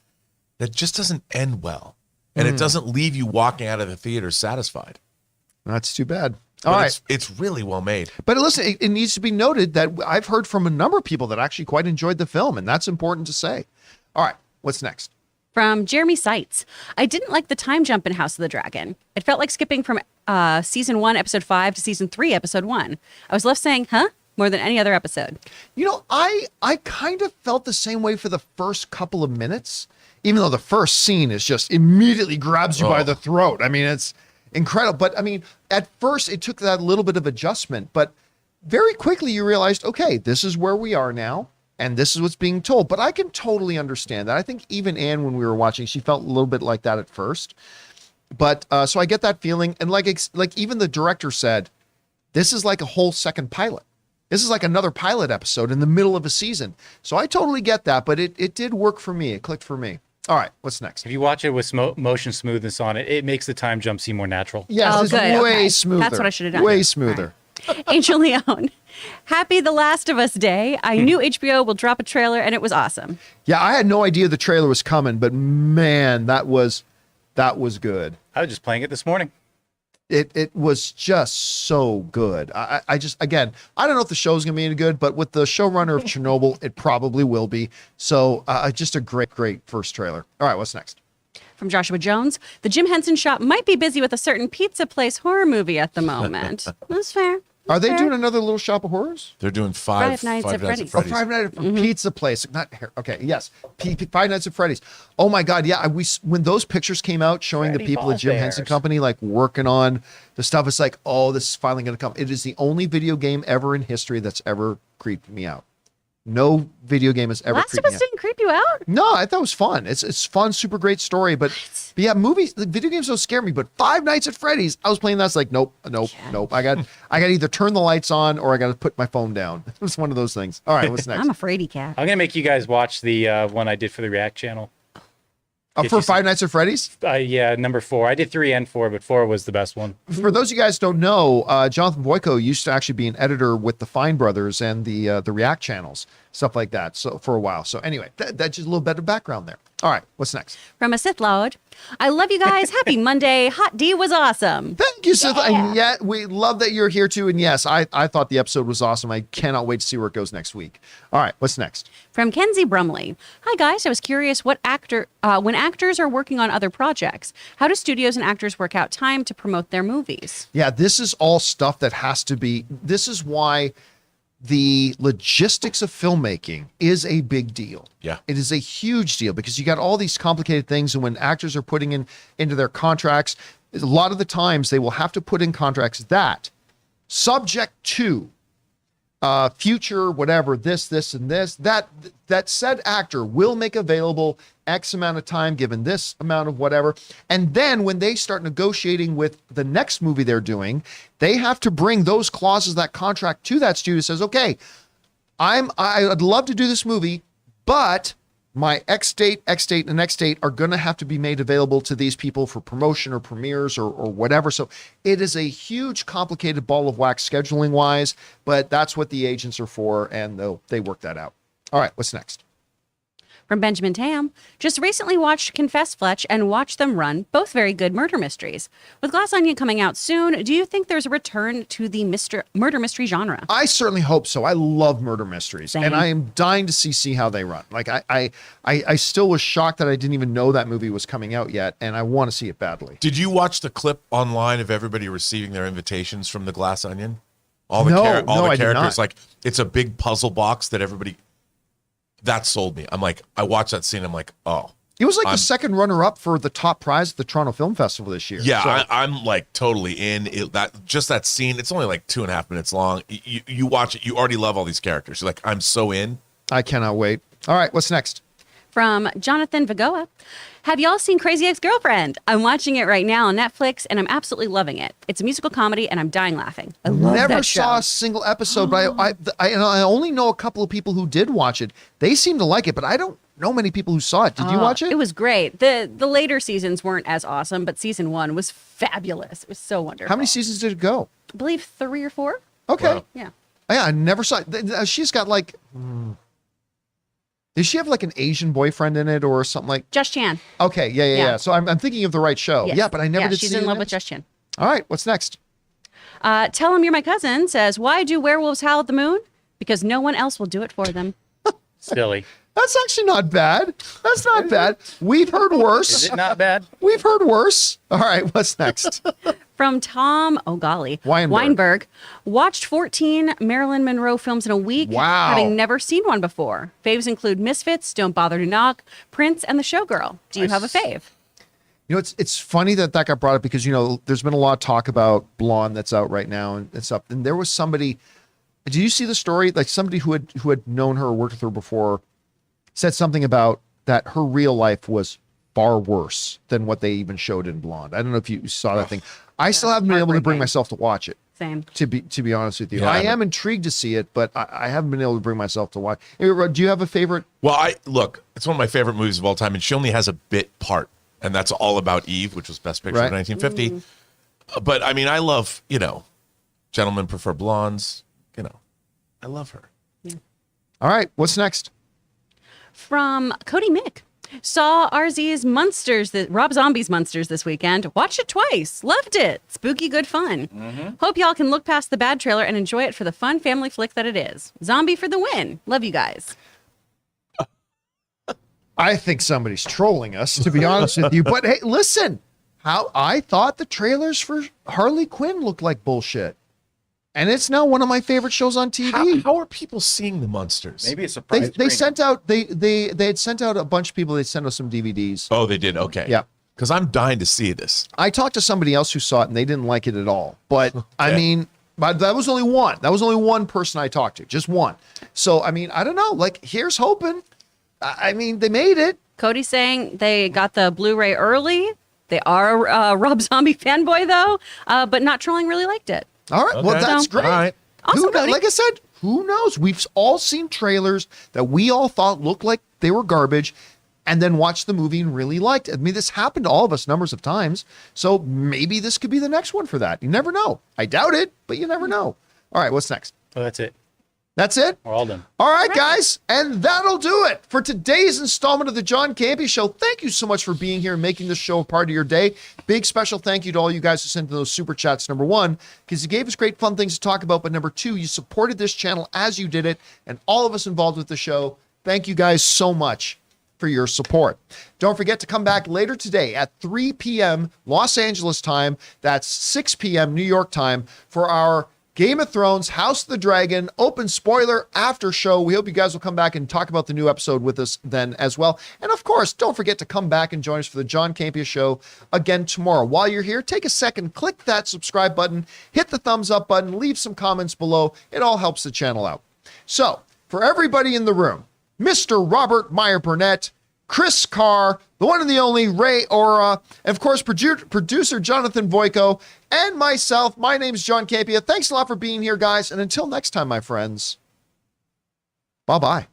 Speaker 2: that just doesn't end well. And it doesn't leave you walking out of the theater satisfied.
Speaker 1: that's too bad.
Speaker 2: But
Speaker 1: All right.
Speaker 2: it's really well made.
Speaker 1: But listen, it needs to be noted that I've heard from a number of people that actually quite enjoyed the film, and that's important to say. All right, what's next?
Speaker 3: From Jeremy Seitz, I didn't like the time jump in House of the Dragon. It felt like skipping from season 1, episode 5 to season 3, episode 1. I was left saying, huh? More than any other episode.
Speaker 1: You know, I kind of felt the same way for the first couple of minutes, even though the first scene is just immediately grabs you by the throat. I mean, it's incredible. But I mean, at first it took that little bit of adjustment, but very quickly you realized, okay, this is where we are now. And this is what's being told. But I can totally understand that. I think even Anne, when we were watching, she felt a little bit like that at first. But so I get that feeling. And like even the director said, this is like a whole second pilot. This is like another pilot episode in the middle of a season. So I totally get that. But it did work for me. It clicked for me. All right, what's next?
Speaker 5: If you watch it with motion smoothness on it, it makes the time jump seem more natural.
Speaker 1: Yes,
Speaker 3: Oh,
Speaker 1: it's
Speaker 3: good.
Speaker 1: way
Speaker 3: Okay.
Speaker 1: smoother.
Speaker 3: That's what I should have done.
Speaker 1: Way
Speaker 3: All
Speaker 1: smoother.
Speaker 3: Angel Leone, happy The Last of Us Day. I knew HBO will drop a trailer and it was awesome.
Speaker 1: Yeah, I had no idea the trailer was coming, but man, that was good.
Speaker 5: I was just playing it this morning.
Speaker 1: It was just so good. I just, again, I don't know if the show's gonna be any good, but with the showrunner of Chernobyl, it probably will be. So just a great first trailer. All right, what's next?
Speaker 3: From Joshua Jones, the Jim Henson shop might be busy with a certain pizza place horror movie at the moment. That's fair.
Speaker 1: Are they
Speaker 3: Fair.
Speaker 1: doing another Little Shop of Horrors?
Speaker 2: They're doing
Speaker 3: Five Nights at Freddy's.
Speaker 1: Oh, Five Nights at Pizza Place. Not okay. Yes, Five Nights at Freddy's. Oh my God, yeah. When those pictures came out showing
Speaker 5: Freddy
Speaker 1: the people at Jim
Speaker 5: Fazbear's.
Speaker 1: Henson Company like working on the stuff, it's like, oh, this is finally going to come. It is the only video game ever in history that's ever creeped me out. No video game has ever
Speaker 3: Last of
Speaker 1: creeped me
Speaker 3: Us
Speaker 1: out.
Speaker 3: didn't creep you out?
Speaker 1: No, I thought it was fun. It's fun, super great story. But yeah, movies, the video games don't scare me. But Five Nights at Freddy's, I was playing that. It's like, nope. I got to either turn the lights on or I got to put my phone down. It was one of those things. All right, what's next?
Speaker 3: I'm a fraidy cat.
Speaker 5: I'm gonna make you guys watch the one I did for the React channel.
Speaker 1: For
Speaker 5: you
Speaker 1: Five Nights at Freddy's.
Speaker 5: Yeah, number 4. I did 3 and 4, but 4 was the best one.
Speaker 1: For those of you guys who don't know, Jonathan Boyko used to actually be an editor with the Fine Brothers and the React channels, stuff like that. So for a while. So anyway, that's just a little bit of background there. All right, what's next?
Speaker 3: From a Sith Lord, I love you guys. Happy Monday. Hot D was awesome.
Speaker 1: Thank you, Seth. And yet we love that you're here too. And yes, I thought the episode was awesome. I cannot wait to see where it goes next week. All right, what's next?
Speaker 3: From Kenzie Brumley, hi guys. I was curious when actors are working on other projects, how do studios and actors work out time to promote their movies?
Speaker 1: Yeah, this is all stuff that has to be. This is why the logistics of filmmaking is a big deal.
Speaker 2: Yeah.
Speaker 1: It is a huge deal because you got all these complicated things. And when actors are putting into their contracts, a lot of the times they will have to put in contracts that subject to future, whatever, this, and this, that said actor will make available X amount of time, given this amount of whatever. And then when they start negotiating with the next movie they're doing, they have to bring those clauses, that contract to that studio, says, okay, I'd love to do this movie, but my X date, and X date are going to have to be made available to these people for promotion or premieres or whatever. So it is a huge, complicated ball of wax scheduling wise, but that's what the agents are for, and they work that out. All right, what's next?
Speaker 3: From Benjamin Tam, just recently watched Confess Fletch and Watch Them Run, both very good murder mysteries. With Glass Onion coming out soon, do you think there's a return to the murder mystery genre?
Speaker 1: I certainly hope so. I love murder mysteries,
Speaker 3: Same.
Speaker 1: and I am dying to see how they run. Like I still was shocked that I didn't even know that movie was coming out yet, and I want to see it badly.
Speaker 2: Did you watch the clip online of everybody receiving their invitations from the Glass Onion? All the
Speaker 1: No,
Speaker 2: all
Speaker 1: no,
Speaker 2: the
Speaker 1: I did
Speaker 2: characters,
Speaker 1: not.
Speaker 2: like it's a big puzzle box that everybody. That sold me. I'm like, I watched that scene. I'm like, oh.
Speaker 1: It was like
Speaker 2: I'm-
Speaker 1: the second runner-up for the top prize at the Toronto Film Festival this year.
Speaker 2: Yeah,
Speaker 1: So-
Speaker 2: I'm like totally in it. That scene. It's only like 2.5 minutes long. You watch it. You already love all these characters. You're like, I'm so in.
Speaker 1: I cannot wait. All right, what's next?
Speaker 3: From Jonathan Vagoa. Have y'all seen Crazy Ex-Girlfriend? I'm watching it right now on Netflix, and I'm absolutely loving it. It's a musical comedy, and I'm dying laughing. I love
Speaker 1: Never
Speaker 3: that show.
Speaker 1: saw a single episode, but I only know a couple of people who did watch it. They seem to like it, but I don't know many people who saw it. Did you watch it?
Speaker 3: It was great. The later seasons weren't as awesome, but season 1 was fabulous. It was so wonderful.
Speaker 1: How many seasons did it go?
Speaker 3: I believe 3 or 4.
Speaker 1: Okay.
Speaker 2: Wow.
Speaker 3: Yeah.
Speaker 1: Yeah, I never saw it. She's got like. Does she have like an Asian boyfriend in it or something like?
Speaker 3: Josh Chan.
Speaker 1: Okay, yeah.
Speaker 3: Yeah.
Speaker 1: So I'm thinking of the right show.
Speaker 3: Yes.
Speaker 1: Yeah, but I never did
Speaker 3: she's
Speaker 1: see
Speaker 3: in
Speaker 1: it
Speaker 3: love with Josh Chan.
Speaker 1: All right, what's next?
Speaker 3: Tell him you're my cousin says, why do werewolves howl at the moon? Because no one else will do it for them.
Speaker 5: Silly.
Speaker 1: That's actually not bad. That's not bad. We've heard
Speaker 5: Is
Speaker 1: worse.
Speaker 5: it not bad?
Speaker 1: We've heard worse. All right, what's next?
Speaker 3: From Tom, Weinberg, watched 14 Marilyn Monroe films in a week,
Speaker 1: Wow.
Speaker 3: having never seen one before. Faves include Misfits, Don't Bother to Knock, Prince, and The Showgirl. Do you have a fave?
Speaker 1: You know, it's funny that got brought up because, you know, there's been a lot of talk about Blonde that's out right now and stuff. And there was somebody, did you see the story? Like somebody who had known her or worked with her before said something about that her real life was far worse than what they even showed in Blonde. I don't know if you saw that thing. I still haven't been able to bring
Speaker 3: heartbreaking.
Speaker 1: myself to watch it.
Speaker 3: Same.
Speaker 1: To be honest with you,
Speaker 2: Yeah,
Speaker 1: I
Speaker 2: I
Speaker 1: am intrigued to see it, but I haven't been able to bring myself to watch. Hey, Rod, do you have a favorite?
Speaker 2: Well, look. It's one of my favorite movies of all time, and she only has a bit part, and that's All About Eve, which was Best Picture of
Speaker 1: Right.
Speaker 2: 1950. But I mean, I love, Gentlemen Prefer Blondes. I love her.
Speaker 1: All right, what's next?
Speaker 3: From Cody Mick. Saw RZ's Rob Zombie's Monsters this weekend. Watched it twice. Loved it. Spooky good fun. Hope y'all can look past the bad trailer and enjoy it for the fun family flick that it is. Zombie for the win. Love you guys.
Speaker 1: I think somebody's trolling us, to be honest with you. But hey, listen, how I thought the trailers for Harley Quinn looked like bullshit. And it's now one of my favorite shows on TV.
Speaker 2: How are people seeing the monsters?
Speaker 4: Maybe a
Speaker 1: They
Speaker 4: surprise.
Speaker 1: they sent out they had sent out a bunch of people. They sent us some DVDs.
Speaker 2: Oh, they did. Okay.
Speaker 1: Yeah.
Speaker 2: Because I'm dying to see this.
Speaker 1: I talked to somebody else who saw it and they didn't like it at all. But I mean, but that was only one. That was only one person I talked to, just one. So I mean, I don't know. Like, here's hoping. I mean, they made it.
Speaker 3: Cody's saying they got the Blu-ray early. They are a Rob Zombie fanboy though, but not trolling. Really liked it.
Speaker 1: All right. Well,
Speaker 2: Okay.
Speaker 1: that's
Speaker 3: So-
Speaker 1: great.
Speaker 2: All right.
Speaker 3: Awesome,
Speaker 1: Who knows?
Speaker 3: Cody.
Speaker 1: Like I said, who knows? We've all seen trailers that we all thought looked like they were garbage and then watched the movie and really liked it. I mean, this happened to all of us numbers of times. So maybe this could be the next one for that. You never know. I doubt it, but you never know. All right. What's next?
Speaker 5: Well, that's it.
Speaker 1: That's it?
Speaker 5: We're all done.
Speaker 1: All right, guys, and that'll do it for today's installment of the John Campea Show. Thank you so much for being here and making this show a part of your day. Big special thank you to all you guys who sent in those super chats. Number one, because you gave us great fun things to talk about, but number two, you supported this channel as you did it, and all of us involved with the show. Thank you guys so much for your support. Don't forget to come back later today at 3 p.m. Los Angeles time. That's 6 p.m. New York time for our Game of Thrones, House of the Dragon, open spoiler after show. We hope you guys will come back and talk about the new episode with us then as well. And of course, don't forget to come back and join us for the John Campea Show again tomorrow. While you're here, take a second, click that subscribe button, hit the thumbs up button, leave some comments below. It all helps the channel out. So, for everybody in the room, Mr. Robert Meyer Burnett, Chris Carr, the one and the only Ray Ora, and of course, producer Jonathan Voico, and myself. My name's John Campea. Thanks a lot for being here, guys. And until next time, my friends, bye-bye.